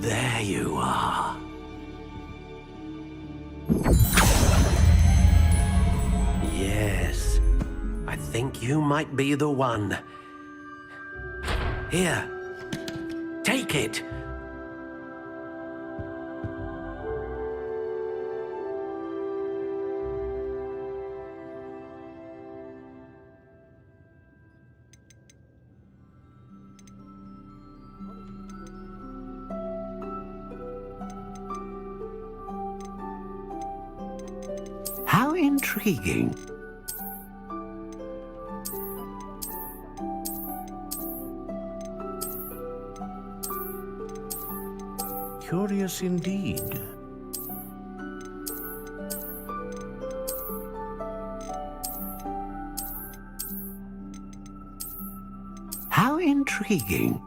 There you are. Yes, I think you might be the one. Here, take it. How intriguing. Curious indeed. How intriguing.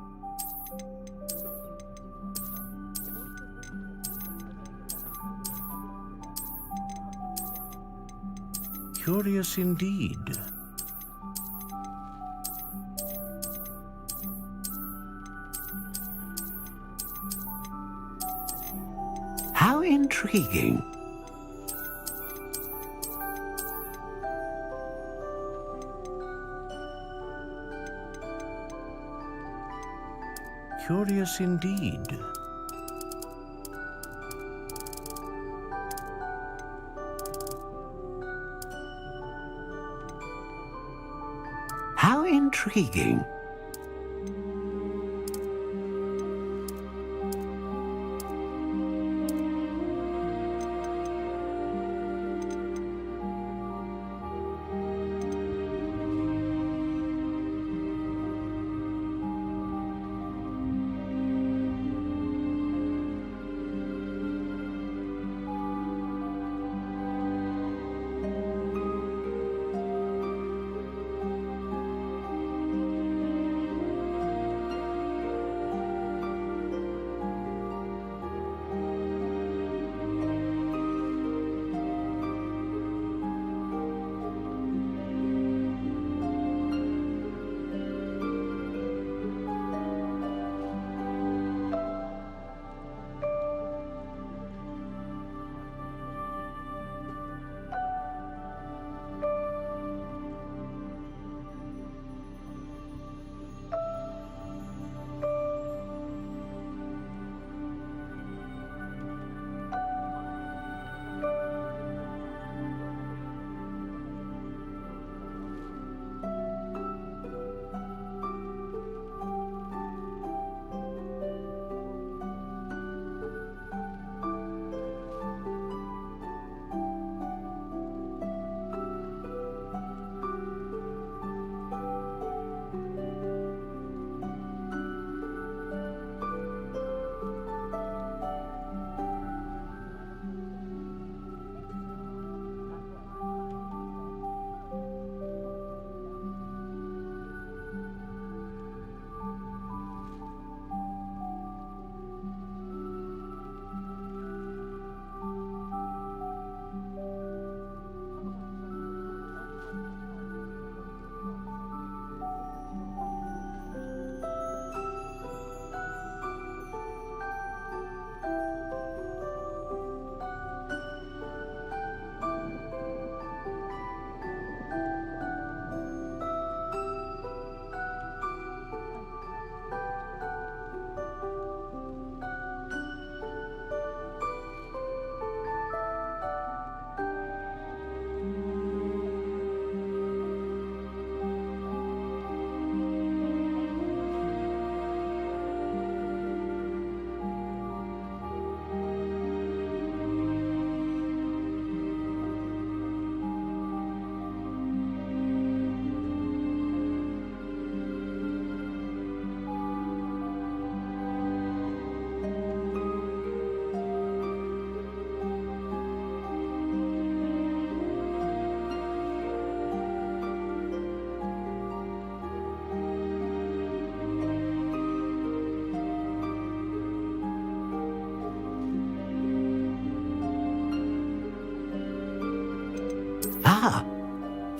Curious indeed. How intriguing. Curious indeed. How intriguing.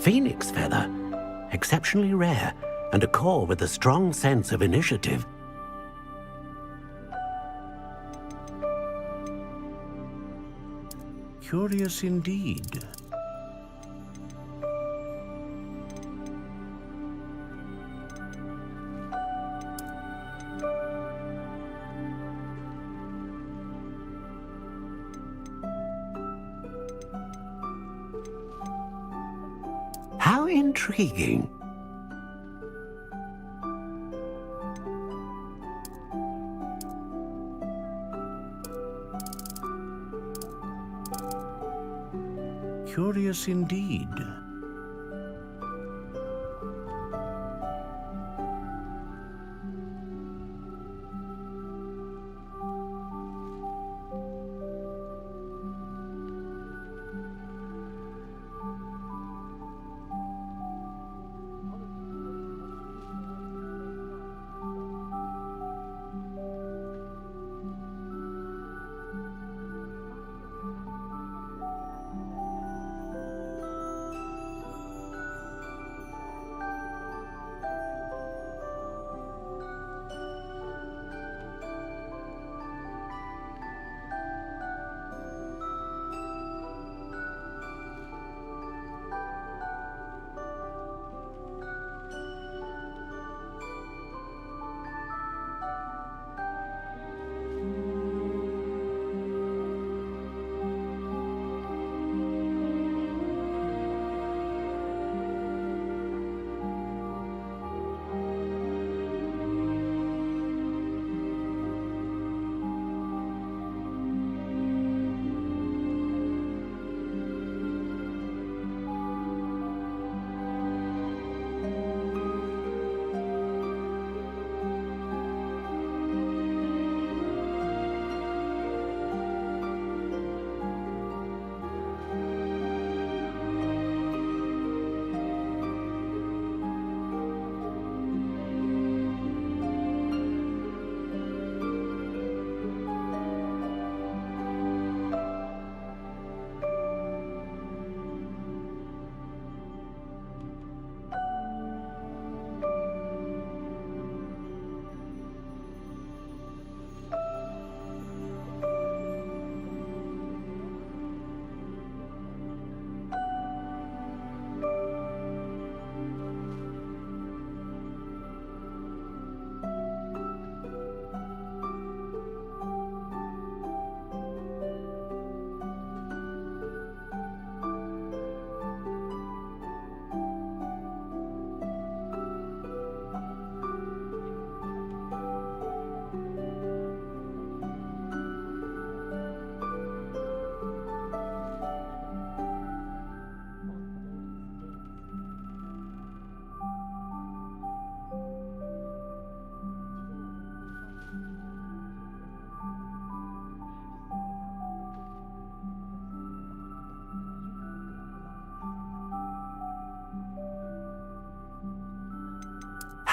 phoenix feather. Exceptionally rare, and a core with a strong sense of initiative. Curious indeed. How intriguing. Curious indeed.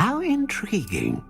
How intriguing.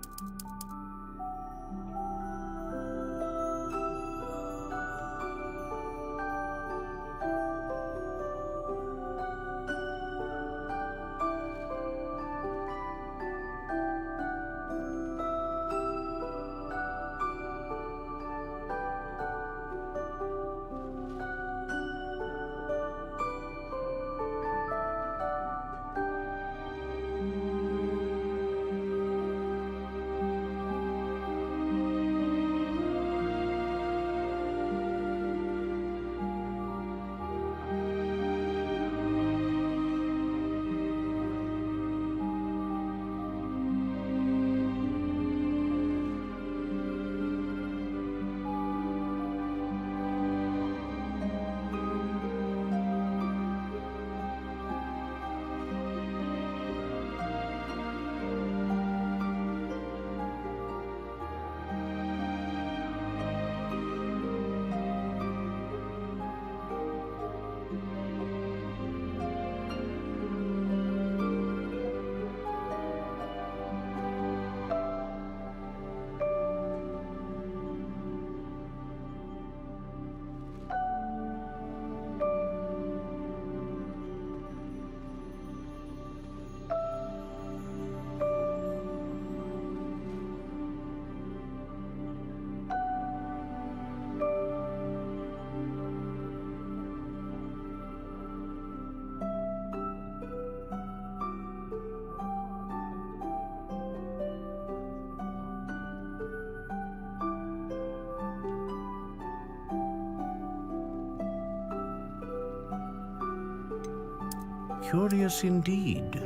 Curious indeed.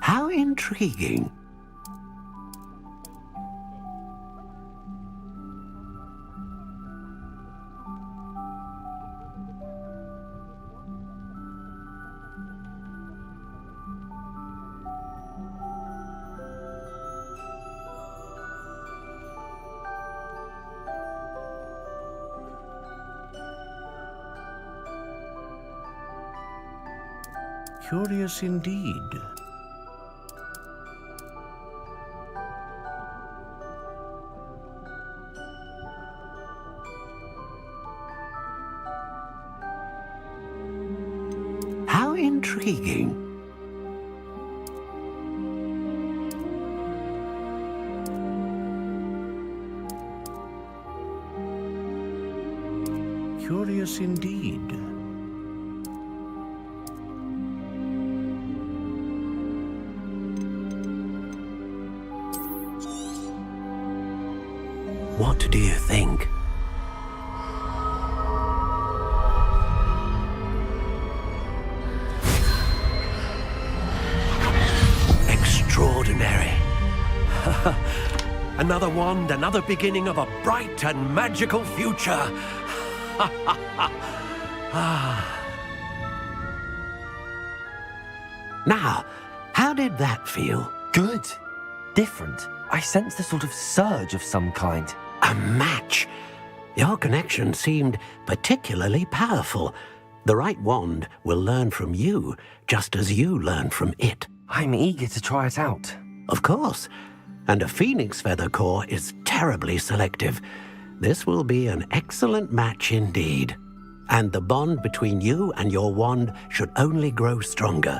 How intriguing. Curious indeed. How intriguing. Curious indeed. What do you think? Extraordinary. Another wand, another beginning of a bright and magical future. Now, how did that feel? Good. Different. I sensed a sort of surge of some kind. A match. Your connection seemed particularly powerful. The right wand will learn from you, just as you learn from it. I'm eager to try it out. Of course. And a phoenix feather core is terribly selective. This will be an excellent match indeed. And the bond between you and your wand should only grow stronger.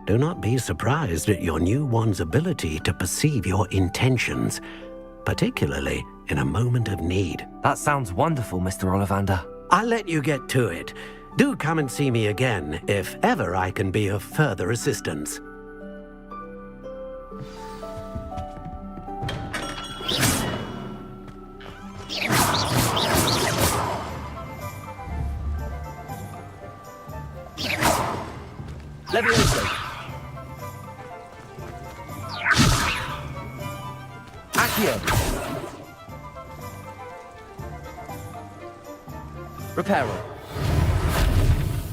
Do not be surprised at your new wand's ability to perceive your intentions, particularly in a moment of need. That sounds wonderful, Mr. Ollivander. I'll let you get to it. Do come and see me again if ever I can be of further assistance. Levioso. Accio. Reparo.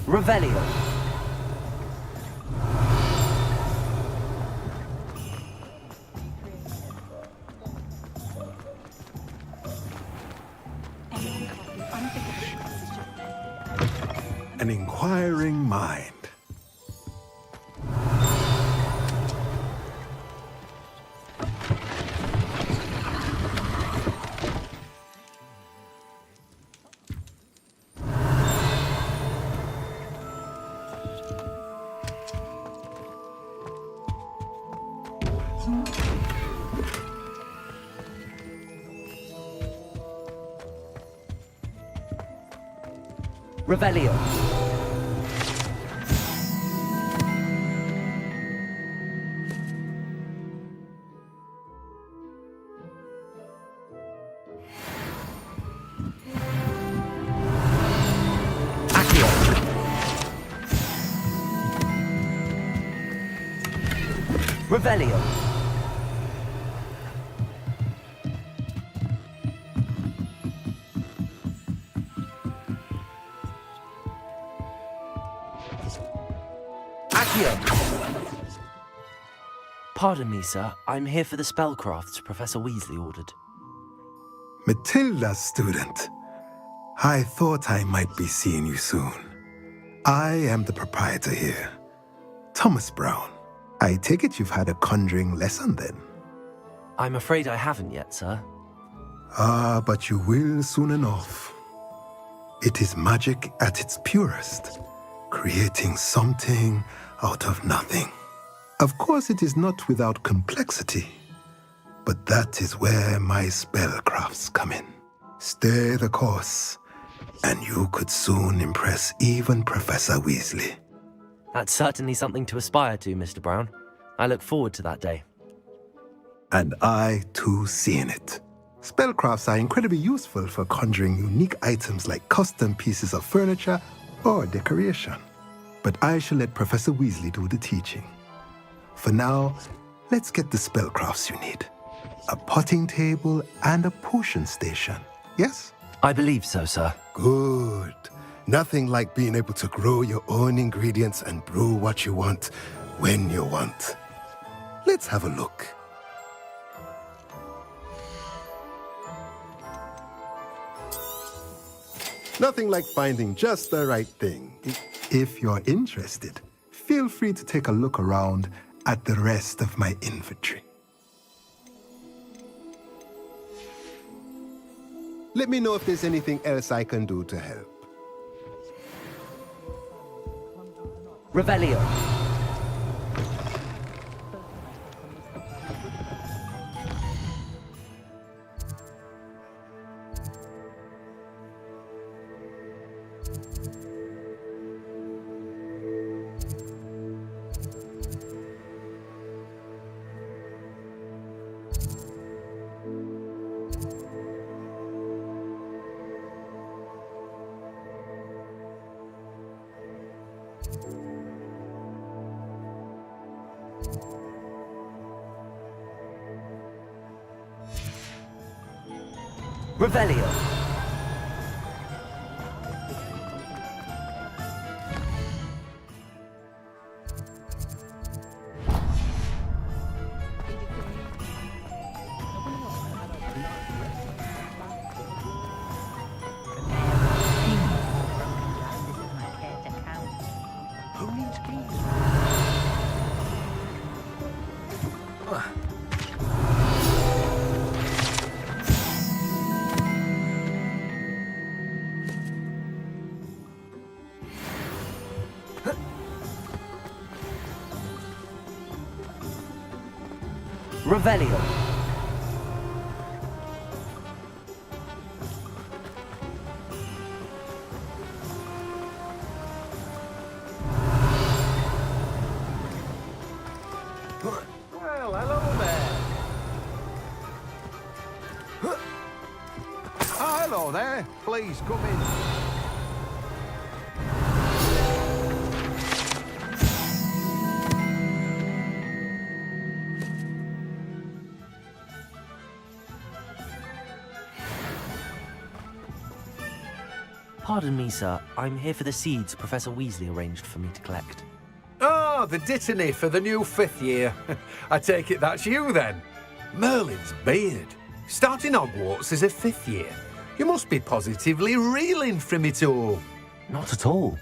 Revelio. An inquiring mind. Revelio. Accio. Revelio. Pardon me, sir. I'm here for the spellcrafts Professor Weasley ordered. Matilda's student. I thought I might be seeing you soon. I am the proprietor here, Thomas Brown. I take it you've had a conjuring lesson then? I'm afraid I haven't yet, sir. Ah, but you will soon enough. It is magic at its purest, creating something out of nothing. Of course, it is not without complexity, but that is where my spellcrafts come in. Stay the course, and you could soon impress even Professor Weasley. That's certainly something to aspire to, Mr. Brown. I look forward to that day. And I, too, seeing it. Spellcrafts are incredibly useful for conjuring unique items like custom pieces of furniture or decoration. But I shall let Professor Weasley do the teaching. For now, let's get the spellcrafts you need. A potting table and a potion station, yes? I believe so, sir. Good. Nothing like being able to grow your own ingredients and brew what you want, when you want. Let's have a look. Nothing like finding just the right thing. If you're interested, feel free to take a look around at the rest of my inventory. Let me know if there's anything else I can do to help. Revelio. Revelio. Revelio. Well, hello there. Oh, hello there. Please come in. Pardon me, sir. I'm here for the seeds Professor Weasley arranged for me to collect. Oh, the dittany for the new 5th year. I take it that's you then. Merlin's beard. Starting Hogwarts as a 5th year. You must be positively reeling from it all. Not at all.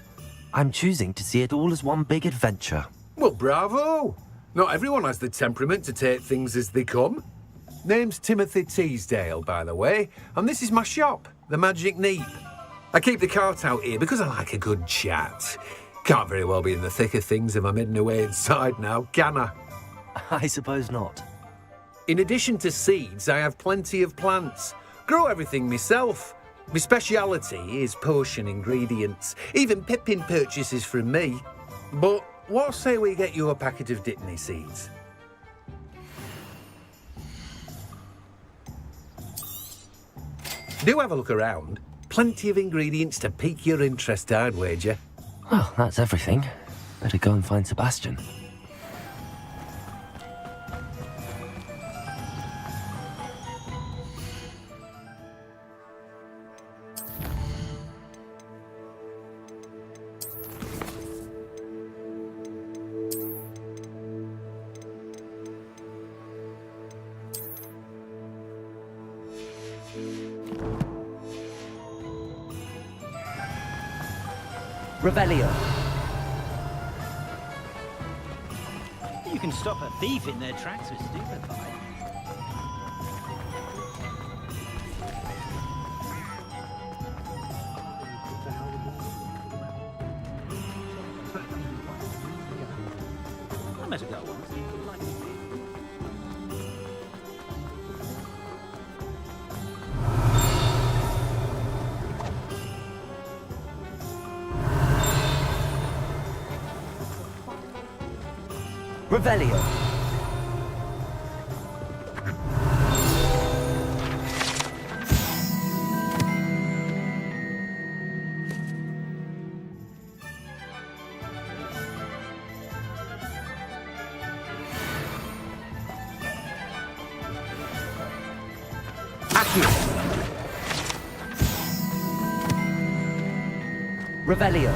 I'm choosing to see it all as one big adventure. Well, bravo. Not everyone has the temperament to take things as they come. Name's Timothy Teasdale, by the way, and this is my shop, the Magic Neep. I keep the cart out here because I like a good chat. Can't very well be in the thick of things if I'm hidden away inside now, can I? I suppose not. In addition to seeds, I have plenty of plants. Grow everything myself. My speciality is potion ingredients. Even Pippin purchases from me. But what say we get you a packet of dittany seeds? Do have a look around. Plenty of ingredients to pique your interest, I'd wager. Well, that's everything. Better go and find Sebastian. Revelio. You can stop a thief in their tracks with stupefy. I met a girl once. Revelio. Accio. Revelio.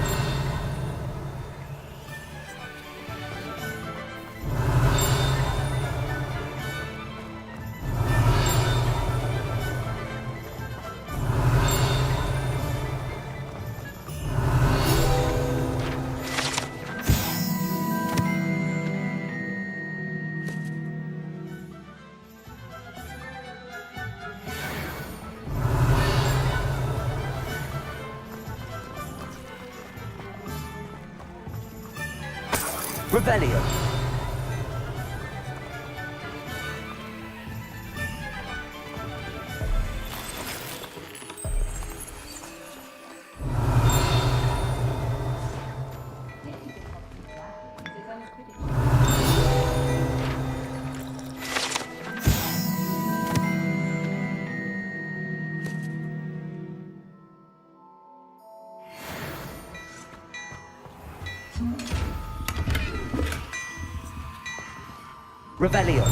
Revelio. Revelio.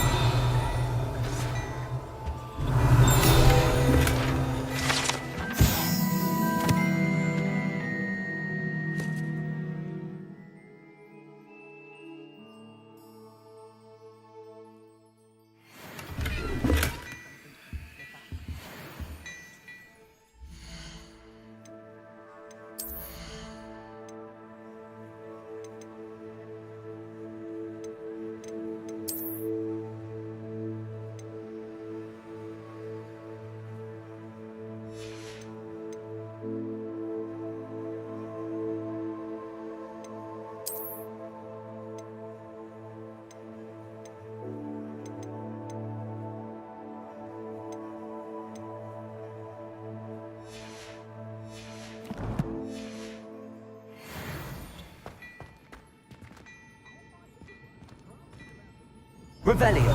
Revelio.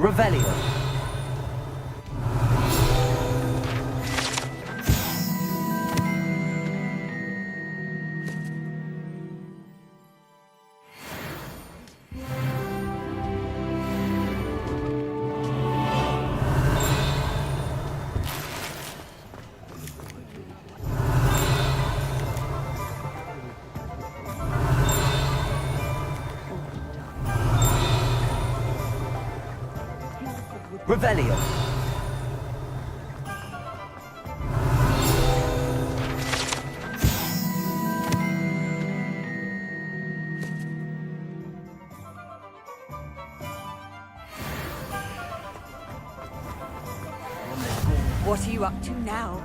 Revelio. Revelio. What are you up to now?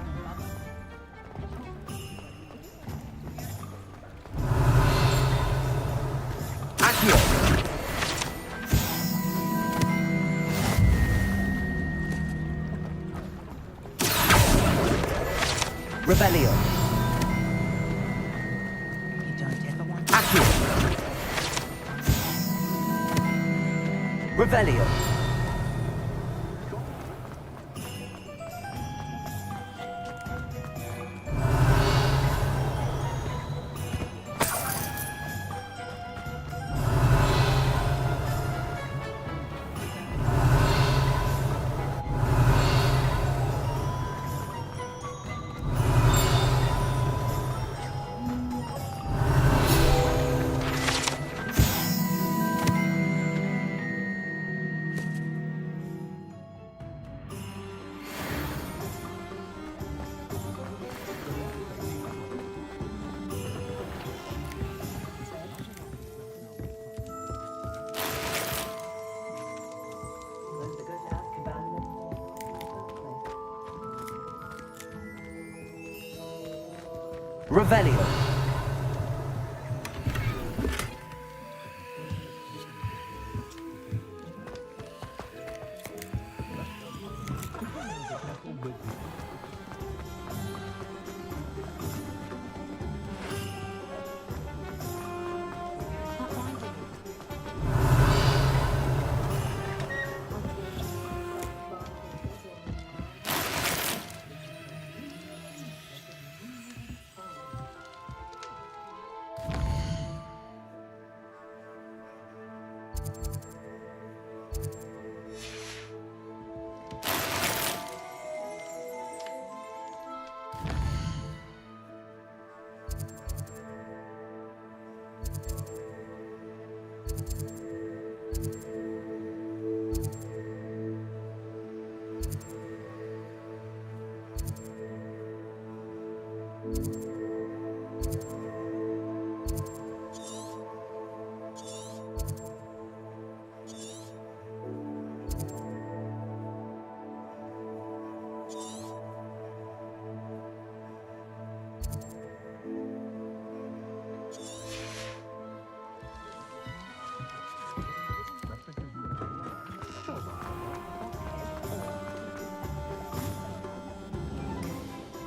Accio. Revelio. Accio. Revelio. Revelio.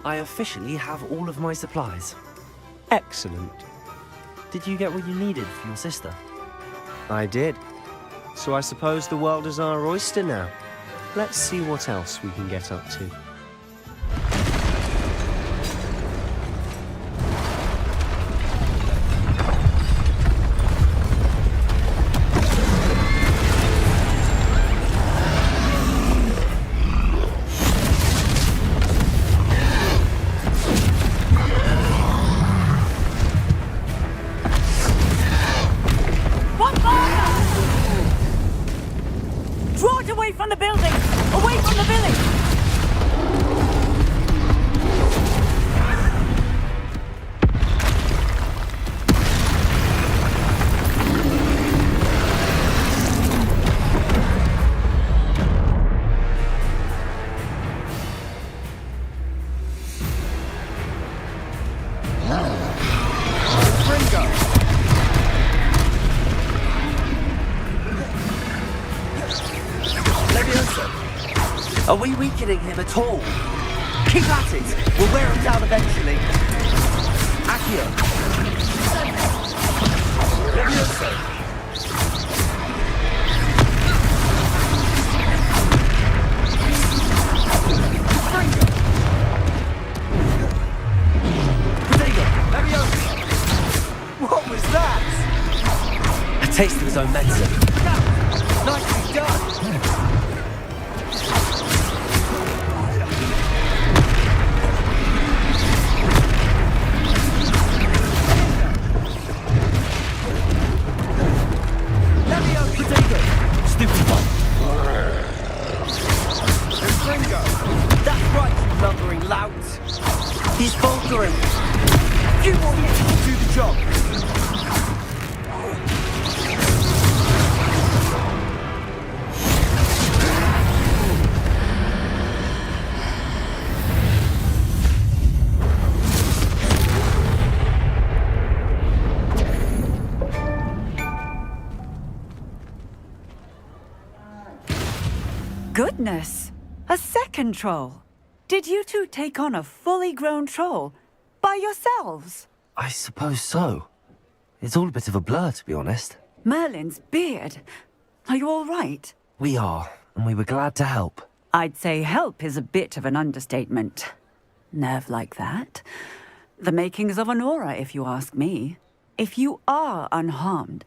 I officially have all of my supplies. Excellent. Did you get what you needed for your sister? I did. So I suppose the world is our oyster now. Let's see what else we can get up to. Draw it away from the building! Away from the village! Are we weakening him at all? Keep at it! We'll wear him down eventually. Accio! Levioso! Fringo! Protego! Levioso! What was that? A taste of his own medicine. Nicely done! Stupid one. That's right, you lumbering lout. He's faltering. You want me to do the job. Goodness! A second troll! Did you two take on a fully grown troll? By yourselves? I suppose so. It's all a bit of a blur, to be honest. Merlin's beard. Are you all right? We are, and we were glad to help. I'd say help is a bit of an understatement. Nerve like that. The makings of an aura, if you ask me. If you are unharmed,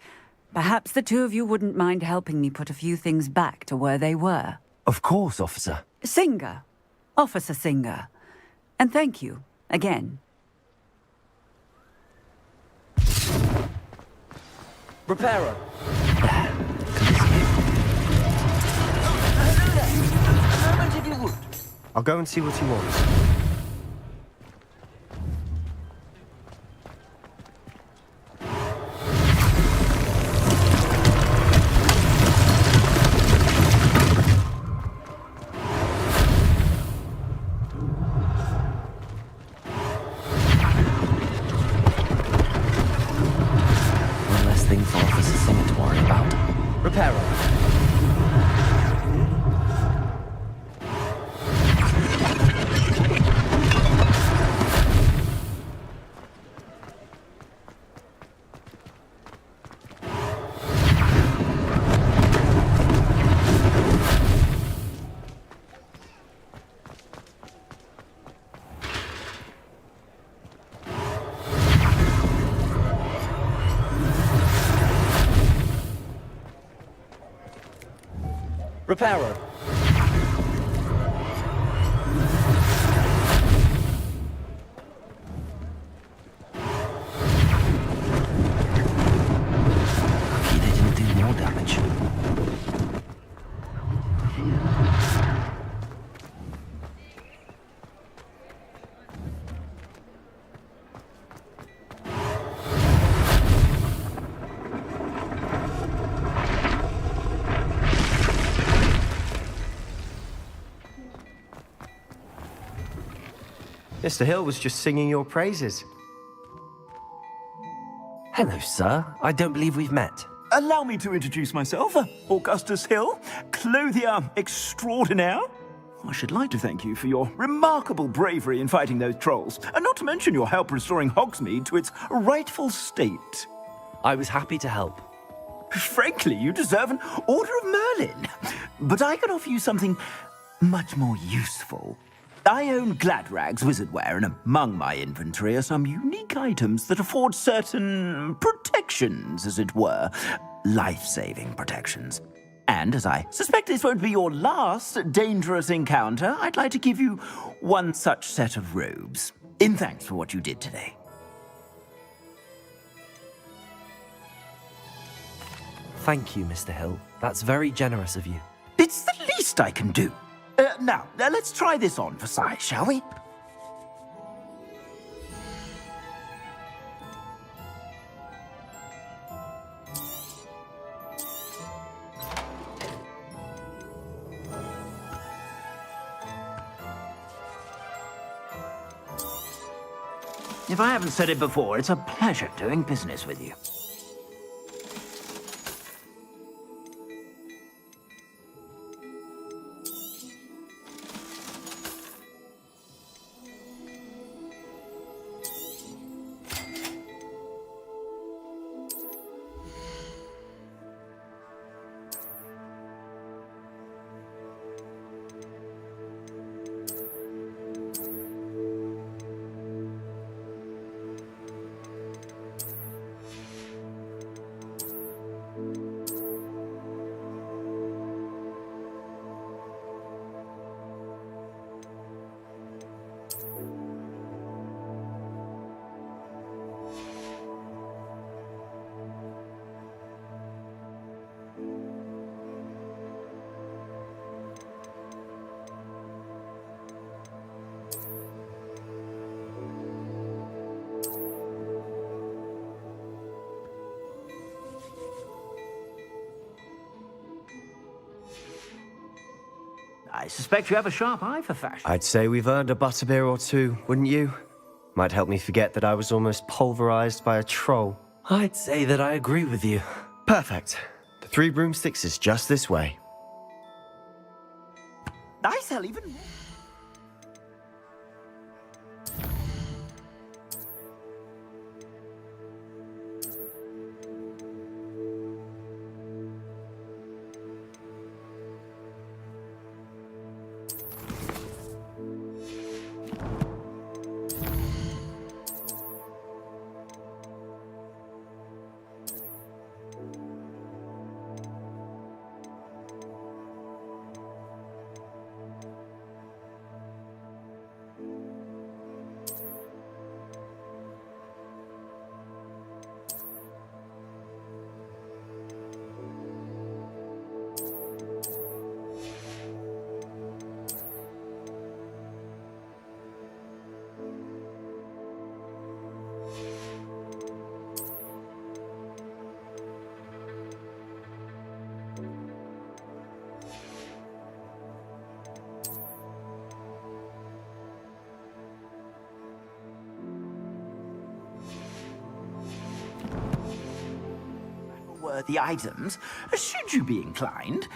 perhaps the two of you wouldn't mind helping me put a few things back to where they were. Of course, officer. Singer. Officer Singer. And thank you, again. Reparo. I'll go and see what he wants. One less thing for Officer Singer to worry about. Reparo. Reparo. Lucky they didn't do more damage. Mr. Hill was just singing your praises. Hello, sir. I don't believe we've met. Allow me to introduce myself, Augustus Hill, clothier extraordinaire. I should like to thank you for your remarkable bravery in fighting those trolls, and not to mention your help restoring Hogsmeade to its rightful state. I was happy to help. Frankly, you deserve an Order of Merlin. But I can offer you something much more useful. I own Gladrag's wizardware, and among my inventory are some unique items that afford certain protections, as it were. Life-saving protections. And as I suspect this won't be your last dangerous encounter, I'd like to give you one such set of robes, in thanks for what you did today. Thank you, Mr. Hill. That's very generous of you. It's the least I can do. Now, let's try this on for size, shall we? If I haven't said it before, it's a pleasure doing business with you. I suspect you have a sharp eye for fashion. I'd say we've earned a butterbeer or two, wouldn't you? Might help me forget that I was almost pulverized by a troll. I'd say that I agree with you. Perfect. The 3 broomsticks is just this way. I sell even more. Worthy items, should you be inclined,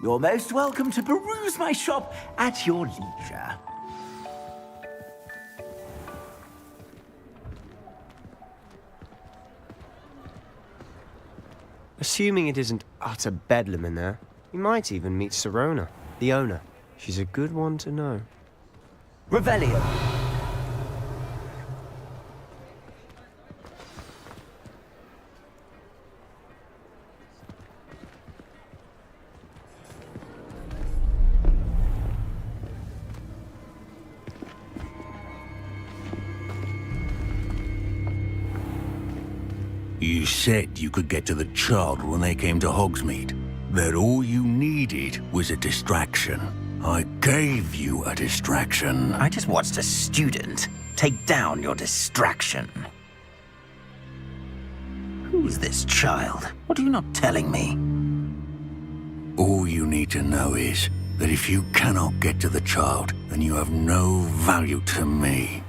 you're most welcome to peruse my shop at your leisure. Assuming it isn't utter bedlam in there, you might even meet Serona, the owner. She's a good one to know. Revelio. You said you could get to the child when they came to Hogsmeade. That all you needed was a distraction. I gave you a distraction. I just watched a student take down your distraction. Who's this child? What are you not telling me? All you need to know is that if you cannot get to the child, then you have no value to me.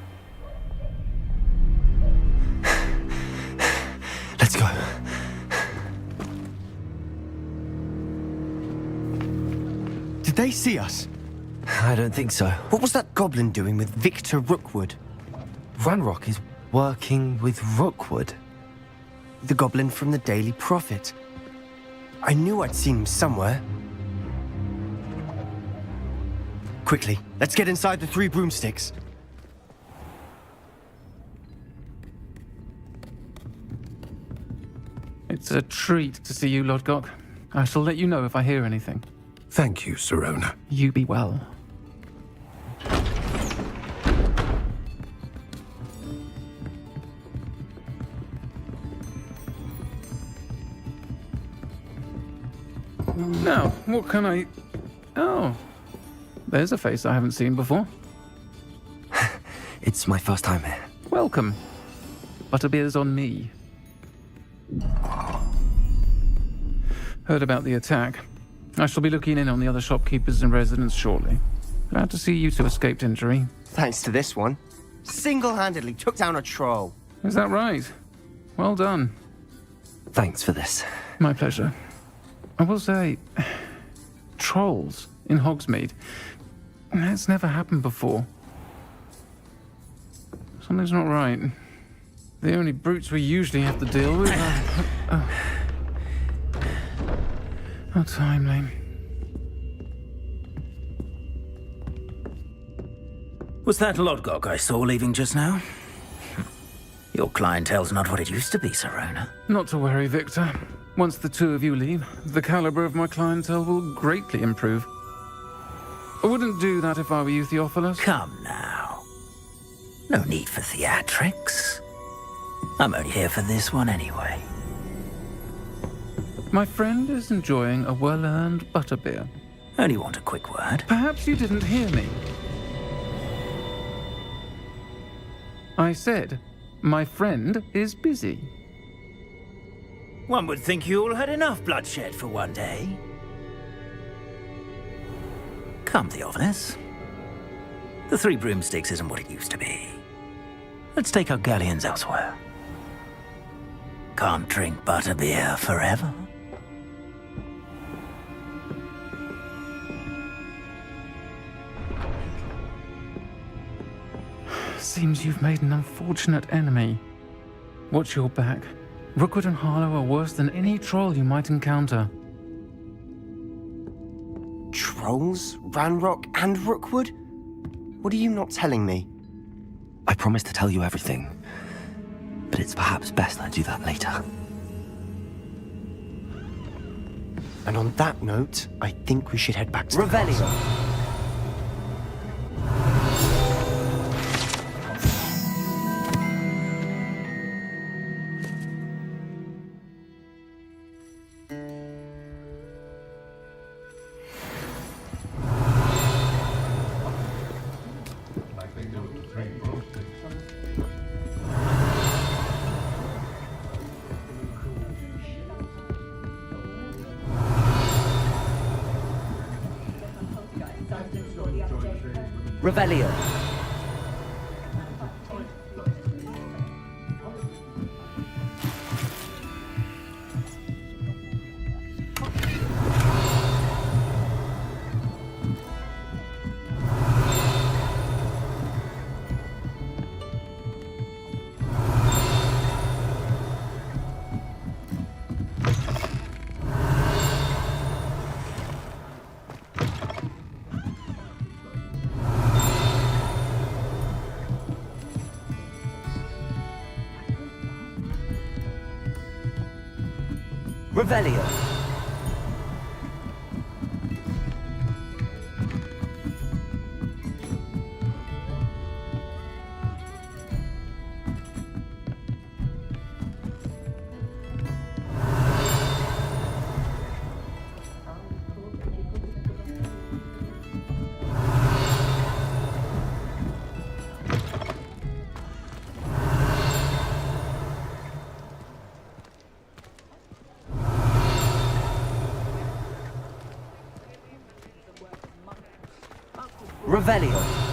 Let's go. Did they see us? I don't think so. What was that goblin doing with Victor Rookwood? Ranrock is working with Rookwood. The goblin from the Daily Prophet. I knew I'd seen him somewhere. Quickly, let's get inside the 3 broomsticks. It's a treat to see you, Lodgok. I shall let you know if I hear anything. Thank you, Sirona. You be well. Now, what can I... Oh, there's a face I haven't seen before. It's my first time here. Welcome. Butterbeer's on me. Heard about the attack. I shall be looking in on the other shopkeepers and residents shortly. Glad to see you two escaped injury. Thanks to this one. Single-handedly took down a troll. Is that right? Well done. Thanks for this. My pleasure. I will say, trolls in Hogsmeade. That's never happened before. Something's not right. The only brutes we usually have to deal with are... How timely. Was that Lodgok I saw leaving just now? Your clientele's not what it used to be, Sirona. Not to worry, Victor. Once the two of you leave, the caliber of my clientele will greatly improve. I wouldn't do that if I were you, Theophilus. Come now. No need for theatrics. I'm only here for this one anyway. My friend is enjoying a well-earned butterbeer. Only want a quick word. Perhaps you didn't hear me. I said, my friend is busy. One would think you all had enough bloodshed for one day. Come, Theophilus. The 3 broomsticks isn't what it used to be. Let's take our galleons elsewhere. Can't drink butterbeer forever. Seems you've made an unfortunate enemy. Watch your back. Rookwood and Harlow are worse than any troll you might encounter. Trolls? Ranrock and Rookwood? What are you not telling me? I promise to tell you everything, but it's perhaps best I do that later. And on that note, I think we should head back to Revelio. Revelio. Revelio. Revelio.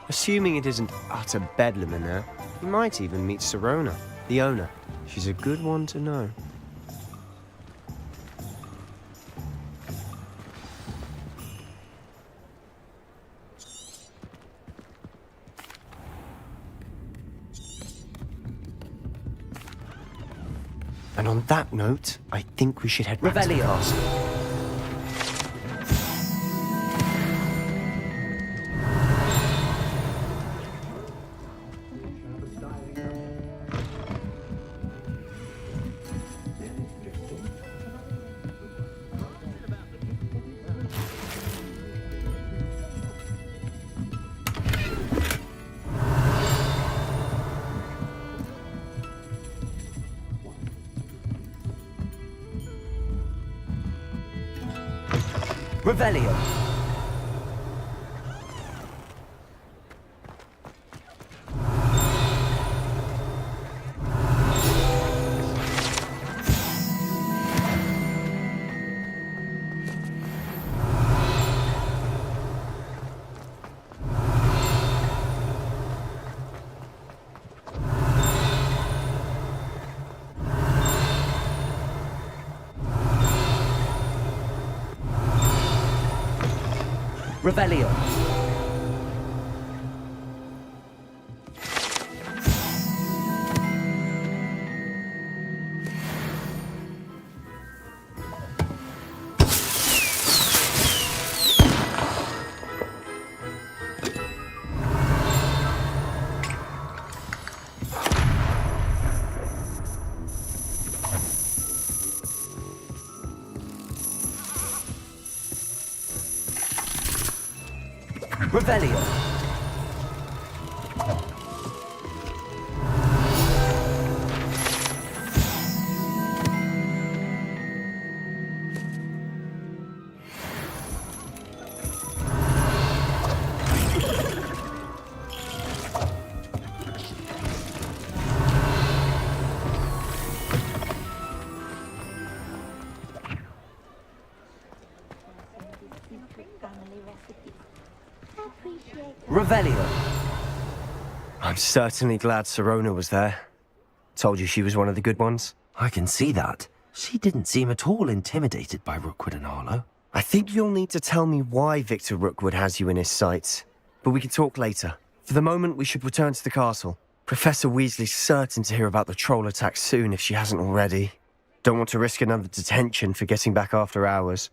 Assuming it isn't utter bedlam in there, you might even meet Sirona, the owner. She's a good one to know. And on that note, I think we should head back to the castle. Revelio. Revelio. Revelio. Revelio. I'm certainly glad Sirona was there. Told you she was one of the good ones. I can see that. She didn't seem at all intimidated by Rookwood and Arlo. I think you'll need to tell me why Victor Rookwood has you in his sights. But we can talk later. For the moment, we should return to the castle. Professor Weasley's certain to hear about the troll attack soon if she hasn't already. Don't want to risk another detention for getting back after hours.